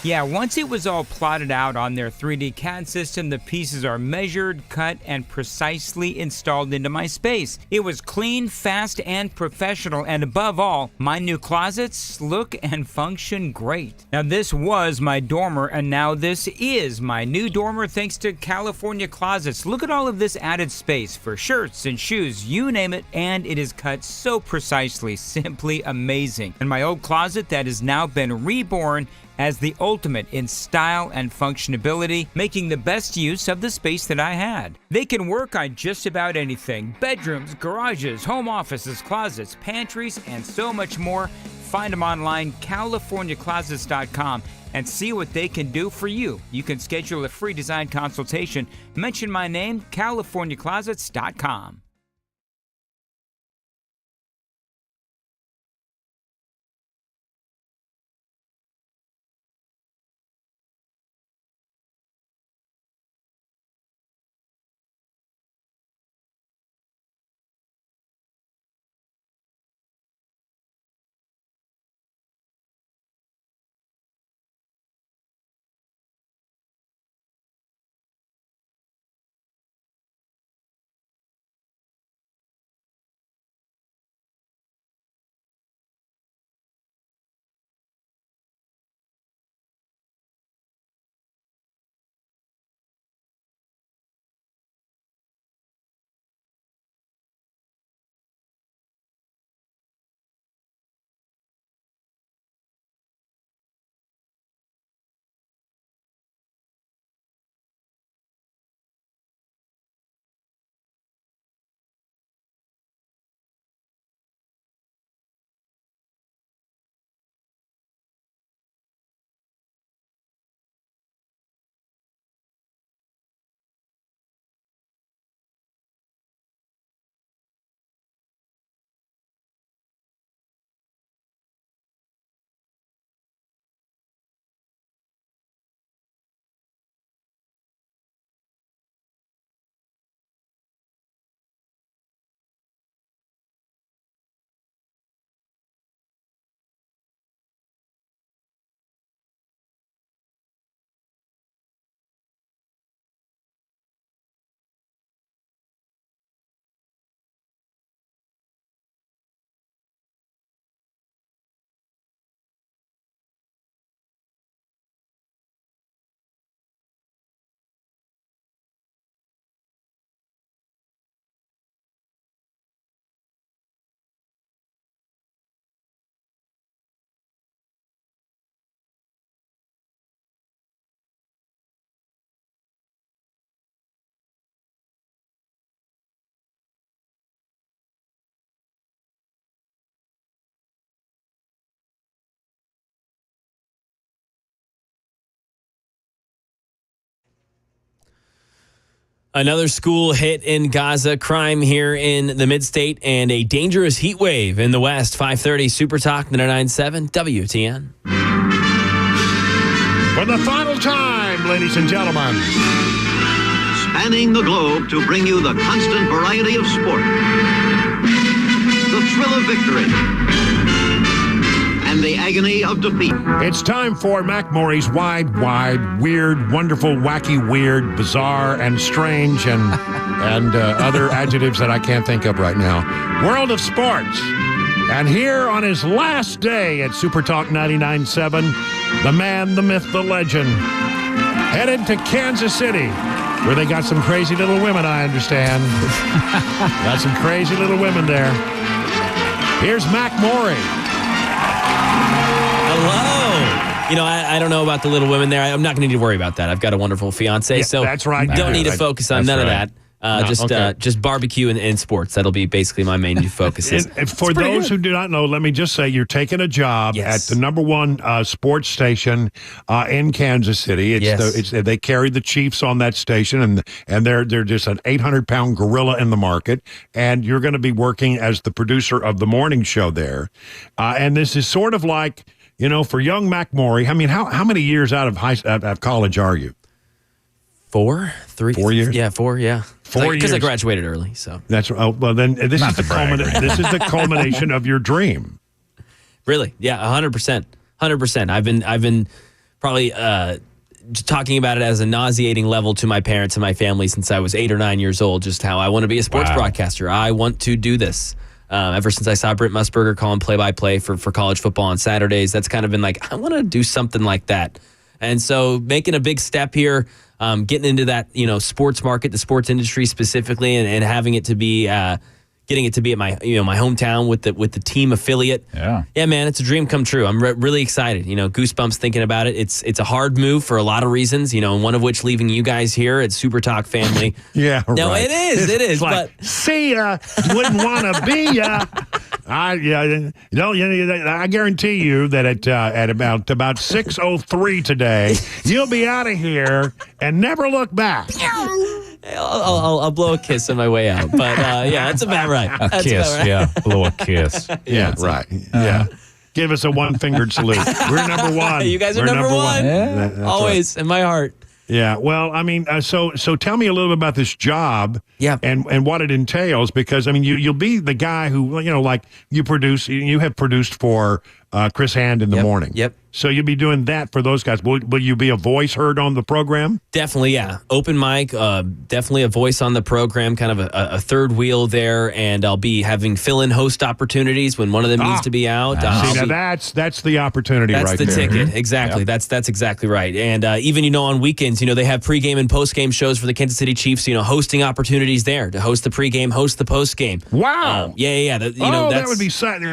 Yeah, once it was all plotted out on their 3D CAD system, the pieces are measured, cut, and precisely installed into my space. It was clean, fast, and professional, and above all, my new closets look and function great. Now, this was my dormer, and now this is my new dormer thanks to California Closets. Look at all of this added space for shirts and shoes, you name it, and it is cut so precisely, simply amazing. And my old closet that has now been reborn as the ultimate in style and functionability, making the best use of the space that I had. They can work on just about anything: bedrooms, garages, home offices, closets, pantries, and so much more. Find them online, CaliforniaClosets.com, and see what they can do for you. You can schedule a free design consultation. Mention my name, CaliforniaClosets.com. Another school hit in Gaza, crime here in the mid-state, and a dangerous heat wave in the west. 5:30 Super Talk 99.7 WTN. For the final time, ladies and gentlemen. Spanning the globe to bring you the constant variety of sport, the thrill of victory, and the agony of defeat. It's time for Mac Maury's wide, weird, wonderful, wacky, weird, bizarre, and strange, and other adjectives that I can't think of right now. World of Sports. And here on his last day at Super Talk 99.7, the man, the myth, the legend, headed to Kansas City, where they got some crazy little women, I understand. Got some crazy little women there. Here's Mac Maury. Hello. I don't know about the Little Women there. I'm not going to need to worry about that. I've got a wonderful fiance, so that's right. Don't need to focus on none of that. Okay. Just barbecue and sports. That'll be basically my main focus. And for those who do not know, let me just say you're taking a job at the #1 sports station in Kansas City. They carry the Chiefs on that station, and they're just an 800-pound gorilla in the market. And you're going to be working as the producer of the morning show there. And this is sort of like, for young Mac Morey. I mean, how many years out of college are you? 4 years. Yeah, 4. Yeah. 4 years. Because I graduated early, so. That's well. Then this is the culmination of your dream. Really? Yeah, 100%. 100%. I've been probably talking about it as a nauseating level to my parents and my family since I was 8 or 9 years old. Just how I want to be a sports broadcaster. I want to do this. Ever since I saw Britt Musburger calling play-by-play for college football on Saturdays, that's kind of been like, I want to do something like that. And so making a big step here. Getting into that, sports market, the sports industry specifically, and having it to be, getting it to be at my, my hometown with the team affiliate. Yeah, man, it's a dream come true. I'm really excited. Goosebumps thinking about it. It's a hard move for a lot of reasons. And one of which leaving you guys here at Super Talk family. Yeah, no, right. it is. Like, but see ya, wouldn't want to be ya. I guarantee you that at about 6:03 today, you'll be out of here and never look back. I'll blow a kiss on my way out, but that's about right. A kiss, blow a kiss. Yeah, right. Yeah. Give us a one-fingered salute. We're #1. You guys are number one. Yeah. Always in my heart. Yeah, well, I mean, so tell me a little bit about this job, and what it entails, because I mean, you'll be the guy who like you have produced for Chris Hand in the morning. Yep. So you'll be doing that for those guys. Will you be a voice heard on the program? Definitely, yeah. Open mic, definitely a voice on the program, kind of a third wheel there, and I'll be having fill-in host opportunities when one of them needs to be out. See, now that's the opportunity right there. That's the ticket, exactly. Yep. That's exactly right. And even, on weekends, they have pregame and postgame shows for the Kansas City Chiefs, hosting opportunities there to host the pregame, host the postgame. Wow. Yeah. That would be,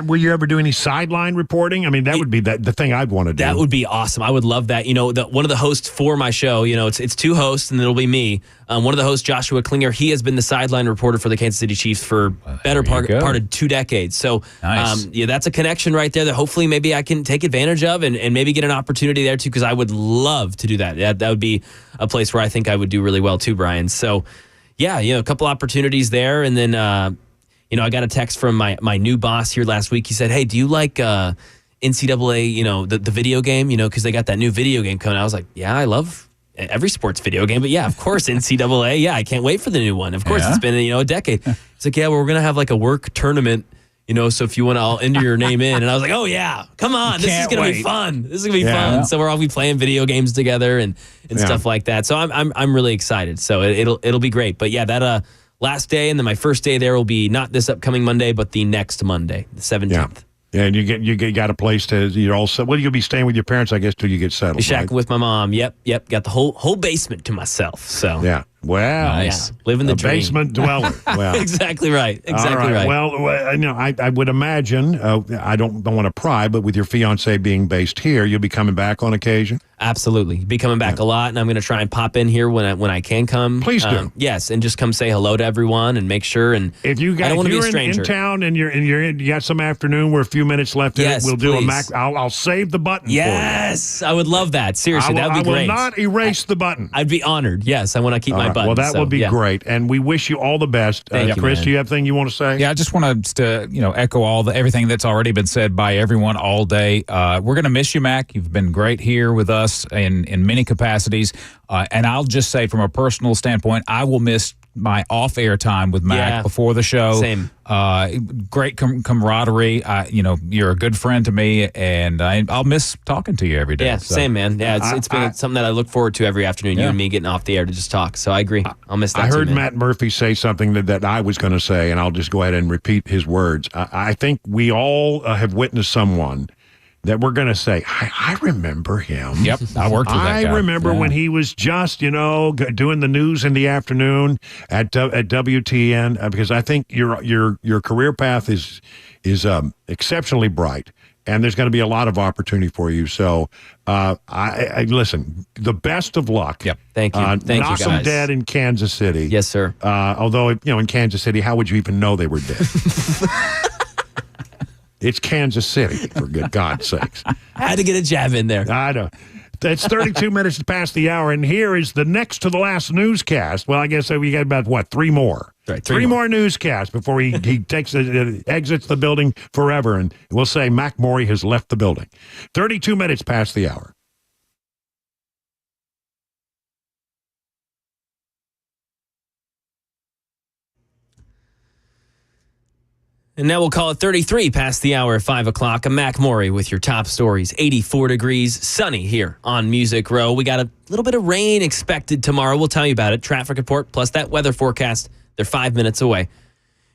will you ever do any sideline reporting? I mean, that would be the thing I'd want to do. That would be awesome. I would love that. One of the hosts for my show, it's 2 hosts, and it'll be me. One of the hosts, Joshua Klinger, he has been the sideline reporter for the Kansas City Chiefs for better part of 2 decades. So, nice. That's a connection right there that hopefully maybe I can take advantage of and maybe get an opportunity there too, because I would love to do that. That would be a place where I think I would do really well too, Brian. So, yeah, a couple opportunities there, and then I got a text from my new boss here last week. He said, "Hey, do you like NCAA, the video game, because they got that new video game coming." I was like, yeah, I love every sports video game, but yeah, of course, NCAA. Yeah, I can't wait for the new one. Of course, it's been, a decade. It's like, yeah, well, we're going to have like a work tournament, so if you want to, I'll enter your name in. And I was like, oh yeah, come on. This is going to be fun. This is going to be fun. So we're all be playing video games together and stuff like that. So I'm really excited. So it'll be great. But yeah, that last day and then my first day there will be not this upcoming Monday, but the next Monday, the 17th. Yeah. Yeah, and you got a place you're all set. Well, you'll be staying with your parents, I guess, till you get settled. Shacking with my mom. Yep. Got the whole basement to myself. So yeah, well, nice. Living the dream. Basement dweller. Well, exactly right. Exactly right. Well, I would imagine. I don't want to pry, but with your fiance being based here, you'll be coming back on occasion. Absolutely, be coming back a lot, and I'm going to try and pop in here when I can come. Please do. Yes, and just come say hello to everyone and make sure. And if you guys, I don't want to be a in stranger. Town and you got some afternoon where a few minutes left in it, we'll do a Mac. I'll save the button. Yes, I would love that. Seriously, that would be great. I will not erase the button. I'd be honored. Yes, I want to keep my button. Well, that would be great, and we wish you all the best. Thank you, Chris, man. do you have anything you want to say? Yeah, I just want to echo everything that's already been said by everyone all day. We're going to miss you, Mac. You've been great here with us in many capacities, and I'll just say from a personal standpoint, I will miss my off-air time with Mac before the show. Same. Great camaraderie. You're a good friend to me, and I'll miss talking to you every day. Yeah, so. same, man. Yeah, it's been something that I look forward to every afternoon, you and me getting off the air to just talk. So I agree. I'll miss that I heard too, man. Matt Murphy say something that I was going to say, and I'll just go ahead and repeat his words. I think we all have witnessed someone that we're going to say, I remember him. Yep, I worked with that guy. I remember when he was just, doing the news in the afternoon at WTN, because I think your career path is exceptionally bright. and there's going to be a lot of opportunity for you. So, I listen. The best of luck. Yep. Thank you. Thank you, knock guys. them dead in Kansas City. Yes, sir. Although, in Kansas City, how would you even know they were dead? It's Kansas City, for good God's sakes. I had to get a jab in there. I know. It's 32 minutes past the hour, and here is the next to the last newscast. Well, I guess we got about, 3 more? Right, three more newscasts before he exits the building forever, and we'll say Mac Morey has left the building. 32 minutes past the hour. And now we'll call it 33 past the hour at 5 o'clock. I'm Mac Morey with your top stories. 84 degrees, sunny here on Music Row. We got a little bit of rain expected tomorrow. We'll tell you about it. Traffic report plus that weather forecast. They're 5 minutes away.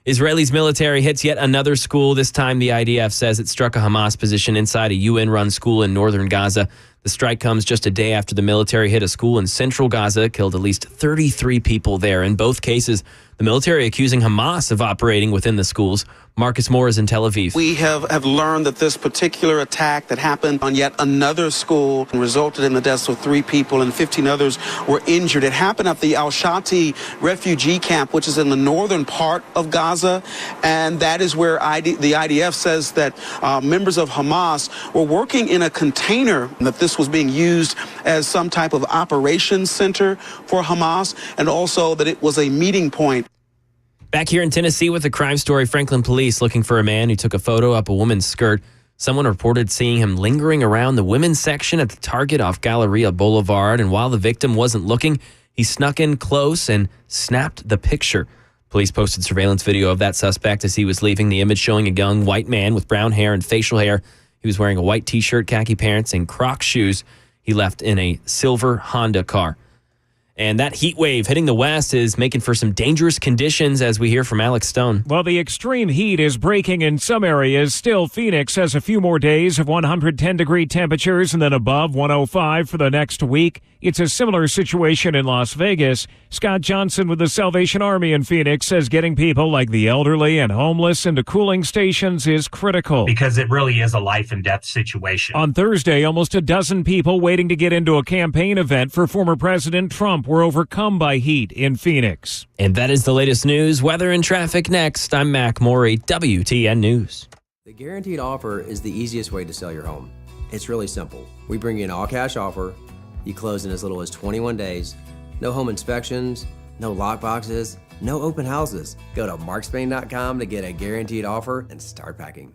Israel's military hits yet another school. This time the IDF says it struck a Hamas position inside a UN-run school in northern Gaza. The strike comes just a day after the military hit a school in central Gaza, killed at least 33 people there. In both cases, the military accusing Hamas of operating within the schools. Marcus Moore is in Tel Aviv. We have learned that this particular attack that happened on yet another school resulted in the deaths of 3 people and 15 others were injured. It happened at the Al-Shati refugee camp, which is in the northern part of Gaza, and that is where the IDF says that members of Hamas were working in a container, and that this was being used as some type of operations center for Hamas, and also that it was a meeting point. Back here in Tennessee with a crime story, Franklin police looking for a man who took a photo up a woman's skirt. Someone reported seeing him lingering around the women's section at the Target off Galleria Boulevard, and while the victim wasn't looking, he snuck in close and snapped the picture. Police posted surveillance video of that suspect as he was leaving, the image showing a young white man with brown hair and facial hair. He was wearing a white T-shirt, khaki pants, and Crocs shoes. He left in a silver Honda car. And that heat wave hitting the West is making for some dangerous conditions, as we hear from Alex Stone. Well, the extreme heat is breaking in some areas. Still, Phoenix has a few more days of 110-degree temperatures and then above 105 for the next week. It's a similar situation in Las Vegas. Scott Johnson with the Salvation Army in Phoenix says getting people like the elderly and homeless into cooling stations is critical. Because it really is a life and death situation. On Thursday, almost a dozen people waiting to get into a campaign event for former President Trump were overcome by heat in Phoenix. And that is the latest news, weather, and traffic next. I'm Mac Morey, WTN News. The Guaranteed Offer is the easiest way to sell your home. It's really simple. We bring you an all-cash offer. You close in as little as 21 days. No home inspections, no lock boxes, no open houses. Go to markspain.com to get a guaranteed offer and start packing.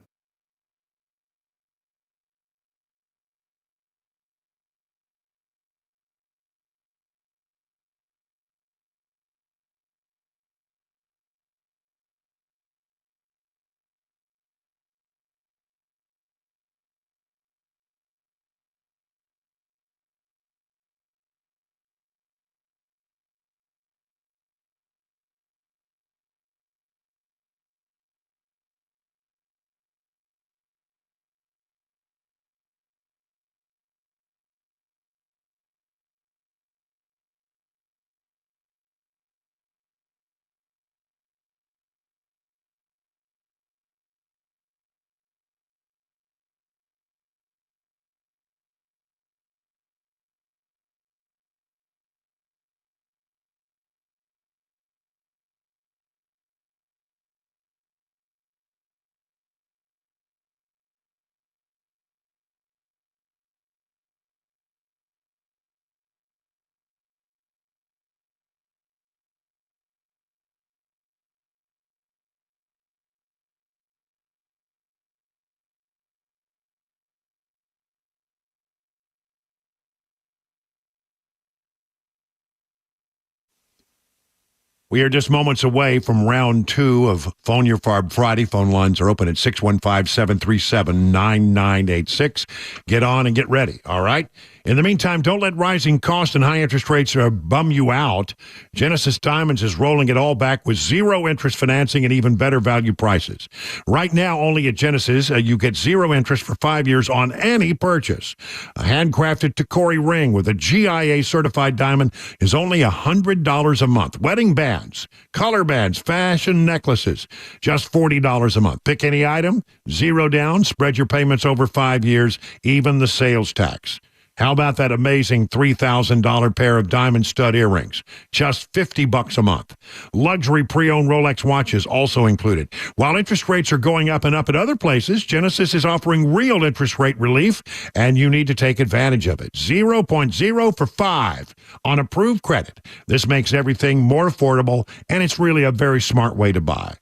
We are just moments away from round 2 of Phone Your Farb Friday. Phone lines are open at 615-737-9986. Get on and get ready, all right? In the meantime, don't let rising costs and high interest rates bum you out. Genesis Diamonds is rolling it all back with zero interest financing and even better value prices. Right now, only at Genesis, you get zero interest for 5 years on any purchase. A handcrafted Takori ring with a GIA certified diamond is only $100 a month. Wedding band bands, color bands, fashion necklaces. Just $40 a month. Pick any item, 0 down, spread your payments over 5 years, even the sales tax. How about that amazing $3,000 pair of diamond stud earrings? Just $50 a month. Luxury pre-owned Rolex watches also included. While interest rates are going up and up at other places, Genesis is offering real interest rate relief, and you need to take advantage of it. 0.0 for 5 on approved credit. This makes everything more affordable, and it's really a very smart way to buy.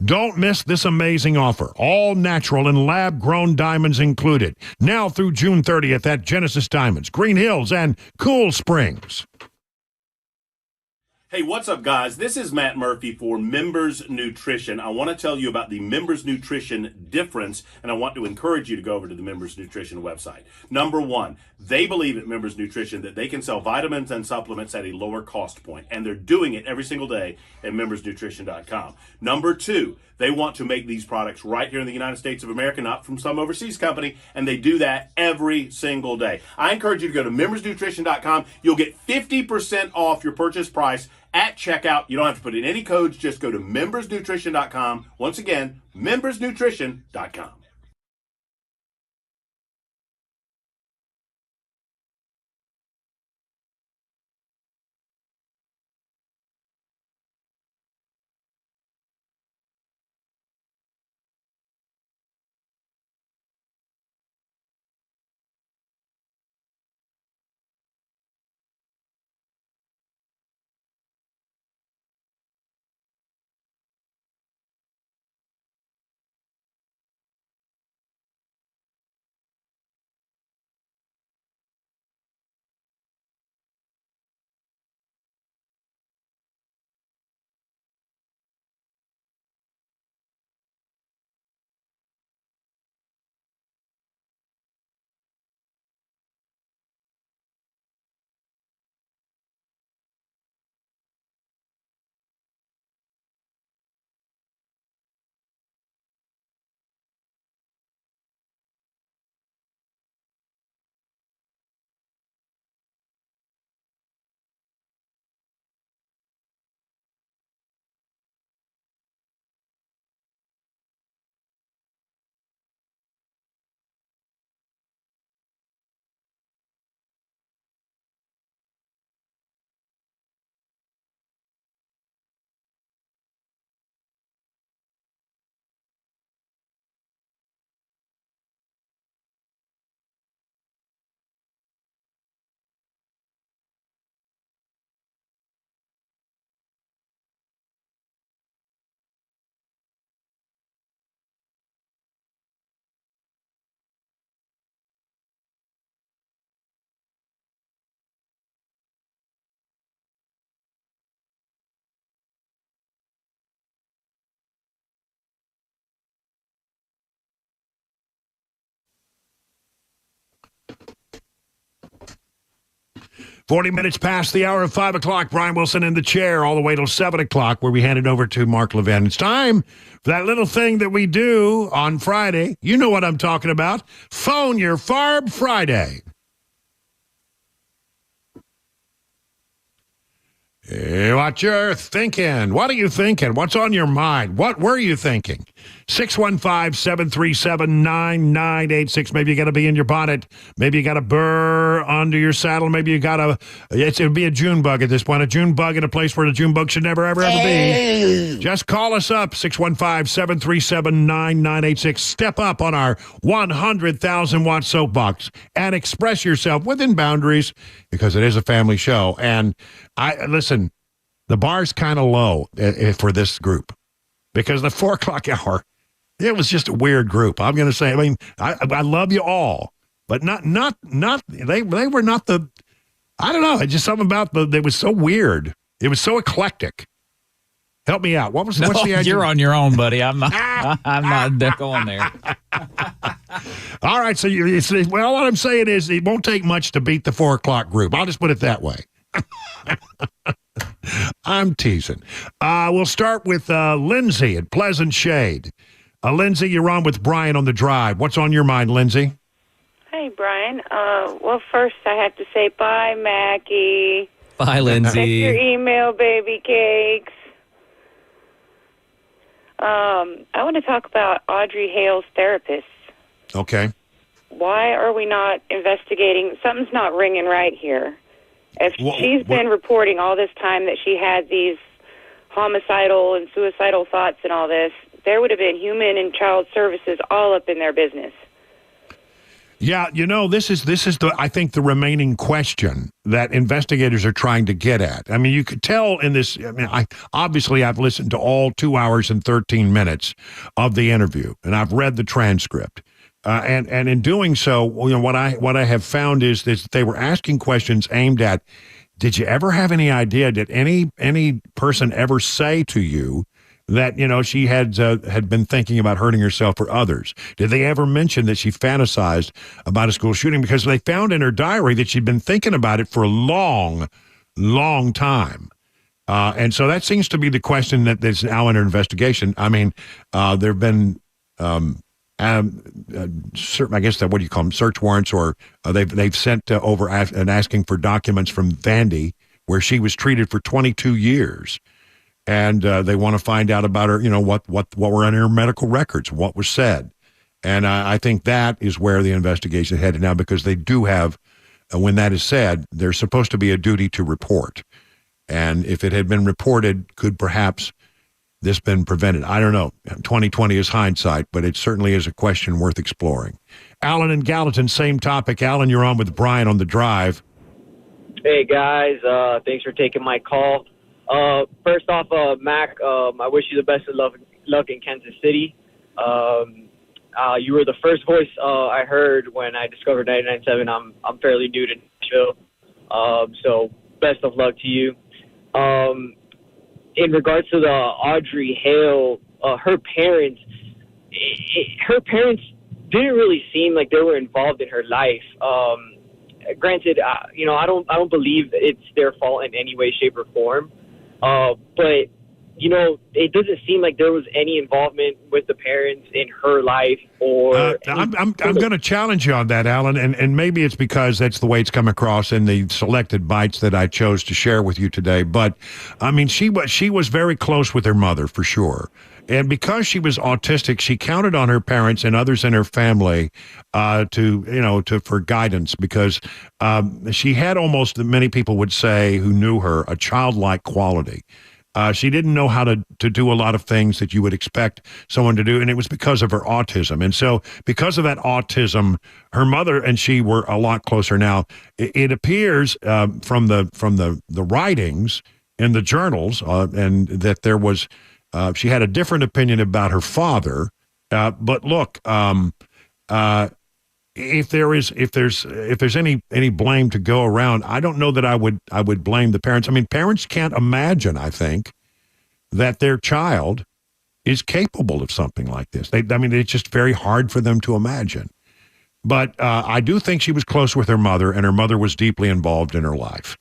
Don't miss this amazing offer. All natural and lab-grown diamonds included. Now through June 30th at Genesis Diamonds, Green Hills, and Cool Springs. Hey, what's up, guys? This is Matt Murphy for Members Nutrition. I want to tell you about the Members Nutrition difference, and I want to encourage you to go over to the Members Nutrition website. Number one, they believe at Members Nutrition that they can sell vitamins and supplements at a lower cost point, and they're doing it every single day at membersnutrition.com. Number two, they want to make these products right here in the United States of America, not from some overseas company, and they do that every single day. I encourage you to go to membersnutrition.com. You'll get 50% off your purchase price at checkout. You don't have to put in any codes. Just go to membersnutrition.com. Once again, membersnutrition.com. Forty minutes past the hour of 5 o'clock. Brian Wilson in the chair all the way till 7 o'clock, where we hand it over to Mark Levin. It's time for that little thing that we do on Friday. You know what I'm talking about. Phone your Farb Friday. What you're thinking. What are you thinking? What's on your mind? What were you thinking? 615-737-9986. Maybe you got to be in your bonnet. Maybe you got a burr under your saddle. Maybe you got it would be a June bug at this point. A June bug in a place where the June bug should never, ever be. Just call us up, 615-737-9986. Step up on our 100,000-watt soapbox and express yourself within boundaries, because it is a family show. And listen, the bar's kind of low for this group, because the 4 o'clock hour, it was just a weird group. I'm going to say, I mean, I love you all, but not they were not the, I don't know. It's just something about it was so weird. It was so eclectic. Help me out. What's the idea? You're on your own, buddy. I'm not going there. All right. So well, what I'm saying is it won't take much to beat the 4 o'clock group. I'll just put it that way. I'm teasing. We'll start with Lindsay at Pleasant Shade. Lindsay, you're on with Brian on the drive. What's on your mind, Lindsay? Hey, Brian. Well, first I have to say bye, Mackie. Bye, Lindsay. Check your email, baby cakes. I want to talk about Audrey Hale's therapist. Okay. Why are we not investigating? Something's not ringing right here. If she's been reporting all this time that she had these homicidal and suicidal thoughts and all this, there would have been human and child services all up in their business. Yeah, this is I think the remaining question that investigators are trying to get at. I mean, you could tell in this. I mean, I've listened to all 2 hours and 13 minutes of the interview, and I've read the transcript. And in doing so, what I have found is that they were asking questions aimed at, did you ever have any idea? Did any person ever say to you that she had been thinking about hurting herself or others? Did they ever mention that she fantasized about a school shooting? Because they found in her diary that she'd been thinking about it for a long, long time. And so that seems to be the question that is now under investigation. I mean, there have been certain, I guess, what do you call them, search warrants, or they've sent over and asking for documents from Vandy, where she was treated for 22 years. And they want to find out about her, what were in her medical records, what was said. And I think that is where the investigation is headed now, because they do have, when that is said, there's supposed to be a duty to report. And if it had been reported, could perhaps this been prevented? I don't know. 2020 is hindsight, but it certainly is a question worth exploring. Alan in Gallatin, same topic. Alan, you're on with Brian on the Drive. Hey, guys. Thanks for taking my call. First off, Mac, I wish you the best of luck in Kansas City. You were the first voice I heard when I discovered 99.7. I'm fairly new to Nashville, so best of luck to you. In regards to the Audrey Hale, her parents didn't really seem like they were involved in her life. Granted, I don't believe it's their fault in any way, shape, or form. But it doesn't seem like there was any involvement with the parents in her life, or I'm going to challenge you on that, Alan, and maybe it's because that's the way it's come across in the selected bites that I chose to share with you today. But I mean, she was very close with her mother, for sure. And because she was autistic, she counted on her parents and others in her family for guidance, because she had almost, many people would say who knew her, a childlike quality. She didn't know how to do a lot of things that you would expect someone to do, and it was because of her autism. And so because of that autism, her mother and she were a lot closer. Now, it appears from the writings in the journals and that there was she had a different opinion about her father. But look, if there's any blame to go around, I don't know that I would blame the parents. I mean, parents can't imagine, I think, that their child is capable of something like this. It's just very hard for them to imagine. But I do think she was close with her mother, and her mother was deeply involved in her life.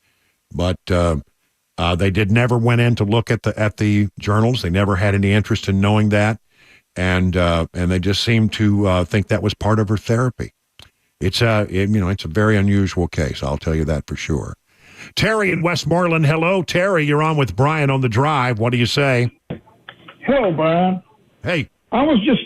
But they never went in to look at the journals. They never had any interest in knowing that, and they just seemed to think that was part of her therapy. It's a very unusual case. I'll tell you that for sure. Terry in Westmoreland. Hello, Terry. You're on with Brian on the Drive. What do you say? Hello, Brian. Hey. I was just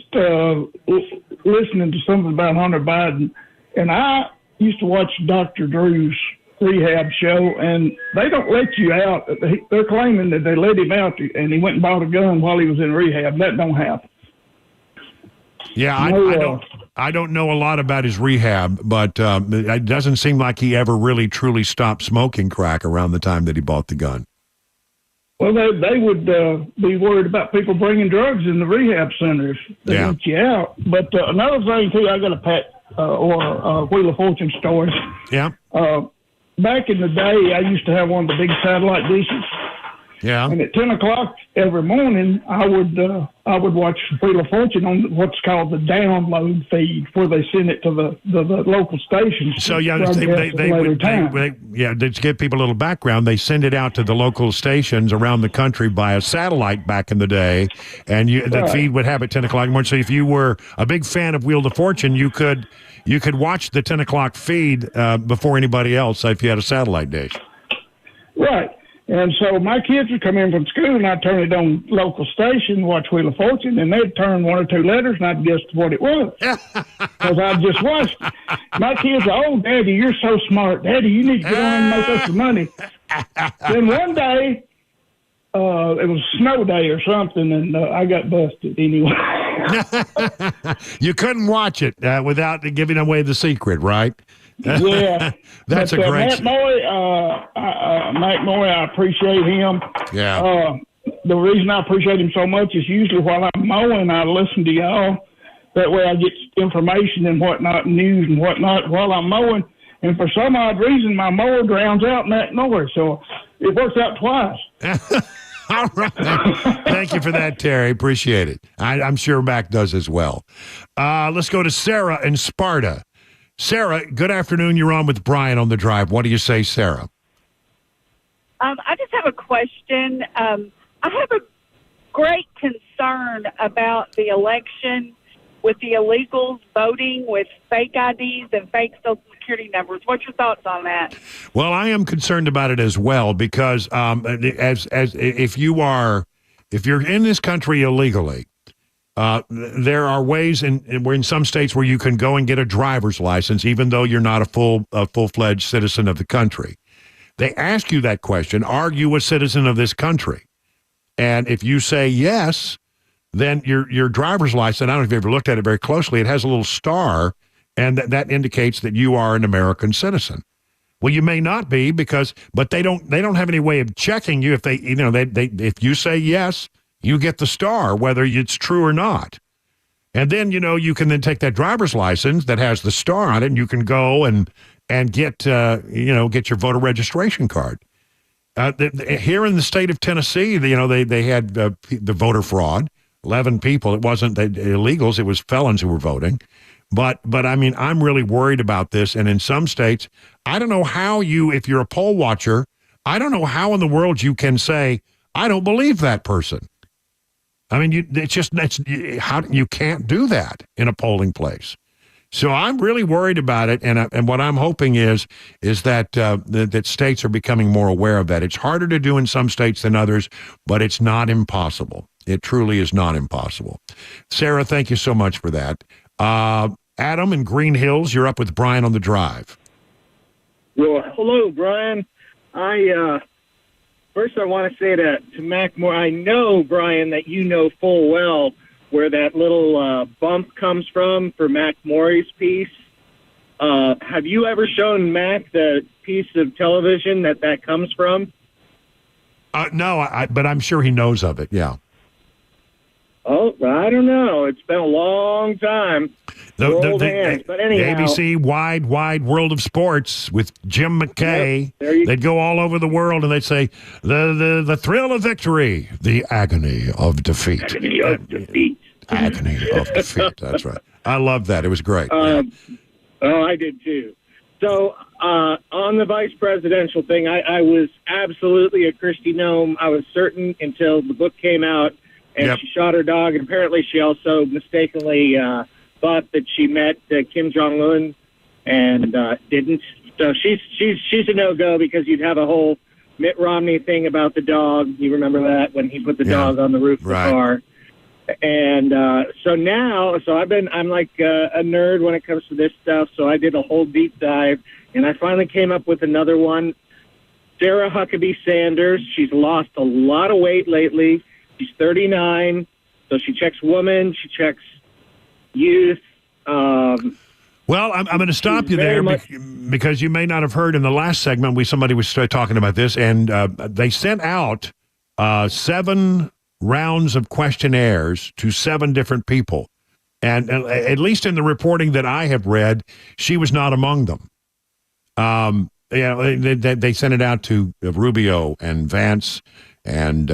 listening to something about Hunter Biden, and I used to watch Dr. Drew's rehab show, and they don't let you out. They're claiming that they let him out, and he went and bought a gun while he was in rehab. That don't happen. Yeah, I don't know a lot about his rehab, but it doesn't seem like he ever really truly stopped smoking crack around the time that he bought the gun. Well, they would be worried about people bringing drugs in the rehab center if they let you out. But another thing, too, I got a pet or a Wheel of Fortune story. Yeah. Back in the day, I used to have one of the big satellite dishes. Yeah. And at 10 o'clock every morning, I would watch Wheel of Fortune on what's called the download feed, where they send it to the local stations. So yeah, to give people a little background, they send it out to the local stations around the country via satellite back in the day, and the feed would have at 10 o'clock in the morning. So if you were a big fan of Wheel of Fortune, you could watch the 10 o'clock feed before anybody else if you had a satellite dish. Right. And so my kids would come in from school, and I'd turn it on local station, watch Wheel of Fortune, and they'd turn one or two letters, and I'd guess what it was. Because I'd just watched it. My kids are, "Oh, Daddy, you're so smart. Daddy, you need to get on and make us some money." Then one day, it was a snow day or something, and I got busted anyway. You couldn't watch it without giving away the secret, right? Yeah. That's a great... Mac Moy, I appreciate him. Yeah. The reason I appreciate him so much is usually while I'm mowing, I listen to y'all. That way I get information and whatnot, news and whatnot while I'm mowing. And for some odd reason, my mower drowns out Mac Moy, so it works out twice. All right. Thank you for that, Terry. Appreciate it. I'm sure Mac does as well. Let's go to Sarah in Sparta. Sarah, good afternoon. You're on with Brian on the Drive. What do you say, Sarah? I just have a question. I have a great concern about the election with the illegals voting with fake IDs and fake Social Security numbers. What's your thoughts on that? Well, I am concerned about it as well because if you're in this country illegally, there are ways in some states where you can go and get a driver's license, even though you're not a full-fledged citizen of the country. They ask you that question: are you a citizen of this country? And if you say yes, then your driver's license, I don't know if you've ever looked at it very closely, it has a little star, and that indicates that you are an American citizen. Well, you may not be but they don't have any way of checking you if if you say yes, you get the star, whether it's true or not. And then, you can then take that driver's license that has the star on it, and you can go and get your voter registration card. Here in the state of Tennessee, they had the voter fraud. 11 people. It wasn't illegals. It was felons who were voting. But I mean, I'm really worried about this. And in some states, I don't know how if you're a poll watcher, I don't know how in the world you can say, I don't believe that person. I mean, you can't do that in a polling place. So I'm really worried about it, and what I'm hoping is that that states are becoming more aware of that. It's harder to do in some states than others, but it's not impossible. It truly is not impossible. Sarah, thank you so much for that. Adam in Green Hills, you're up with Brian on the Drive. Well, hello, Brian. First I want to say to Mac Moore, I know, Brian, that you know full well where that little bump comes from for Mac Morey's piece. Have you ever shown Mac the piece of television that comes from? No, but I'm sure he knows of it, yeah. Oh, I don't know. It's been a long time. But anyhow, the ABC Wide World of Sports with Jim McKay. Yep, they'd go all over the world and they'd say, the thrill of victory, the agony of defeat. Agony of defeat. Agony of defeat. That's right. I loved that. It was great. Oh, I did too. So on the vice presidential thing, I was absolutely a Kristi Noem. I was certain until the book came out. And she shot her dog, and apparently she also mistakenly thought that she met Kim Jong-un and didn't. So she's a no-go because you'd have a whole Mitt Romney thing about the dog. You remember that when he put the dog on the roof of the car. And I'm like a nerd when it comes to this stuff. So I did a whole deep dive, and I finally came up with another one. Sarah Huckabee Sanders. She's lost a lot of weight lately. She's 39, so she checks woman, she checks youth. Well, I'm going to stop you there because you may not have heard in the last segment somebody was talking about this, and they sent out 7 rounds of questionnaires to 7 different people, and at least in the reporting that I have read, she was not among them. They sent it out to Rubio and Vance and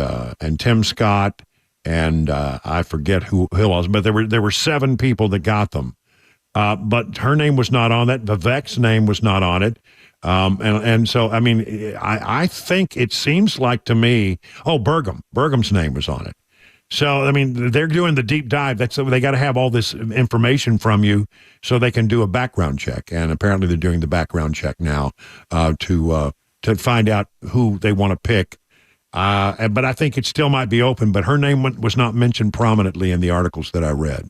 Tim Scott and I forget who else, but there were 7 people that got them. But her name was not on it. Vivek's name was not on it. And so, I mean, I think it seems like to me, Burgum's name was on it. So, I mean, they're doing the deep dive. They got to have all this information from you so they can do a background check. And apparently they're doing the background check now to find out who they want to pick But I think it still might be open, but her name was not mentioned prominently in the articles that I read.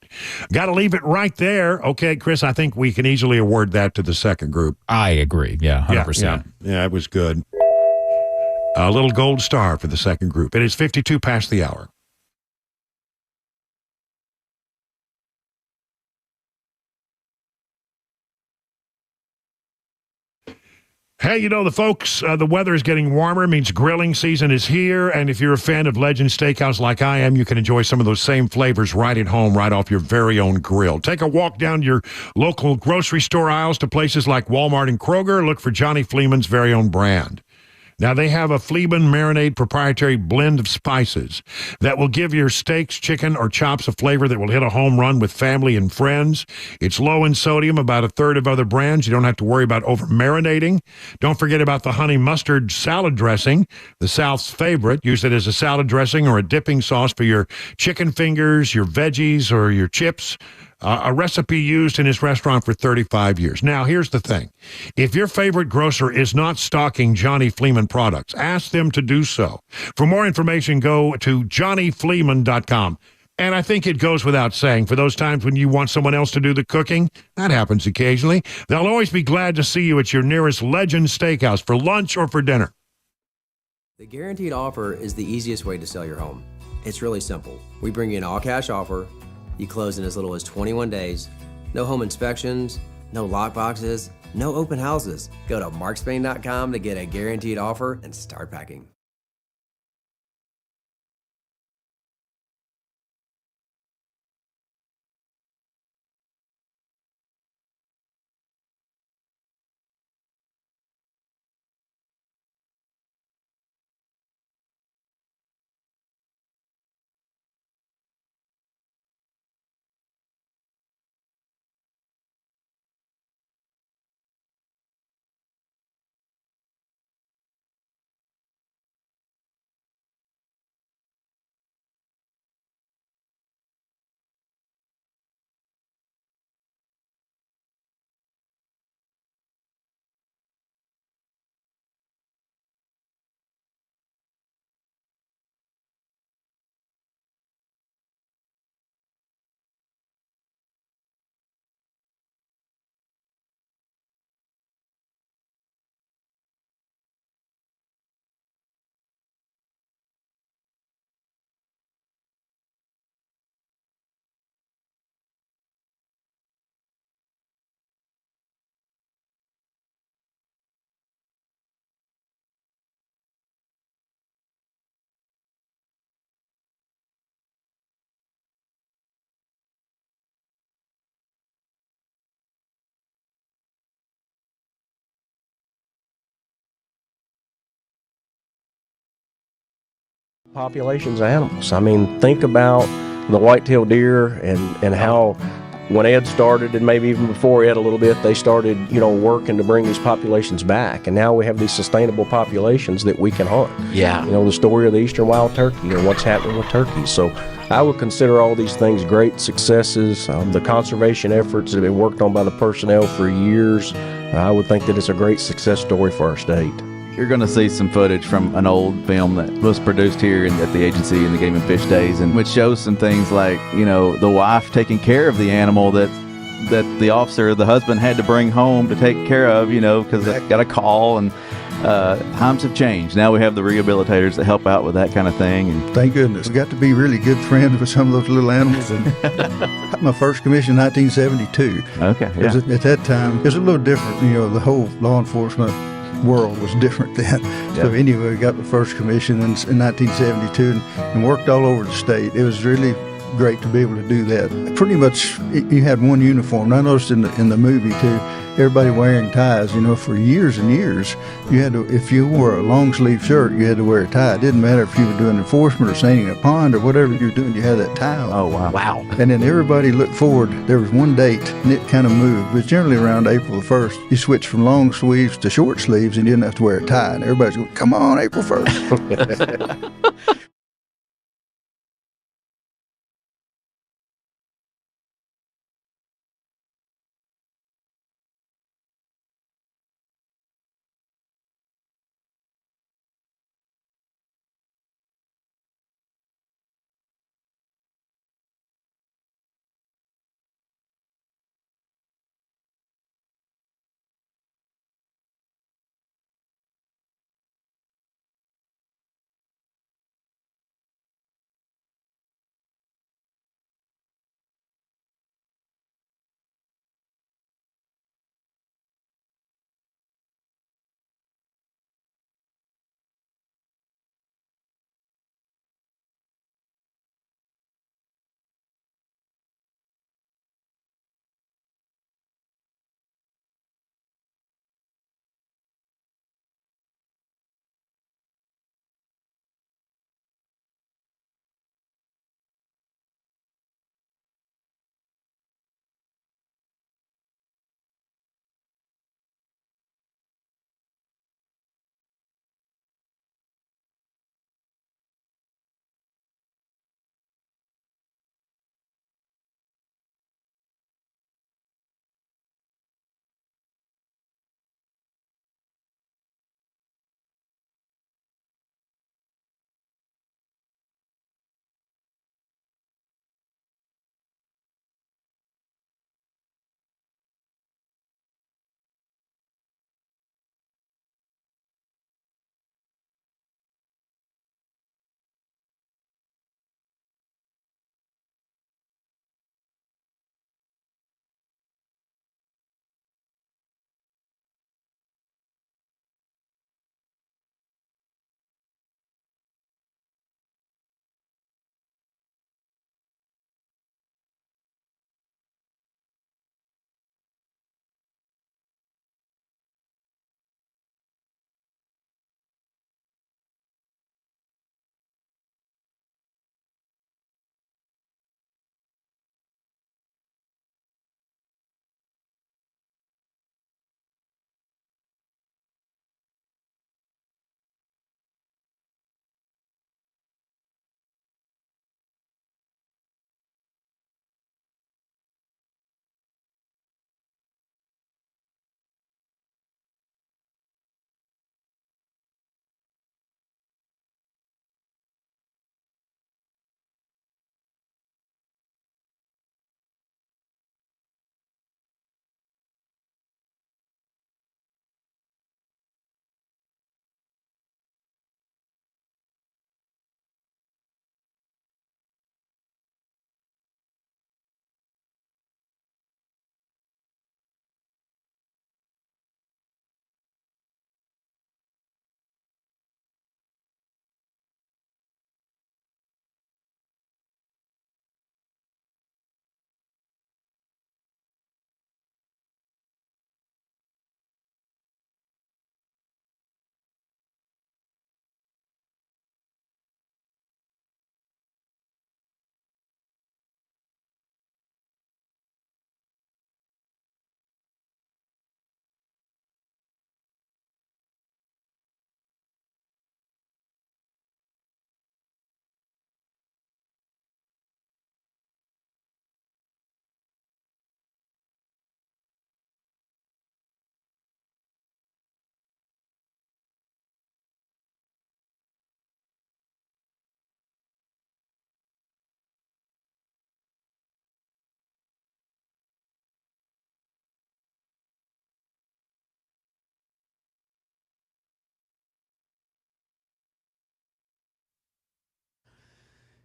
Got to leave it right there. Okay, Chris, I think we can easily award that to the second group. I agree. Yeah, 100%. Yeah, it was good. A little gold star for the second group. It is 52 past the hour. Hey, you know, the weather is getting warmer, means grilling season is here, and if you're a fan of Legend Steakhouse like I am, you can enjoy some of those same flavors right at home, right off your very own grill. Take a walk down your local grocery store aisles to places like Walmart and Kroger. Look for Johnny Fleeman's very own brand. Now, they have a Fleeman marinade proprietary blend of spices that will give your steaks, chicken, or chops a flavor that will hit a home run with family and friends. It's low in sodium, about a third of other brands. You don't have to worry about over-marinating. Don't forget about the honey mustard salad dressing, the South's favorite. Use it as a salad dressing or a dipping sauce for your chicken fingers, your veggies, or your chips. A recipe used in his restaurant for 35 years. Now, here's the thing. If your favorite grocer is not stocking Johnny Fleeman products, ask them to do so. For more information, go to johnnyfleeman.com. And I think it goes without saying, for those times when you want someone else to do the cooking, that happens occasionally, they'll always be glad to see you at your nearest Legend Steakhouse for lunch or for dinner. The guaranteed offer is the easiest way to sell your home. It's really simple. We bring you an all-cash offer. You close in as little as 21 days. No home inspections, no lock boxes, no open houses. Go to markspain.com to get a guaranteed offer and start packing. Populations of animals. I mean, think about the white-tailed deer and how when Ed started, and maybe even before Ed a little bit, they started, working to bring these populations back. And now we have these sustainable populations that we can hunt. Yeah. The story of the eastern wild turkey and what's happening with turkeys. So I would consider all these things great successes. The conservation efforts that have been worked on by the personnel for years, I would think that it's a great success story for our state. You're going to see some footage from an old film that was produced here at the agency in the Game and Fish days, and which shows some things like, the wife taking care of the animal that the officer, the husband, had to bring home to take care of, because they got a call, and times have changed. Now we have the rehabilitators that help out with that kind of thing. And thank goodness. We got to be really good friends with some of those little animals. And my first commission in 1972. Okay, yeah. At that time, it was a little different. The whole law enforcement world was different then. Yeah. So anyway, we got the first commission in 1972 and worked all over the state. It was really great to be able to do that. Pretty much, you had one uniform. I noticed in the movie too, everybody wearing ties. For years and years, you had to, if you wore a long sleeve shirt, you had to wear a tie. It didn't matter if you were doing enforcement or sailing a pond or whatever you were doing, you had that tie on. Oh, wow. Wow. And then everybody looked forward. There was one date, and it kind of moved. It was generally around April the 1st. You switched from long sleeves to short sleeves, and you didn't have to wear a tie. And everybody's going, come on, April 1st.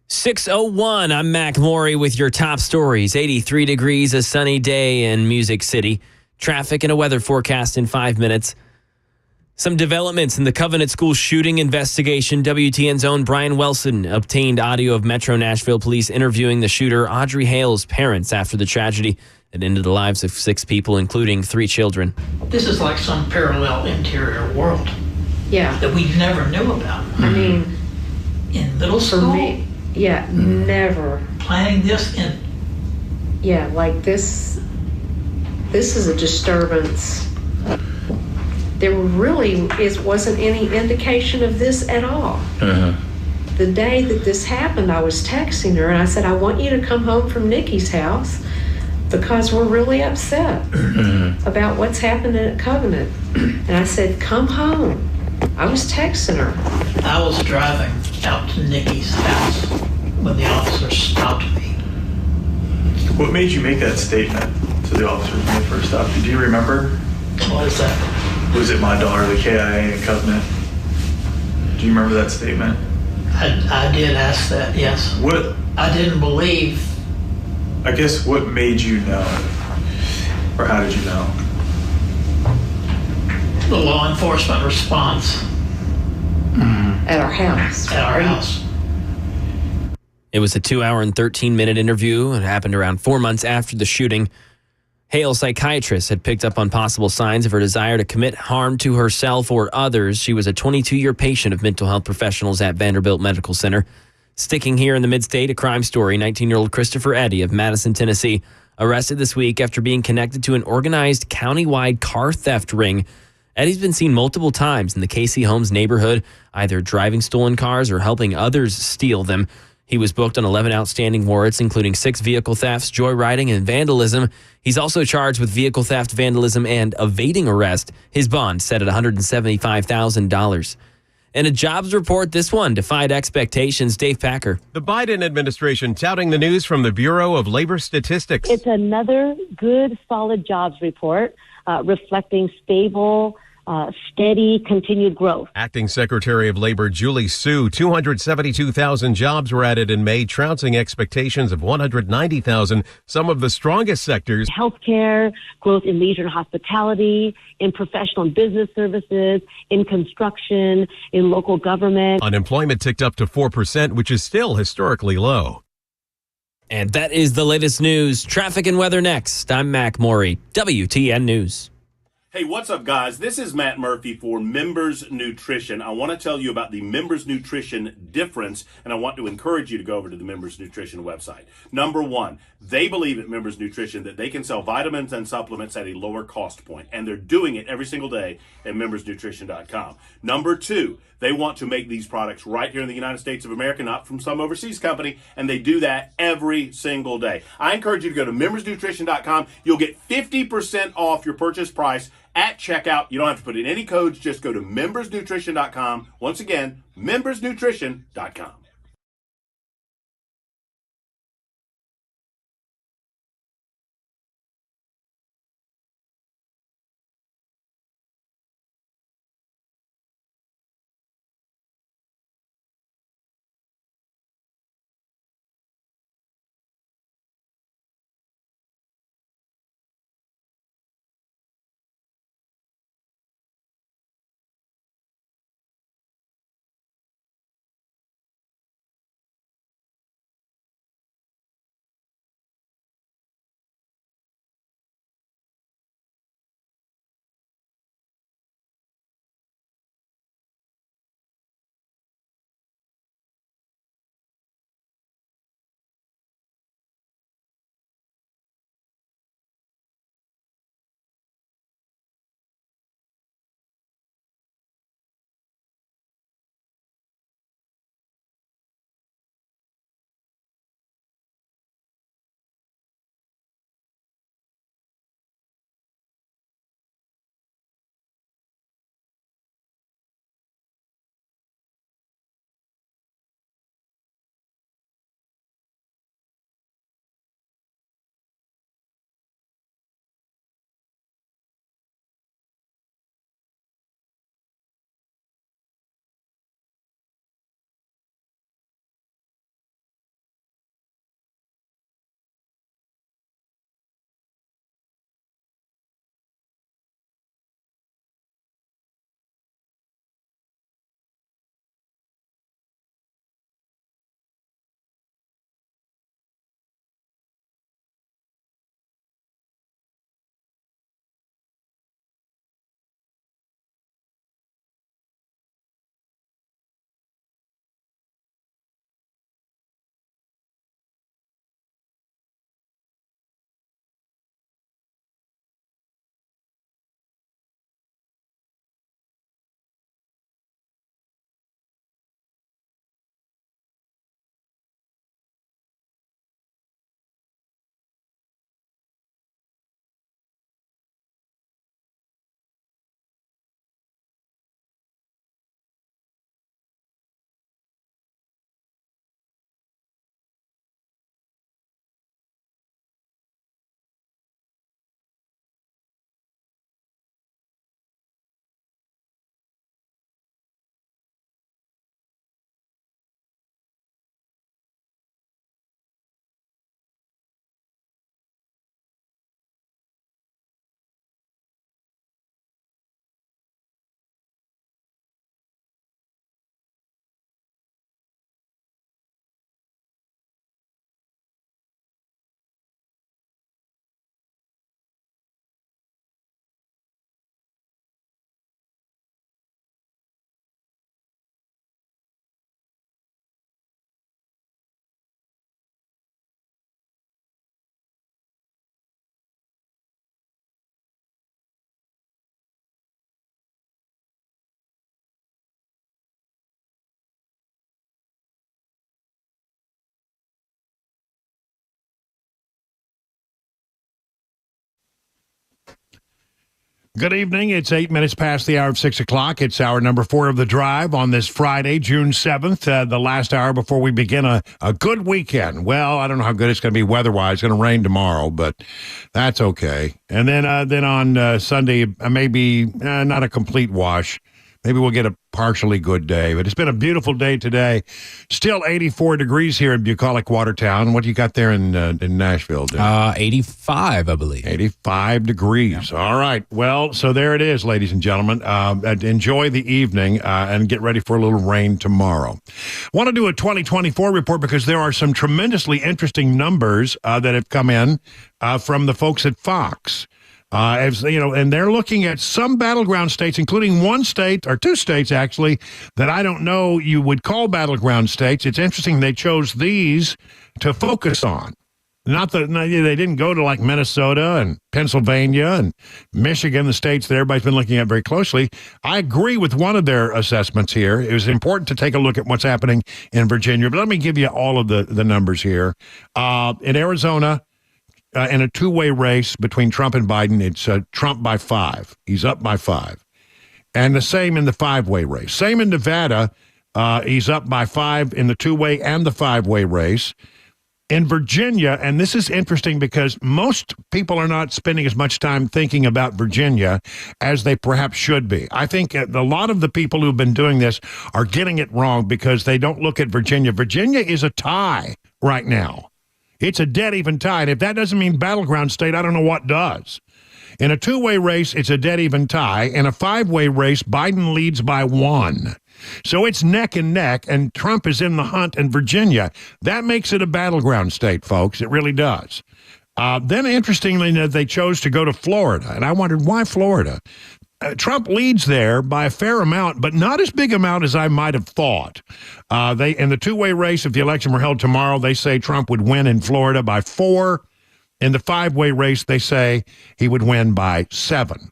6:01. I'm Mac Maury with your top stories. 83 degrees, a sunny day in Music City. Traffic and a weather forecast in 5 minutes. Some developments in the Covenant School shooting investigation. WTN's own Brian Wilson obtained audio of Metro Nashville police interviewing the shooter, Audrey Hale's parents, after the tragedy that ended the lives of 6 people, including 3 children. This is like some parallel interior world. Yeah. That we never knew about. I mean, in middle school. For me, yeah, never. Planning this in. Yeah, like this is a disturbance. There really wasn't any indication of this at all. The day that this happened, I was texting her and I said, I want you to come home from Nikki's house because we're really upset about what's happening at Covenant. And I said, come home. I was texting her. I was driving out to Nikki's house when the officer stopped me. What made you make that statement to the officers when they first stopped you? Do you remember? What is that? Was it my daughter, the KIA and Covenant? Do you remember that statement? I did ask that, yes. What? I didn't believe. I guess what made you know? Or how did you know? The law enforcement response. At our house. At our house. It was a 2-hour and 13-minute interview. It happened around 4 months after the shooting. Hale's psychiatrist had picked up on possible signs of her desire to commit harm to herself or others. She was a 22-year patient of mental health professionals at Vanderbilt Medical Center. Sticking here in the mid-state, a crime story. 19-year-old Christopher Eddy of Madison, Tennessee, arrested this week after being connected to an organized county-wide car theft ring. Eddie's been seen multiple times in the Casey Holmes neighborhood, either driving stolen cars or helping others steal them. He was booked on 11 outstanding warrants, including 6 vehicle thefts, joyriding, and vandalism. He's also charged with vehicle theft, vandalism, and evading arrest. His bond set at $175,000. And a jobs report, this one defied expectations. Dave Packer. The Biden administration touting the news from the Bureau of Labor Statistics. It's another good, solid jobs report reflecting stable, steady, continued growth. Acting Secretary of Labor Julie Su, 272,000 jobs were added in May, trouncing expectations of 190,000. Some of the strongest sectors: healthcare, growth in leisure and hospitality, in professional and business services, in construction, in local government. Unemployment ticked up to 4%, which is still historically low. And that is the latest news. Traffic and weather next. I'm Mac Maury, WTN News. Hey, what's up, guys? This is Matt Murphy for Members Nutrition. I want to tell you about the Members Nutrition difference, and I want to encourage you to go over to the Members Nutrition website. Number one, they believe at Members Nutrition that they can sell vitamins and supplements at a lower cost point, and they're doing it every single day at membersnutrition.com. Number two, they want to make these products right here in the United States of America, not from some overseas company, and they do that every single day. I encourage you to go to membersnutrition.com. You'll get 50% off your purchase price at checkout. You don't have to put in any codes. Just go to membersnutrition.com. Once again, membersnutrition.com. Good evening. It's 8 minutes past the hour of 6 o'clock. It's hour number 4 of the drive on this Friday, June 7th, the last hour before we begin a good weekend. Well, I don't know how good it's going to be weather-wise. It's going to rain tomorrow, but that's okay. And then on Sunday, maybe not a complete wash. Maybe we'll get a partially good day, but it's been a beautiful day today. Still 84 degrees here in bucolic Watertown. What do you got there in Nashville? 85, I believe. 85 degrees. Yeah. All right. Well, so there it is, ladies and gentlemen. Enjoy the evening and get ready for a little rain tomorrow. Want to do a 2024 report because there are some tremendously interesting numbers that have come in from the folks at Fox. As you know, and they're looking at some battleground states, including one state or two states actually that I don't know you would call battleground states. It's interesting they chose these to focus on. They didn't go to like Minnesota and Pennsylvania and Michigan, the states that everybody's been looking at very closely. I agree with one of their assessments here. It was important to take a look at what's happening in Virginia, but let me give you all of the numbers here. In Arizona. In a two-way race between Trump and Biden, it's Trump by 5. He's up by 5. And the same in the five-way race. Same in Nevada. He's up by 5 in the two-way and the five-way race. In Virginia, and this is interesting because most people are not spending as much time thinking about Virginia as they perhaps should be. I think a lot of the people who've been doing this are getting it wrong because they don't look at Virginia. Virginia is a tie right now. It's a dead even tie. And if that doesn't mean battleground state, I don't know what does. In a two-way race, it's a dead even tie. In a five-way race, Biden leads by 1. So it's neck and neck, and Trump is in the hunt in Virginia. That makes it a battleground state, folks. It really does. Then, interestingly, they chose to go to Florida. And I wondered, why Florida? Trump leads there by a fair amount, but not as big amount as I might have thought. In the two-way race, if the election were held tomorrow, they say Trump would win in Florida by 4. In the five-way race, they say he would win by 7.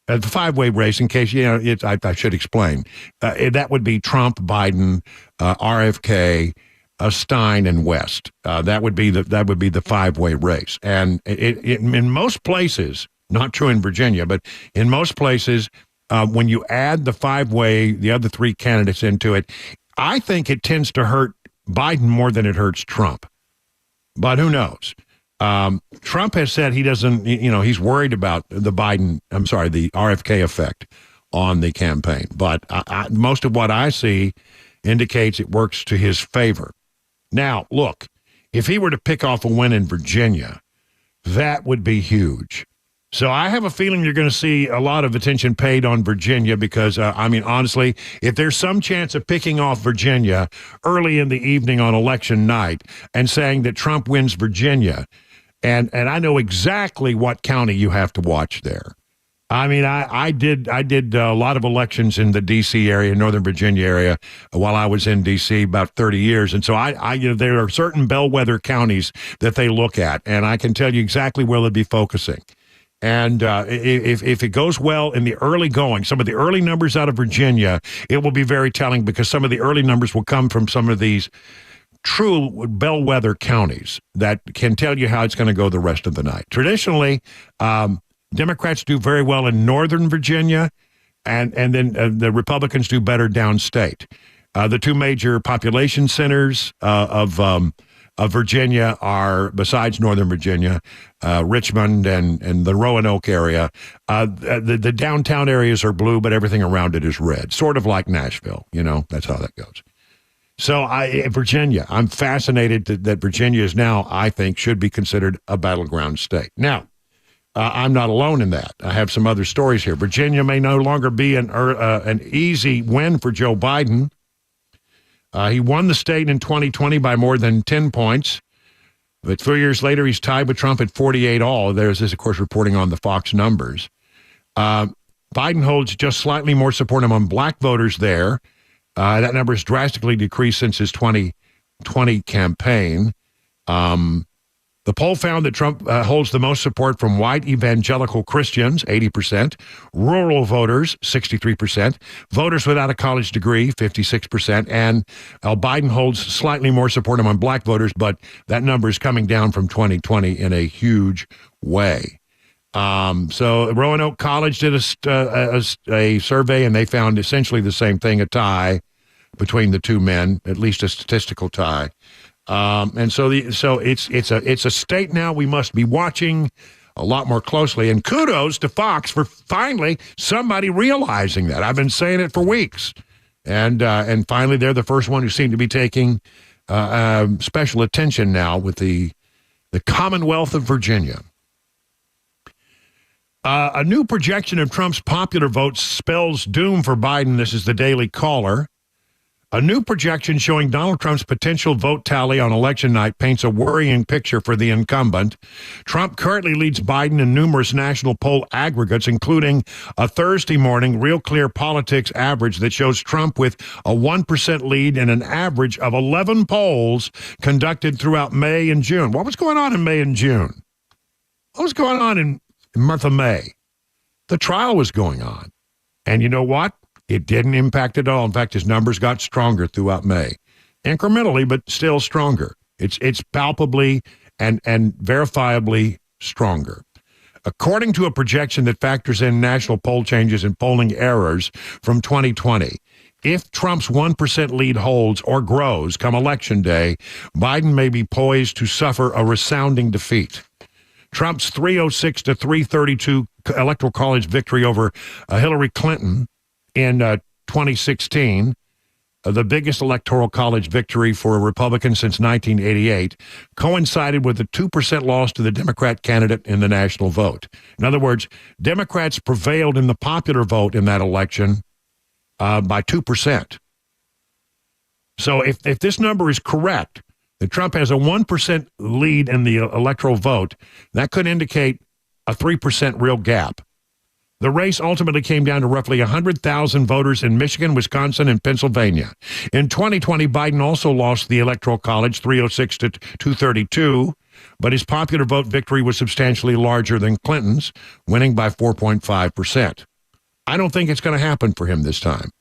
The five-way race, in case I should explain, that would be Trump, Biden, RFK, Stein, and West. That would be the five-way race, and in most places. Not true in Virginia, but in most places, when you add the five-way, the other three candidates into it, I think it tends to hurt Biden more than it hurts Trump. But who knows? Trump has said he doesn't, he's worried about the RFK effect on the campaign. But most of what I see indicates it works to his favor. Now, look, if he were to pick off a win in Virginia, that would be huge. So I have a feeling you're going to see a lot of attention paid on Virginia because, honestly, if there's some chance of picking off Virginia early in the evening on election night and saying that Trump wins Virginia, and I know exactly what county you have to watch there. I did a lot of elections in the D.C. area, Northern Virginia area, while I was in D.C. about 30 years. And so there are certain bellwether counties that they look at, and I can tell you exactly where they'll be focusing. And if it goes well in the early going, some of the early numbers out of Virginia, it will be very telling because some of the early numbers will come from some of these true bellwether counties that can tell you how it's going to go the rest of the night. Traditionally, Democrats do very well in Northern Virginia, and then the Republicans do better downstate. The two major population centers of Virginia are, besides Northern Virginia, Richmond and the Roanoke area. The downtown areas are blue, but everything around it is red, sort of like Nashville. That's how that goes. So Virginia, I'm fascinated that Virginia is now, I think, should be considered a battleground state. Now, I'm not alone in that. I have some other stories here. Virginia may no longer be an easy win for Joe Biden. He won the state in 2020 by more than 10 points. But 3 years later, he's tied with Trump at 48 all. There's this, of course, reporting on the Fox numbers. Biden holds just slightly more support among black voters there. That number has drastically decreased since his 2020 campaign. The poll found that Trump holds the most support from white evangelical Christians, 80%, rural voters, 63%, voters without a college degree, 56%, and Biden holds slightly more support among black voters, but that number is coming down from 2020 in a huge way. So Roanoke College did a survey, and they found essentially the same thing, a tie between the two men, at least a statistical tie. And so it's a state now we must be watching a lot more closely. And kudos to Fox for finally somebody realizing that. I've been saying it for weeks. And finally, they're the first one who seem to be taking special attention now with the Commonwealth of Virginia. A new projection of Trump's popular vote spells doom for Biden. This is the Daily Caller. A new projection showing Donald Trump's potential vote tally on election night paints a worrying picture for the incumbent. Trump currently leads Biden in numerous national poll aggregates, including a Thursday morning Real Clear Politics average that shows Trump with a 1% lead in an average of 11 polls conducted throughout May and June. What was going on in May and June? What was going on in the month of May? The trial was going on. And you know what? It didn't impact at all. In fact, his numbers got stronger throughout May. Incrementally, but still stronger. It's palpably and verifiably stronger. According to a projection that factors in national poll changes and polling errors from 2020, if Trump's 1% lead holds or grows come Election Day, Biden may be poised to suffer a resounding defeat. Trump's 306 to 332 Electoral College victory over Hillary Clinton in 2016, the biggest Electoral College victory for a Republican since 1988, coincided with a 2% loss to the Democrat candidate in the national vote. In other words, Democrats prevailed in the popular vote in that election by 2%. So if this number is correct, that Trump has a 1% lead in the electoral vote, that could indicate a 3% real gap. The race ultimately came down to roughly 100,000 voters in Michigan, Wisconsin, and Pennsylvania. In 2020, Biden also lost the Electoral College 306 to 232, but his popular vote victory was substantially larger than Clinton's, winning by 4.5%. I don't think it's going to happen for him this time.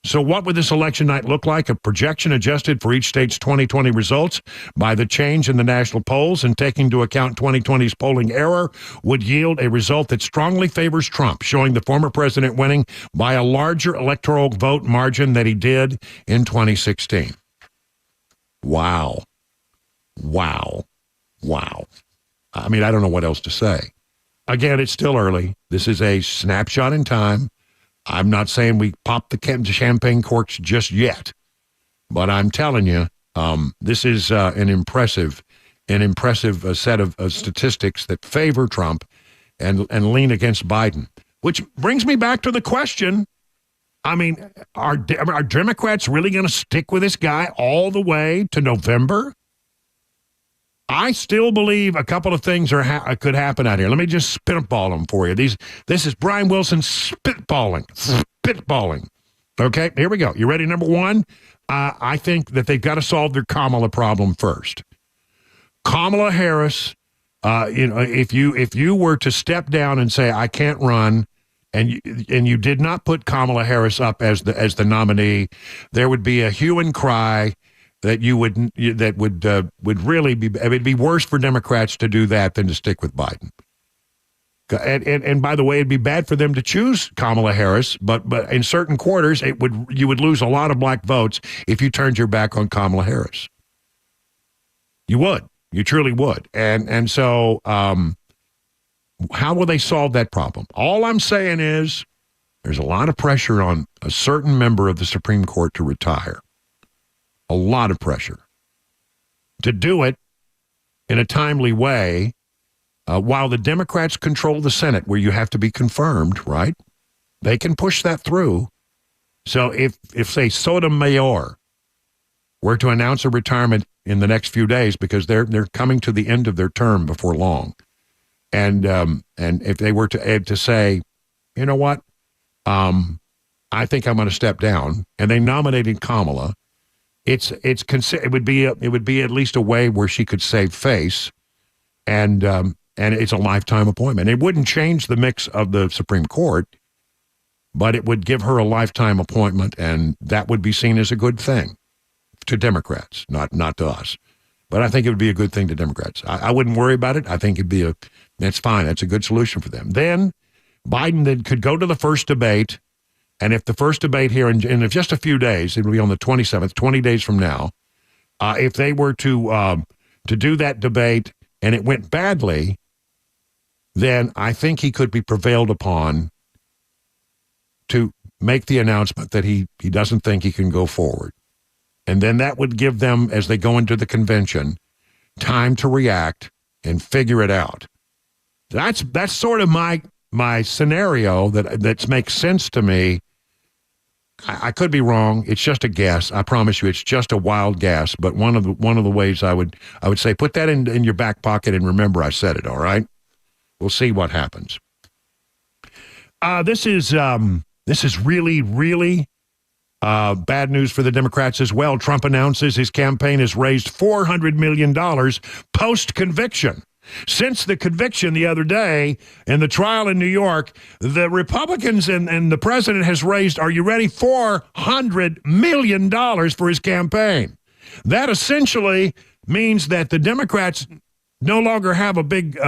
So what would this election night look like? A projection adjusted for each state's 2020 results by the change in the national polls and taking into account 2020's polling error would yield a result that strongly favors Trump, showing the former president winning by a larger electoral vote margin than he did in 2016. Wow. Wow. Wow. I mean, I don't know what else to say. Again, it's still early. This is a snapshot in time. I'm not saying we pop the champagne corks just yet, but I'm telling you, this is an impressive set of statistics that favor Trump and lean against Biden. Which brings me back to the question: I mean, are Democrats really going to stick with this guy all the way to November? I still believe a couple of things could happen out here. Let me just spitball them for you. This is Brian Wilson spitballing. Okay, here we go. You ready? Number one, I think that they've got to solve their Kamala problem first. Kamala Harris, if you were to step down and say I can't run, and you did not put Kamala Harris up as the nominee, there would be a hue and cry that would really be, it would be worse for Democrats to do that than to stick with Biden. And by the way, it'd be bad for them to choose Kamala Harris, but in certain quarters, you would lose a lot of black votes if you turned your back on Kamala Harris. You would. You truly would. And so how will they solve that problem? All I'm saying is there's a lot of pressure on a certain member of the Supreme Court to retire. A lot of pressure to do it in a timely way while the Democrats control the Senate, where you have to be confirmed, right? They can push that through. So if say, Sotomayor were to announce a retirement in the next few days because they're coming to the end of their term before long, and if they were to say, you know what, I think I'm going to step down, and they nominated Kamala, it would be at least a way where she could save face, and it's a lifetime appointment. It wouldn't change the mix of the Supreme Court, but it would give her a lifetime appointment, and that would be seen as a good thing to Democrats, not to us. But I think it would be a good thing to Democrats. I wouldn't worry about it. I think that's fine. That's a good solution for them. Then Biden then could go to the first debate, and if the first debate here in just a few days, it will be on the 27th, 20 days from now, if they were to do that debate and it went badly, then I think he could be prevailed upon to make the announcement that he doesn't think he can go forward. And then that would give them, as they go into the convention, time to react and figure it out. That's sort of my scenario that makes sense to me. I could be wrong. It's just a guess. I promise you, it's just a wild guess. But one of the ways I would say, put that in your back pocket and remember I said it. All right. We'll see what happens. This is really, really bad news for the Democrats as well. Trump announces his campaign has raised $400 million post-conviction. Since the conviction the other day in the trial in New York, the Republicans and the president has raised, are you ready, $400 million for his campaign. That essentially means that the Democrats no longer have a big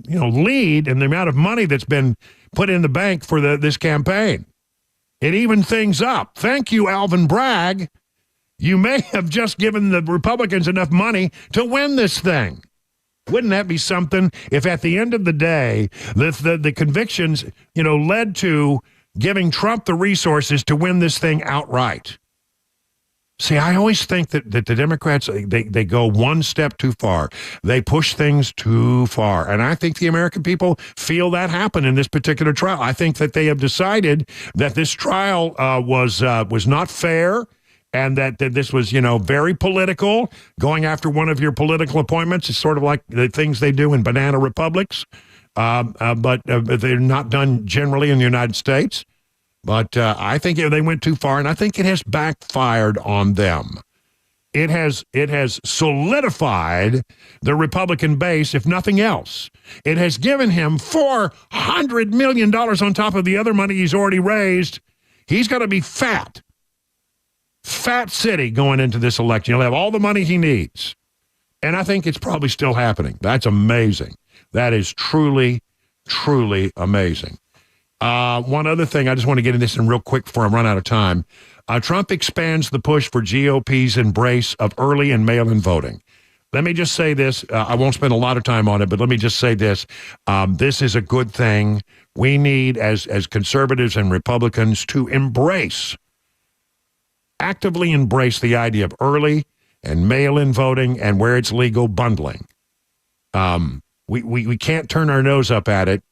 lead in the amount of money that's been put in the bank for this campaign. It evened things up. Thank you, Alvin Bragg. You may have just given the Republicans enough money to win this thing. Wouldn't that be something if at the end of the day, the convictions, led to giving Trump the resources to win this thing outright? See, I always think that the Democrats, they go one step too far. They push things too far. And I think the American people feel that happen in this particular trial. I think that they have decided that this trial was not fair, and that this was, very political. Going after one of your political appointments is sort of like the things they do in banana republics, but they're not done generally in the United States. But I think they went too far, and I think it has backfired on them. It has solidified the Republican base, if nothing else. It has given him $400 million on top of the other money he's already raised. He's going to be fat city going into this election. He'll have all the money he needs. And I think it's probably still happening. That's amazing. That is truly, truly amazing. One other thing, I just want to get into this in real quick before I run out of time. Trump expands the push for GOP's embrace of early and mail-in voting. Let me just say this. I won't spend a lot of time on it, but let me just say this. This is a good thing. We need, as conservatives and Republicans, to actively embrace the idea of early and mail-in voting, and where it's legal, bundling. We can't turn our nose up at it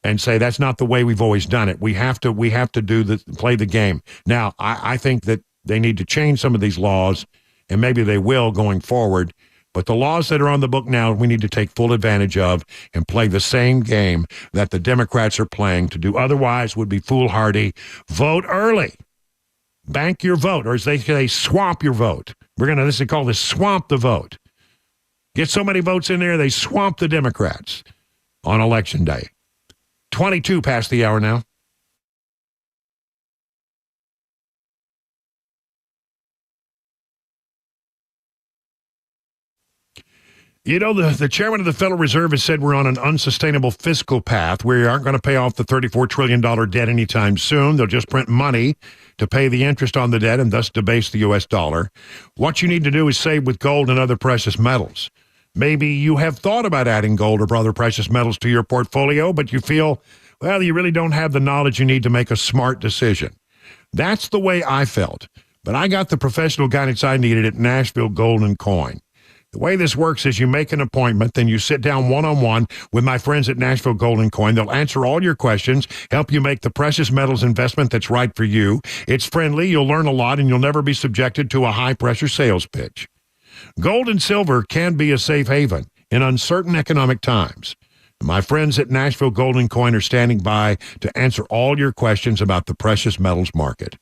and say that's not the way we've always done it. We have to play the game. Now, I think that they need to change some of these laws, and maybe they will going forward. But the laws that are on the book now, we need to take full advantage of and play the same game that the Democrats are playing. To do otherwise would be foolhardy. Vote early. Bank your vote, or as they say, swamp your vote. This is called swamp the vote. Get so many votes in there, they swamp the Democrats on Election Day. 22 past the hour now. The chairman of the Federal Reserve has said we're on an unsustainable fiscal path. We aren't going to pay off the $34 trillion debt anytime soon. They'll just print money to pay the interest on the debt and thus debase the U.S. dollar. What you need to do is save with gold and other precious metals. Maybe you have thought about adding gold or other precious metals to your portfolio, but you feel, well, you really don't have the knowledge you need to make a smart decision. That's the way I felt. But I got the professional guidance I needed at Nashville Gold & Coin. The way this works is you make an appointment, then you sit down one-on-one with my friends at Nashville Gold & Coin. They'll answer all your questions, help you make the precious metals investment that's right for you. It's friendly, you'll learn a lot, and you'll never be subjected to a high-pressure sales pitch. Gold and silver can be a safe haven in uncertain economic times. My friends at Nashville Gold & Coin are standing by to answer all your questions about the precious metals market.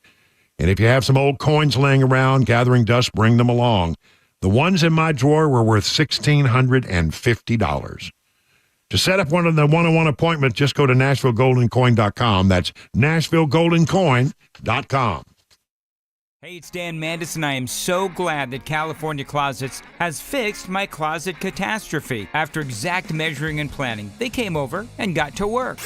And if you have some old coins laying around, gathering dust, bring them along. The ones in my drawer were worth $1,650. To set up one of the one-on-one appointments, just go to NashvilleGoldandCoin.com. That's NashvilleGoldandCoin.com. Hey, it's Dan Mandis, and I am so glad that California Closets has fixed my closet catastrophe. After exact measuring and planning, they came over and got to work.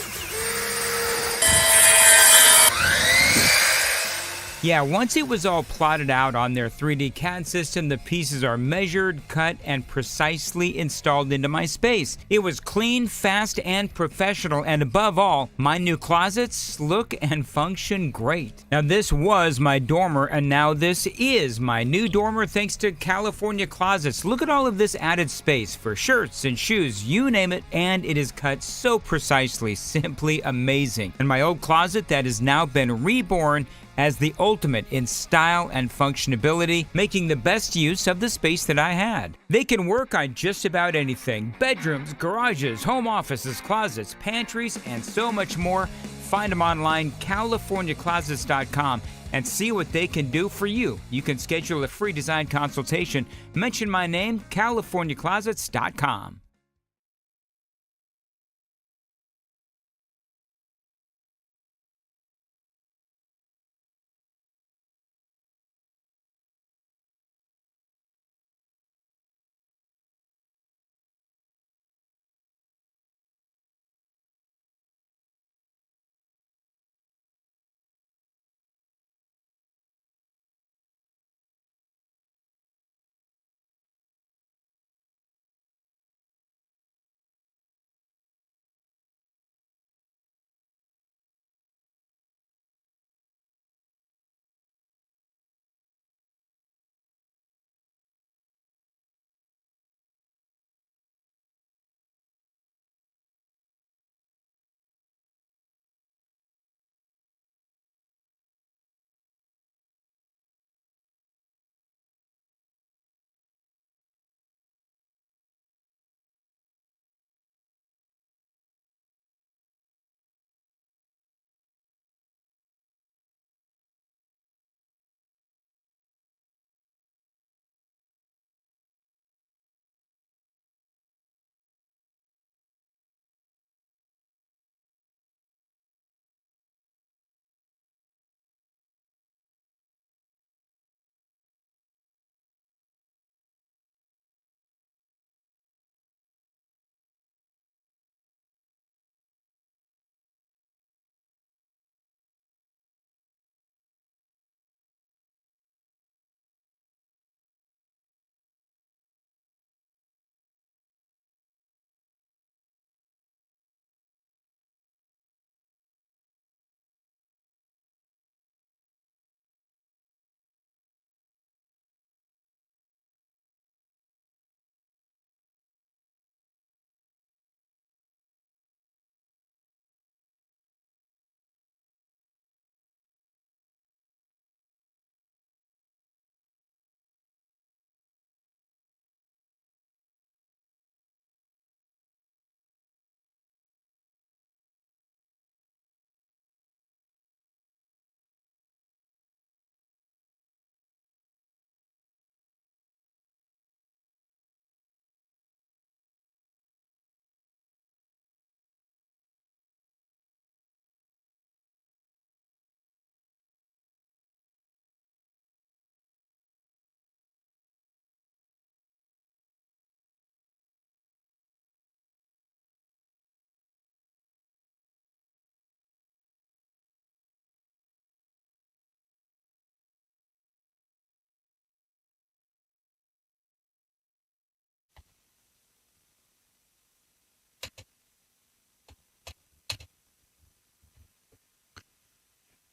Yeah, once it was all plotted out on their 3D CAD system, the pieces are measured, cut, and precisely installed into my space. It was clean, fast, and professional, and above all, my new closets look and function great. Now, this was my dormer, and now this is my new dormer thanks to California Closets. Look at all of this added space for shirts and shoes, you name it, and it is cut so precisely, simply amazing. And my old closet that has now been reborn as the ultimate in style and functionability, making the best use of the space that I had. They can work on just about anything: bedrooms, garages, home offices, closets, pantries, and so much more. Find them online, CaliforniaClosets.com, and see what they can do for you. You can schedule a free design consultation. Mention my name, CaliforniaClosets.com.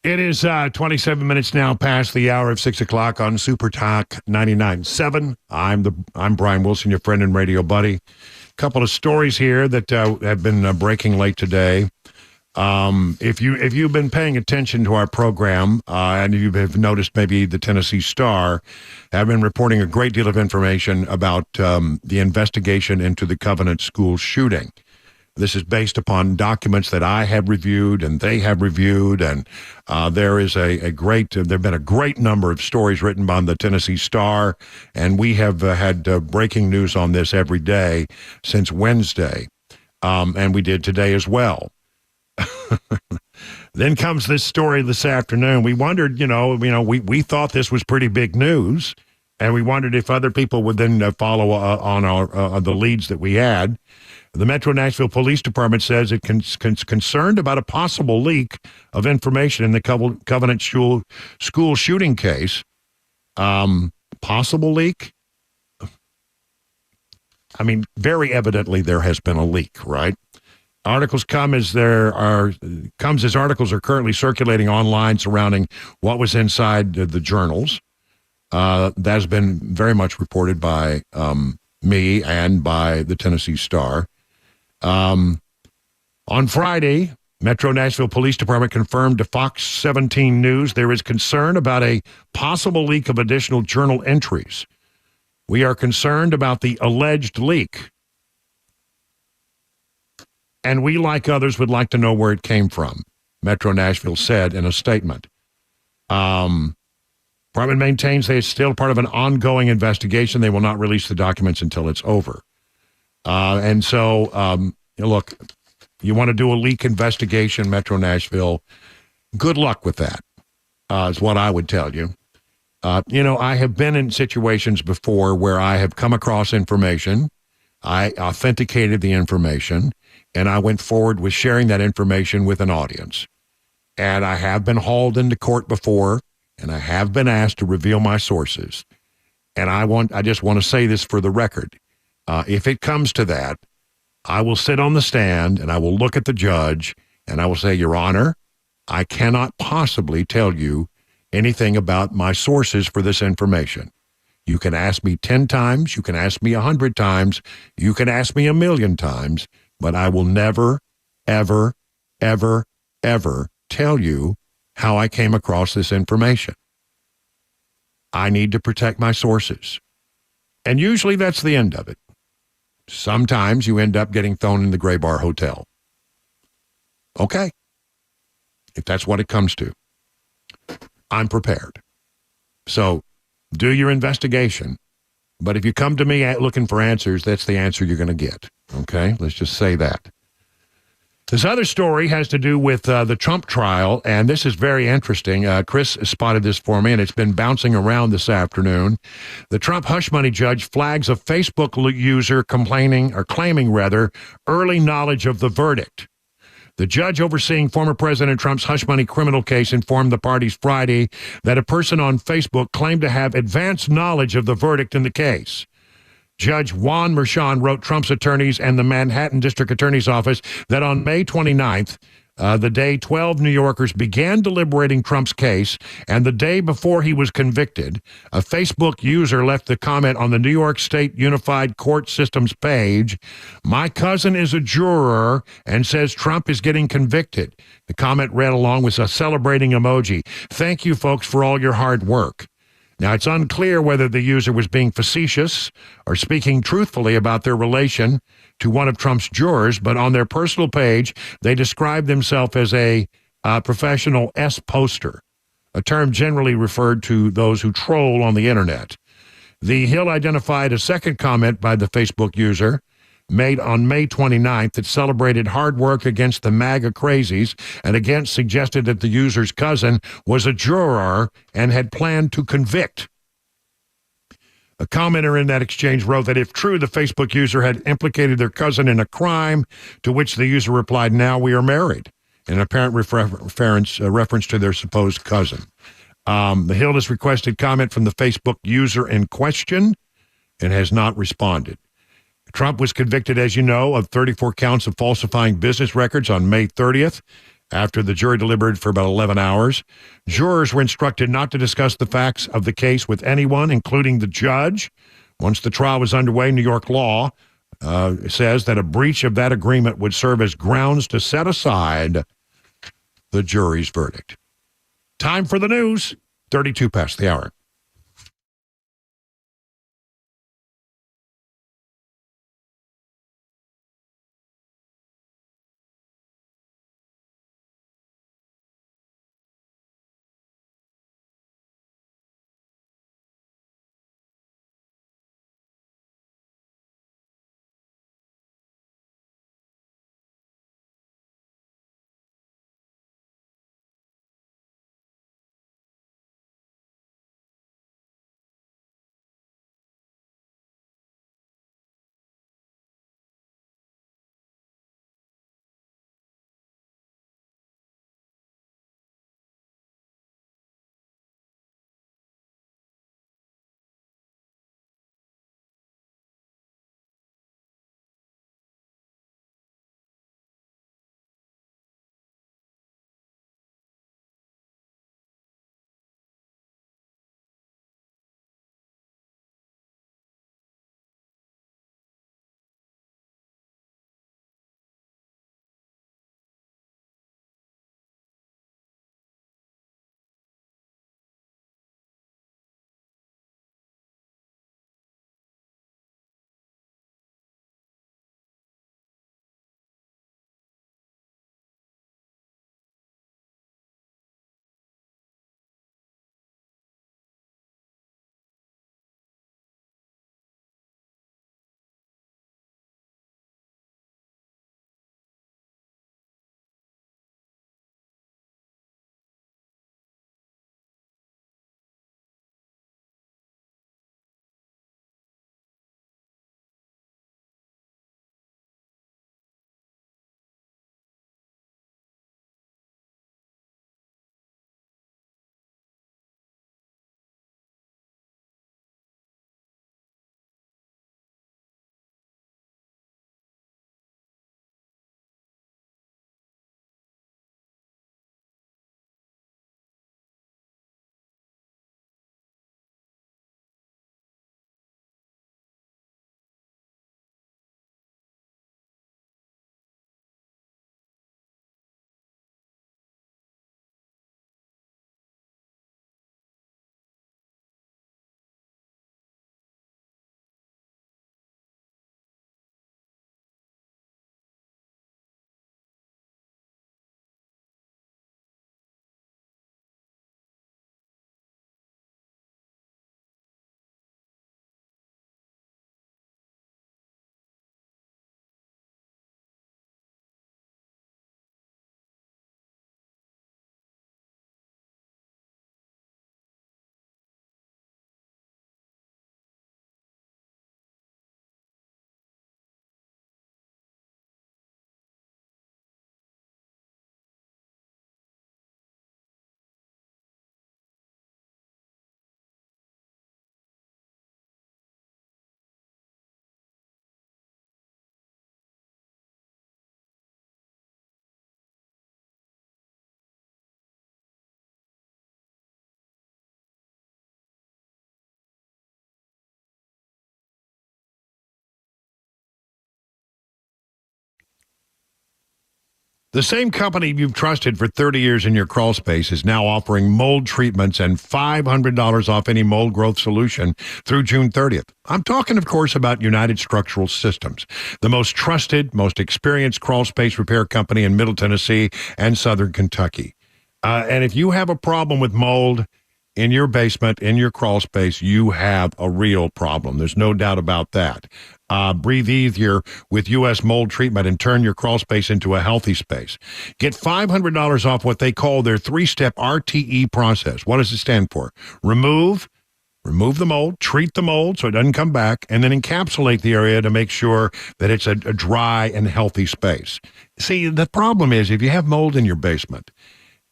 It is 27 minutes now past the hour of 6 o'clock on Super Talk 99.7. I'm Brian Wilson, your friend and radio buddy. A couple of stories here that have been breaking late today. If you've been paying attention to our program and you have noticed maybe the Tennessee Star have been reporting a great deal of information about the investigation into the Covenant School shooting. This is based upon documents that I have reviewed and they have reviewed, and there have been a great number of stories written by the Tennessee Star, and we have had breaking news on this every day since Wednesday, and we did today as well. Then comes this story this afternoon. We wondered, we thought this was pretty big news, and we wondered if other people would then follow on our the leads that we had. The Metro Nashville Police Department says it's concerned about a possible leak of information in the Covenant school shooting case. Possible leak? I mean, very evidently there has been a leak, right? Articles comes as articles are currently circulating online surrounding what was inside the journals. That has been very much reported by me and by the Tennessee Star. On Friday, Metro Nashville Police Department confirmed to Fox 17 News there is concern about a possible leak of additional journal entries. We are concerned about the alleged leak. And we, like others, would like to know where it came from, Metro Nashville said in a statement. Department maintains they are still part of an ongoing investigation. They will not release the documents until it's over. Look, you want to do a leak investigation, Metro Nashville, good luck with that, is what I would tell you. I have been in situations before where I have come across information, I authenticated the information, and I went forward with sharing that information with an audience. And I have been hauled into court before, and I have been asked to reveal my sources. And I just want to say this for the record. If it comes to that, I will sit on the stand and I will look at the judge and I will say, Your Honor, I cannot possibly tell you anything about my sources for this information. You can ask me 10 times, you can ask me 100 times, you can ask me 1,000,000 times, but I will never, ever, ever, ever tell you how I came across this information. I need to protect my sources. And usually that's the end of it. Sometimes you end up getting thrown in the Gray Bar Hotel. Okay. If that's what it comes to. I'm prepared. So do your investigation. But if you come to me looking for answers, that's the answer you're going to get. Okay? Let's just say that. This other story has to do with the Trump trial, and this is very interesting. Chris spotted this for me, and it's been bouncing around this afternoon. The Trump hush money judge flags a Facebook user claiming early knowledge of the verdict. The judge overseeing former President Trump's hush money criminal case informed the parties Friday that a person on Facebook claimed to have advanced knowledge of the verdict in the case. Judge Juan Merchan wrote Trump's attorneys and the Manhattan District Attorney's Office that on May 29th, the day 12 New Yorkers began deliberating Trump's case, and the day before he was convicted, a Facebook user left the comment on the New York State Unified Court System's page, "My cousin is a juror and says Trump is getting convicted." The comment read along with a celebrating emoji. "Thank you, folks, for all your hard work." Now, it's unclear whether the user was being facetious or speaking truthfully about their relation to one of Trump's jurors, but on their personal page, they described themselves as a professional S-poster, a term generally referred to those who troll on the internet. The Hill identified a second comment by the Facebook user made on May 29th that celebrated hard work against the MAGA crazies and again suggested that the user's cousin was a juror and had planned to convict. A commenter in that exchange wrote that if true, the Facebook user had implicated their cousin in a crime, to which the user replied, "Now we are married," an apparent reference to their supposed cousin. The Hill has requested comment from the Facebook user in question and has not responded. Trump was convicted, as you know, of 34 counts of falsifying business records on May 30th after the jury deliberated for about 11 hours. Jurors were instructed not to discuss the facts of the case with anyone, including the judge. Once the trial was underway, New York law says that a breach of that agreement would serve as grounds to set aside the jury's verdict. Time for the news, 32 past the hour. The same company you've trusted for 30 years in your crawl space is now offering mold treatments and $500 off any mold growth solution through June 30th. I'm talking, of course, about United Structural Systems, the most trusted, most experienced crawl space repair company in Middle Tennessee and Southern Kentucky. And if you have a problem with mold in your basement, in your crawl space, you have a real problem. There's no doubt about that. Breathe easier with U.S. mold treatment and turn your crawl space into a healthy space. Get $500 off what they call their 3-step RTE process. What does it stand for? Remove the mold, treat the mold so it doesn't come back, and then encapsulate the area to make sure that it's a dry and healthy space. See, the problem is if you have mold in your basement,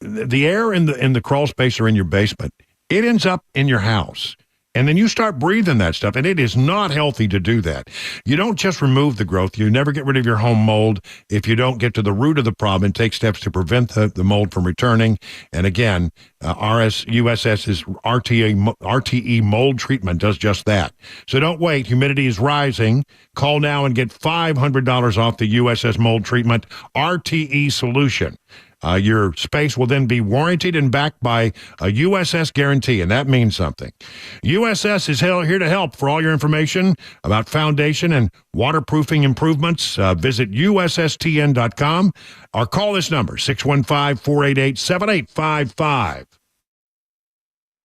the air in the crawl space or in your basement, it ends up in your house. And then you start breathing that stuff, and it is not healthy to do that. You don't just remove the growth. You never get rid of your home mold if you don't get to the root of the problem and take steps to prevent the mold from returning. And again, USS's RTE mold treatment does just that. So don't wait. Humidity is rising. Call now and get $500 off the USS mold treatment RTE solution. Your space will then be warranted and backed by a USS guarantee, and that means something. USS is here to help. For all your information about foundation and waterproofing improvements, visit USSTN.com or call this number, 615-488-7855.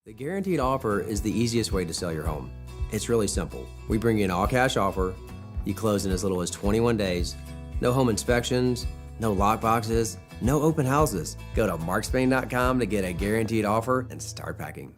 The guaranteed offer is the easiest way to sell your home. It's really simple. We bring you an all-cash offer. You close in as little as 21 days. No home inspections, no lockboxes, no open houses. Go to markspain.com to get a guaranteed offer and start packing.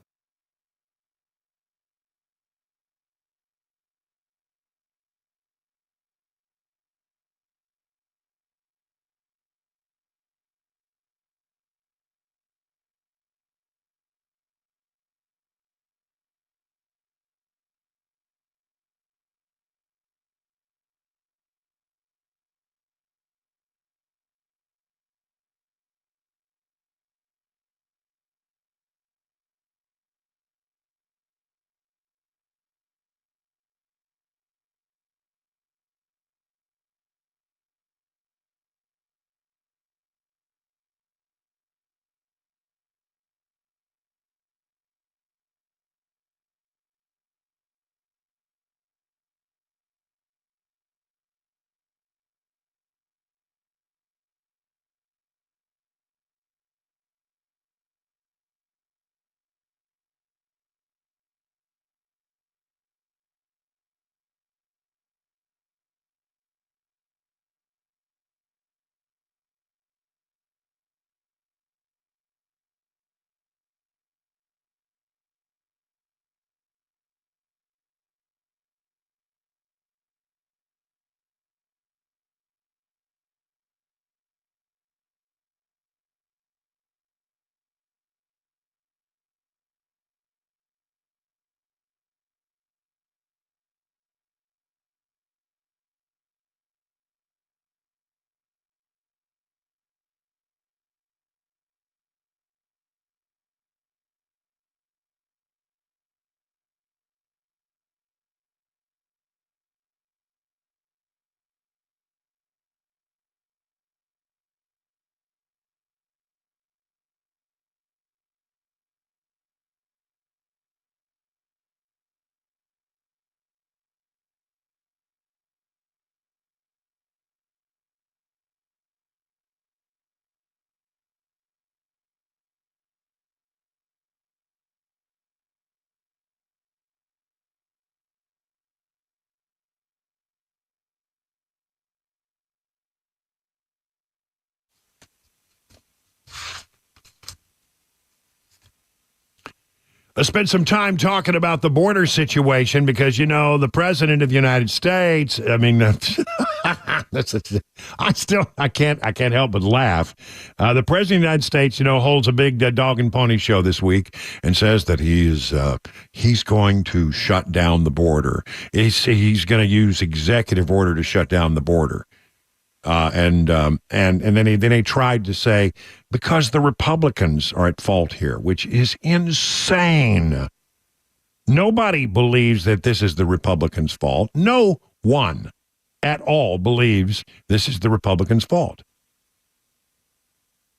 Let's spend some time talking about the border situation because, you know, the president of the United States, I mean, I can't help but laugh. The president of the United States, you know, holds a big dog and pony show this week and says that he's going to shut down the border. He's going to use executive order to shut down the border. And then he tried to say, because the Republicans are at fault here, which is insane. Nobody believes that this is the Republicans' fault. No one at all believes this is the Republicans' fault.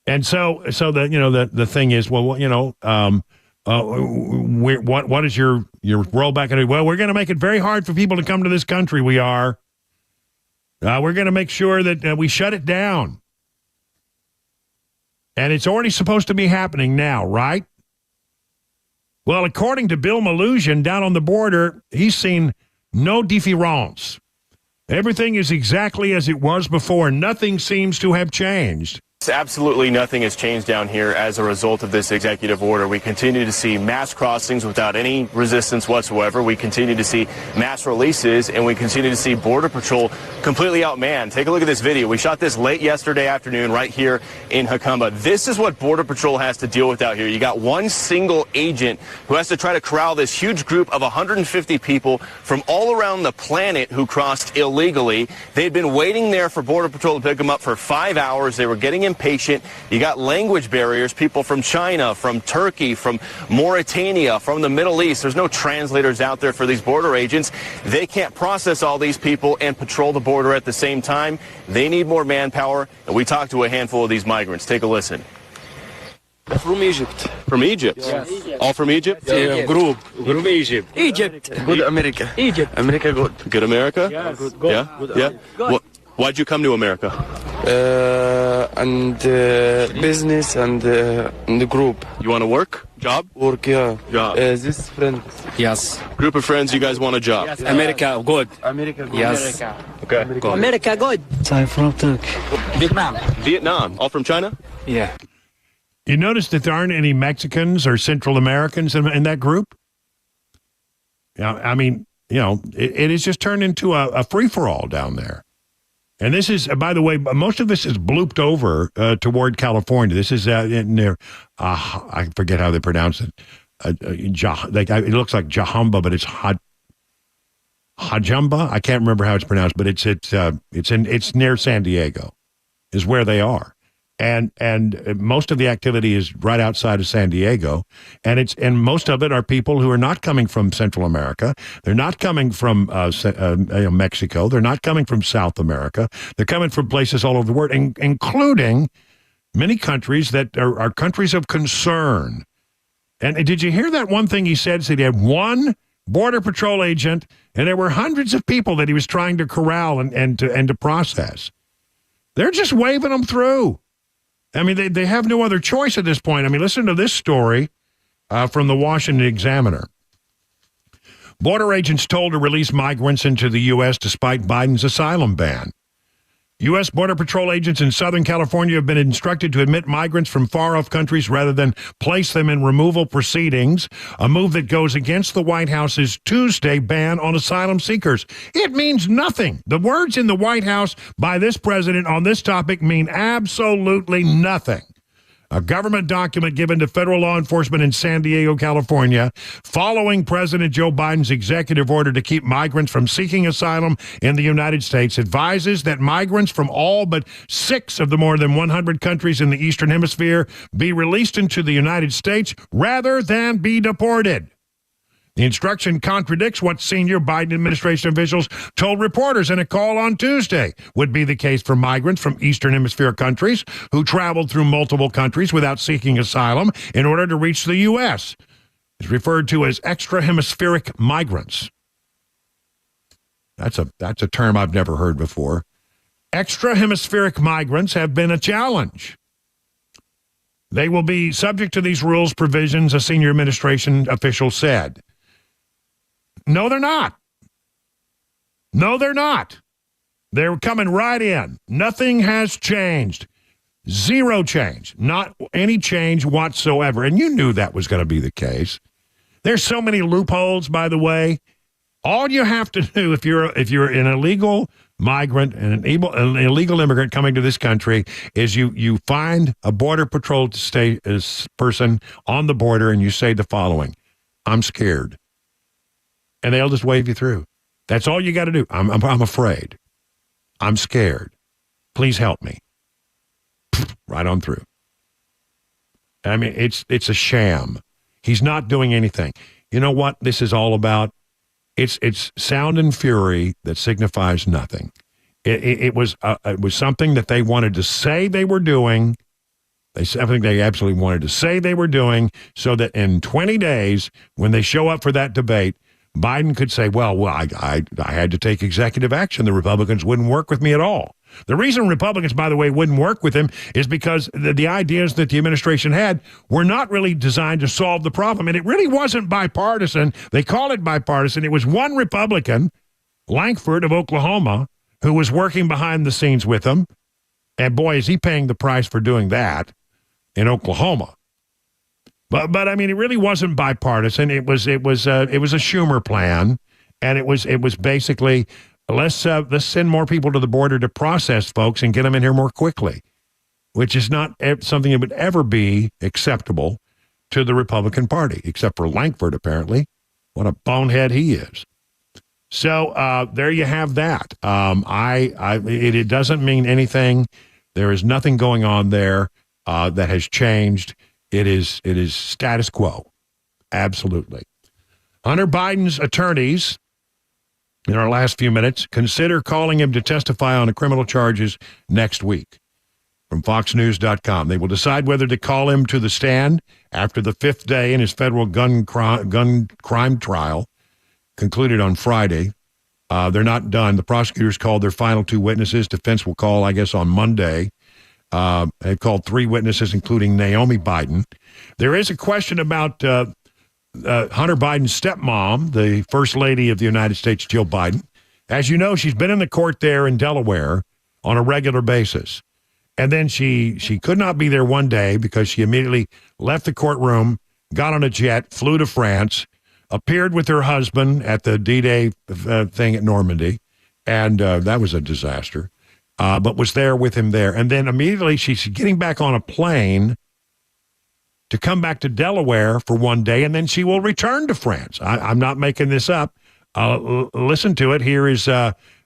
And so the thing is, well, what is your rollback? Well, we're going to make it very hard for people to come to this country. We are. We're going to make sure that we shut it down. And it's already supposed to be happening now, right? Well, according to Bill Malhusian down on the border, he's seen no différence. Everything is exactly as it was before. Nothing seems to have changed. Absolutely nothing has changed down here as a result of this executive order. We continue to see mass crossings without any resistance whatsoever. We continue to see mass releases, and we continue to see Border Patrol completely outmanned. Take a look at this video. We shot this late yesterday afternoon right here in Jacumba. This is what Border Patrol has to deal with out here. You got one single agent who has to try to corral this huge group of 150 people from all around the planet who crossed illegally. They'd been waiting there for Border Patrol to pick them up for 5 hours. They were getting impatient. You got language barriers, people from China, from Turkey, from Mauritania, from the Middle East. There's no translators out there for these border agents. They can't process all these people and patrol the border at the same time. They need more manpower, and we talked to a handful of these migrants. Take a listen. From Egypt. From Egypt? Yes. All from Egypt? Yeah, group Egypt. Egypt. Good America. Egypt. America good. Good America? Yes. Good. Yeah? Good. Yeah? Good. Why'd you come to America? Business and the group. You want to work? Job? Work, yeah. Job. This friend. Yes. Group of friends, you guys want a job? Yes. America, good. America, good. Yes. America. Okay. America, America good. I'm from Turkey. Vietnam. Vietnam. All from China? Yeah. You notice that there aren't any Mexicans or Central Americans in that group? Yeah, I mean, it has just turned into a free-for-all down there. And this is, by the way, most of this is blooped over toward California. This is near, I forget how they pronounce it. It looks like Jahumba, but it's Hajumba. I can't remember how it's pronounced, but it's near San Diego, is where they are. And most of the activity is right outside of San Diego, and most of it are people who are not coming from Central America. They're not coming from Mexico. They're not coming from South America. They're coming from places all over the world, including many countries that are countries of concern. And did you hear that one thing he said? So he had one Border Patrol agent, and there were hundreds of people that he was trying to corral and to process. They're just waving them through. I mean, they have no other choice at this point. I mean, listen to this story from the Washington Examiner. Border agents told to release migrants into the U.S. despite Biden's asylum ban. U.S. Border Patrol agents in Southern California have been instructed to admit migrants from far-off countries rather than place them in removal proceedings, a move that goes against the White House's Tuesday ban on asylum seekers. It means nothing. The words in the White House by this president on this topic mean absolutely nothing. A government document given to federal law enforcement in San Diego, California, following President Joe Biden's executive order to keep migrants from seeking asylum in the United States, advises that migrants from all but 6 of the more than 100 countries in the Eastern Hemisphere be released into the United States rather than be deported. The instruction contradicts what senior Biden administration officials told reporters in a call on Tuesday would be the case for migrants from Eastern Hemisphere countries who traveled through multiple countries without seeking asylum in order to reach the U.S. It's referred to as extra-hemispheric migrants. That's a term I've never heard before. Extra-hemispheric migrants have been a challenge. They will be subject to these rules provisions, a senior administration official said. No, they're not. No, they're not. They're coming right in. Nothing has changed. Zero change. Not any change whatsoever. And you knew that was going to be the case. There's so many loopholes, by the way. All you have to do if you're an illegal migrant and an illegal immigrant coming to this country is you find a Border Patrol person on the border and you say the following: I'm scared. And they'll just wave you through. That's all you got to do. I'm afraid. I'm scared. Please help me. Right on through. I mean, it's a sham. He's not doing anything. You know what this is all about? It's sound and fury that signifies nothing. It was something that they wanted to say they were doing. Something they absolutely wanted to say they were doing so that in 20 days, when they show up for that debate, Biden could say, well, I had to take executive action. The Republicans wouldn't work with me at all. The reason Republicans, by the way, wouldn't work with him is because the ideas that the administration had were not really designed to solve the problem. And it really wasn't bipartisan. They call it bipartisan. It was one Republican, Lankford of Oklahoma, who was working behind the scenes with him. And boy, is he paying the price for doing that in Oklahoma. But I mean, it really wasn't bipartisan. It was a Schumer plan, and it was basically let's send more people to the border to process folks and get them in here more quickly, which is not something that would ever be acceptable to the Republican Party, except for Lankford, apparently. What a bonehead he is. So there you have that. It doesn't mean anything. There is nothing going on there that has changed. It is status quo. Absolutely. Hunter Biden's attorneys, in our last few minutes, consider calling him to testify on the criminal charges next week. From FoxNews.com. They will decide whether to call him to the stand after the 5th day in his federal gun crime trial concluded on Friday. They're not done. The prosecutors called their final 2 witnesses. Defense will call, I guess, on Monday. They've called 3 witnesses, including Naomi Biden. There is a question about Hunter Biden's stepmom, the First Lady of the United States, Jill Biden. As you know, she's been in the court there in Delaware on a regular basis. And then she could not be there one day because she immediately left the courtroom, got on a jet, flew to France, appeared with her husband at the D-Day thing at Normandy, and that was a disaster. But was there with him there. And then immediately she's getting back on a plane to come back to Delaware for one day, and then she will return to France. I'm not making this up. Listen to it.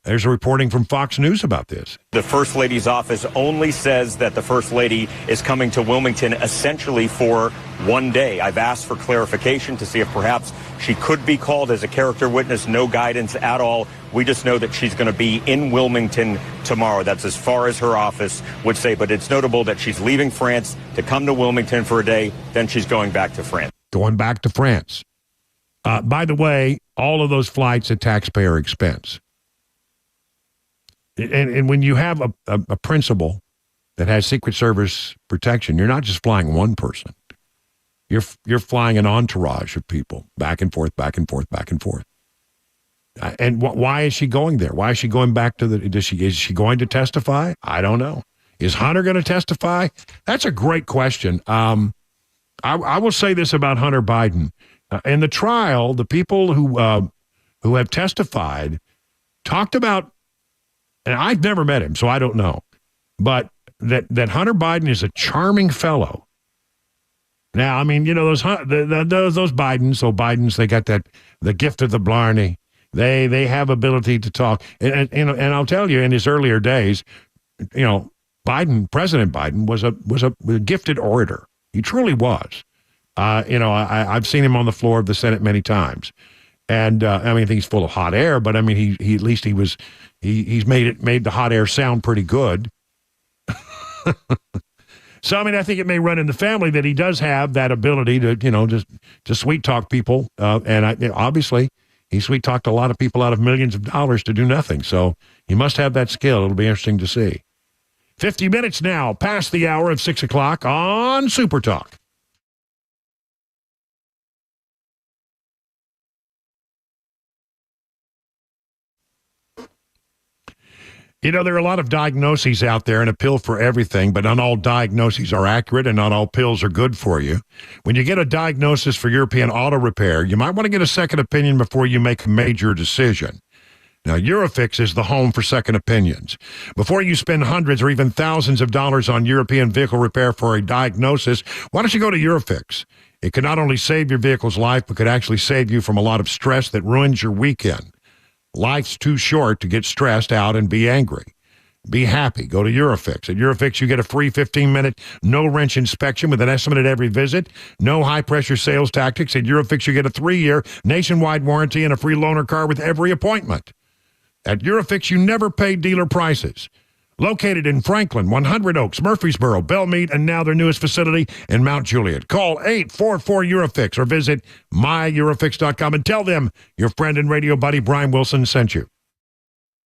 There's a reporting from Fox News about this. The First Lady's office only says that the First Lady is coming to Wilmington essentially for one day. I've asked for clarification to see if perhaps she could be called as a character witness. No guidance at all. We just know that she's going to be in Wilmington tomorrow. That's as far as her office would say. But it's notable that she's leaving France to come to Wilmington for a day. Then she's going back to France. Going back to France. By the way, all of those flights at taxpayer expense. And when you have a principal that has Secret Service protection, you're not just flying one person. You're flying an entourage of people back and forth, back and forth, back and forth. And why is she going there? Why is she going back to is she going to testify? I don't know. Is Hunter going to testify? That's a great question. I will say this about Hunter Biden. In the trial, the people who have testified talked about, and I've never met him, so I don't know, but that Hunter Biden is a charming fellow. Now, I mean, you know, those Bidens, they got the gift of the blarney. They have ability to talk, and I'll tell you, in his earlier days, you know, President Biden was a gifted orator. He truly was. I've seen him on the floor of the Senate many times, and I mean, I think he's full of hot air, but I mean, he at least he's made the hot air sound pretty good. So, I mean, I think it may run in the family that he does have that ability to, you know, just to sweet talk people. Obviously, he sweet talked a lot of people out of millions of dollars to do nothing. So he must have that skill. It'll be interesting to see. 50 minutes now, past the hour of 6 o'clock on Super Talk. You know, there are a lot of diagnoses out there and a pill for everything, but not all diagnoses are accurate and not all pills are good for you. When you get a diagnosis for European auto repair, you might want to get a second opinion before you make a major decision. Now, Eurofix is the home for second opinions. Before you spend hundreds or even thousands of dollars on European vehicle repair for a diagnosis, why don't you go to Eurofix? It could not only save your vehicle's life, but could actually save you from a lot of stress that ruins your weekend. Life's too short to get stressed out and be angry. Be happy. Go to Eurofix. At Eurofix, you get a free 15-minute no-wrench inspection with an estimate at every visit. No high-pressure sales tactics. At Eurofix, you get a 3-year nationwide warranty and a free loaner car with every appointment. At Eurofix, you never pay dealer prices. Located in Franklin, 100 Oaks, Murfreesboro, Belmead, and now their newest facility in Mount Juliet. Call 844-EUROFIX or visit myEuroFix.com and tell them your friend and radio buddy Brian Wilson sent you.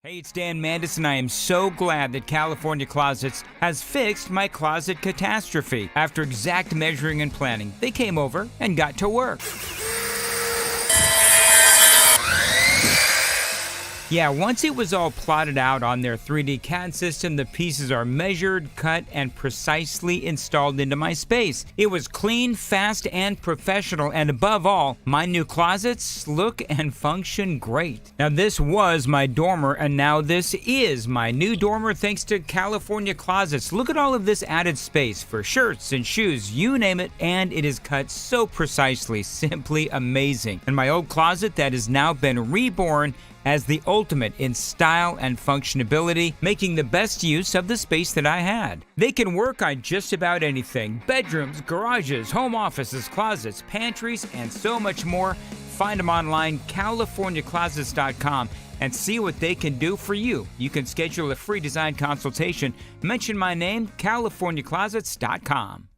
Hey, it's Dan Mandis, and I am so glad that California Closets has fixed my closet catastrophe. After exact measuring and planning, they came over and got to work. Yeah, once it was all plotted out on their 3D CAD system, the pieces are measured, cut, and precisely installed into my space. It was clean, fast, and professional, and above all, my new closets look and function great. Now, this was my dormer, and now this is my new dormer thanks to California Closets. Look at all of this added space for shirts and shoes, you name it, and it is cut so precisely, simply amazing. And my old closet that has now been reborn as the ultimate in style and functionality, making the best use of the space that I had. They can work on just about anything: bedrooms, garages, home offices, closets, pantries, and so much more. Find them online, CaliforniaClosets.com, and see what they can do for you. You can schedule a free design consultation. Mention my name, CaliforniaClosets.com.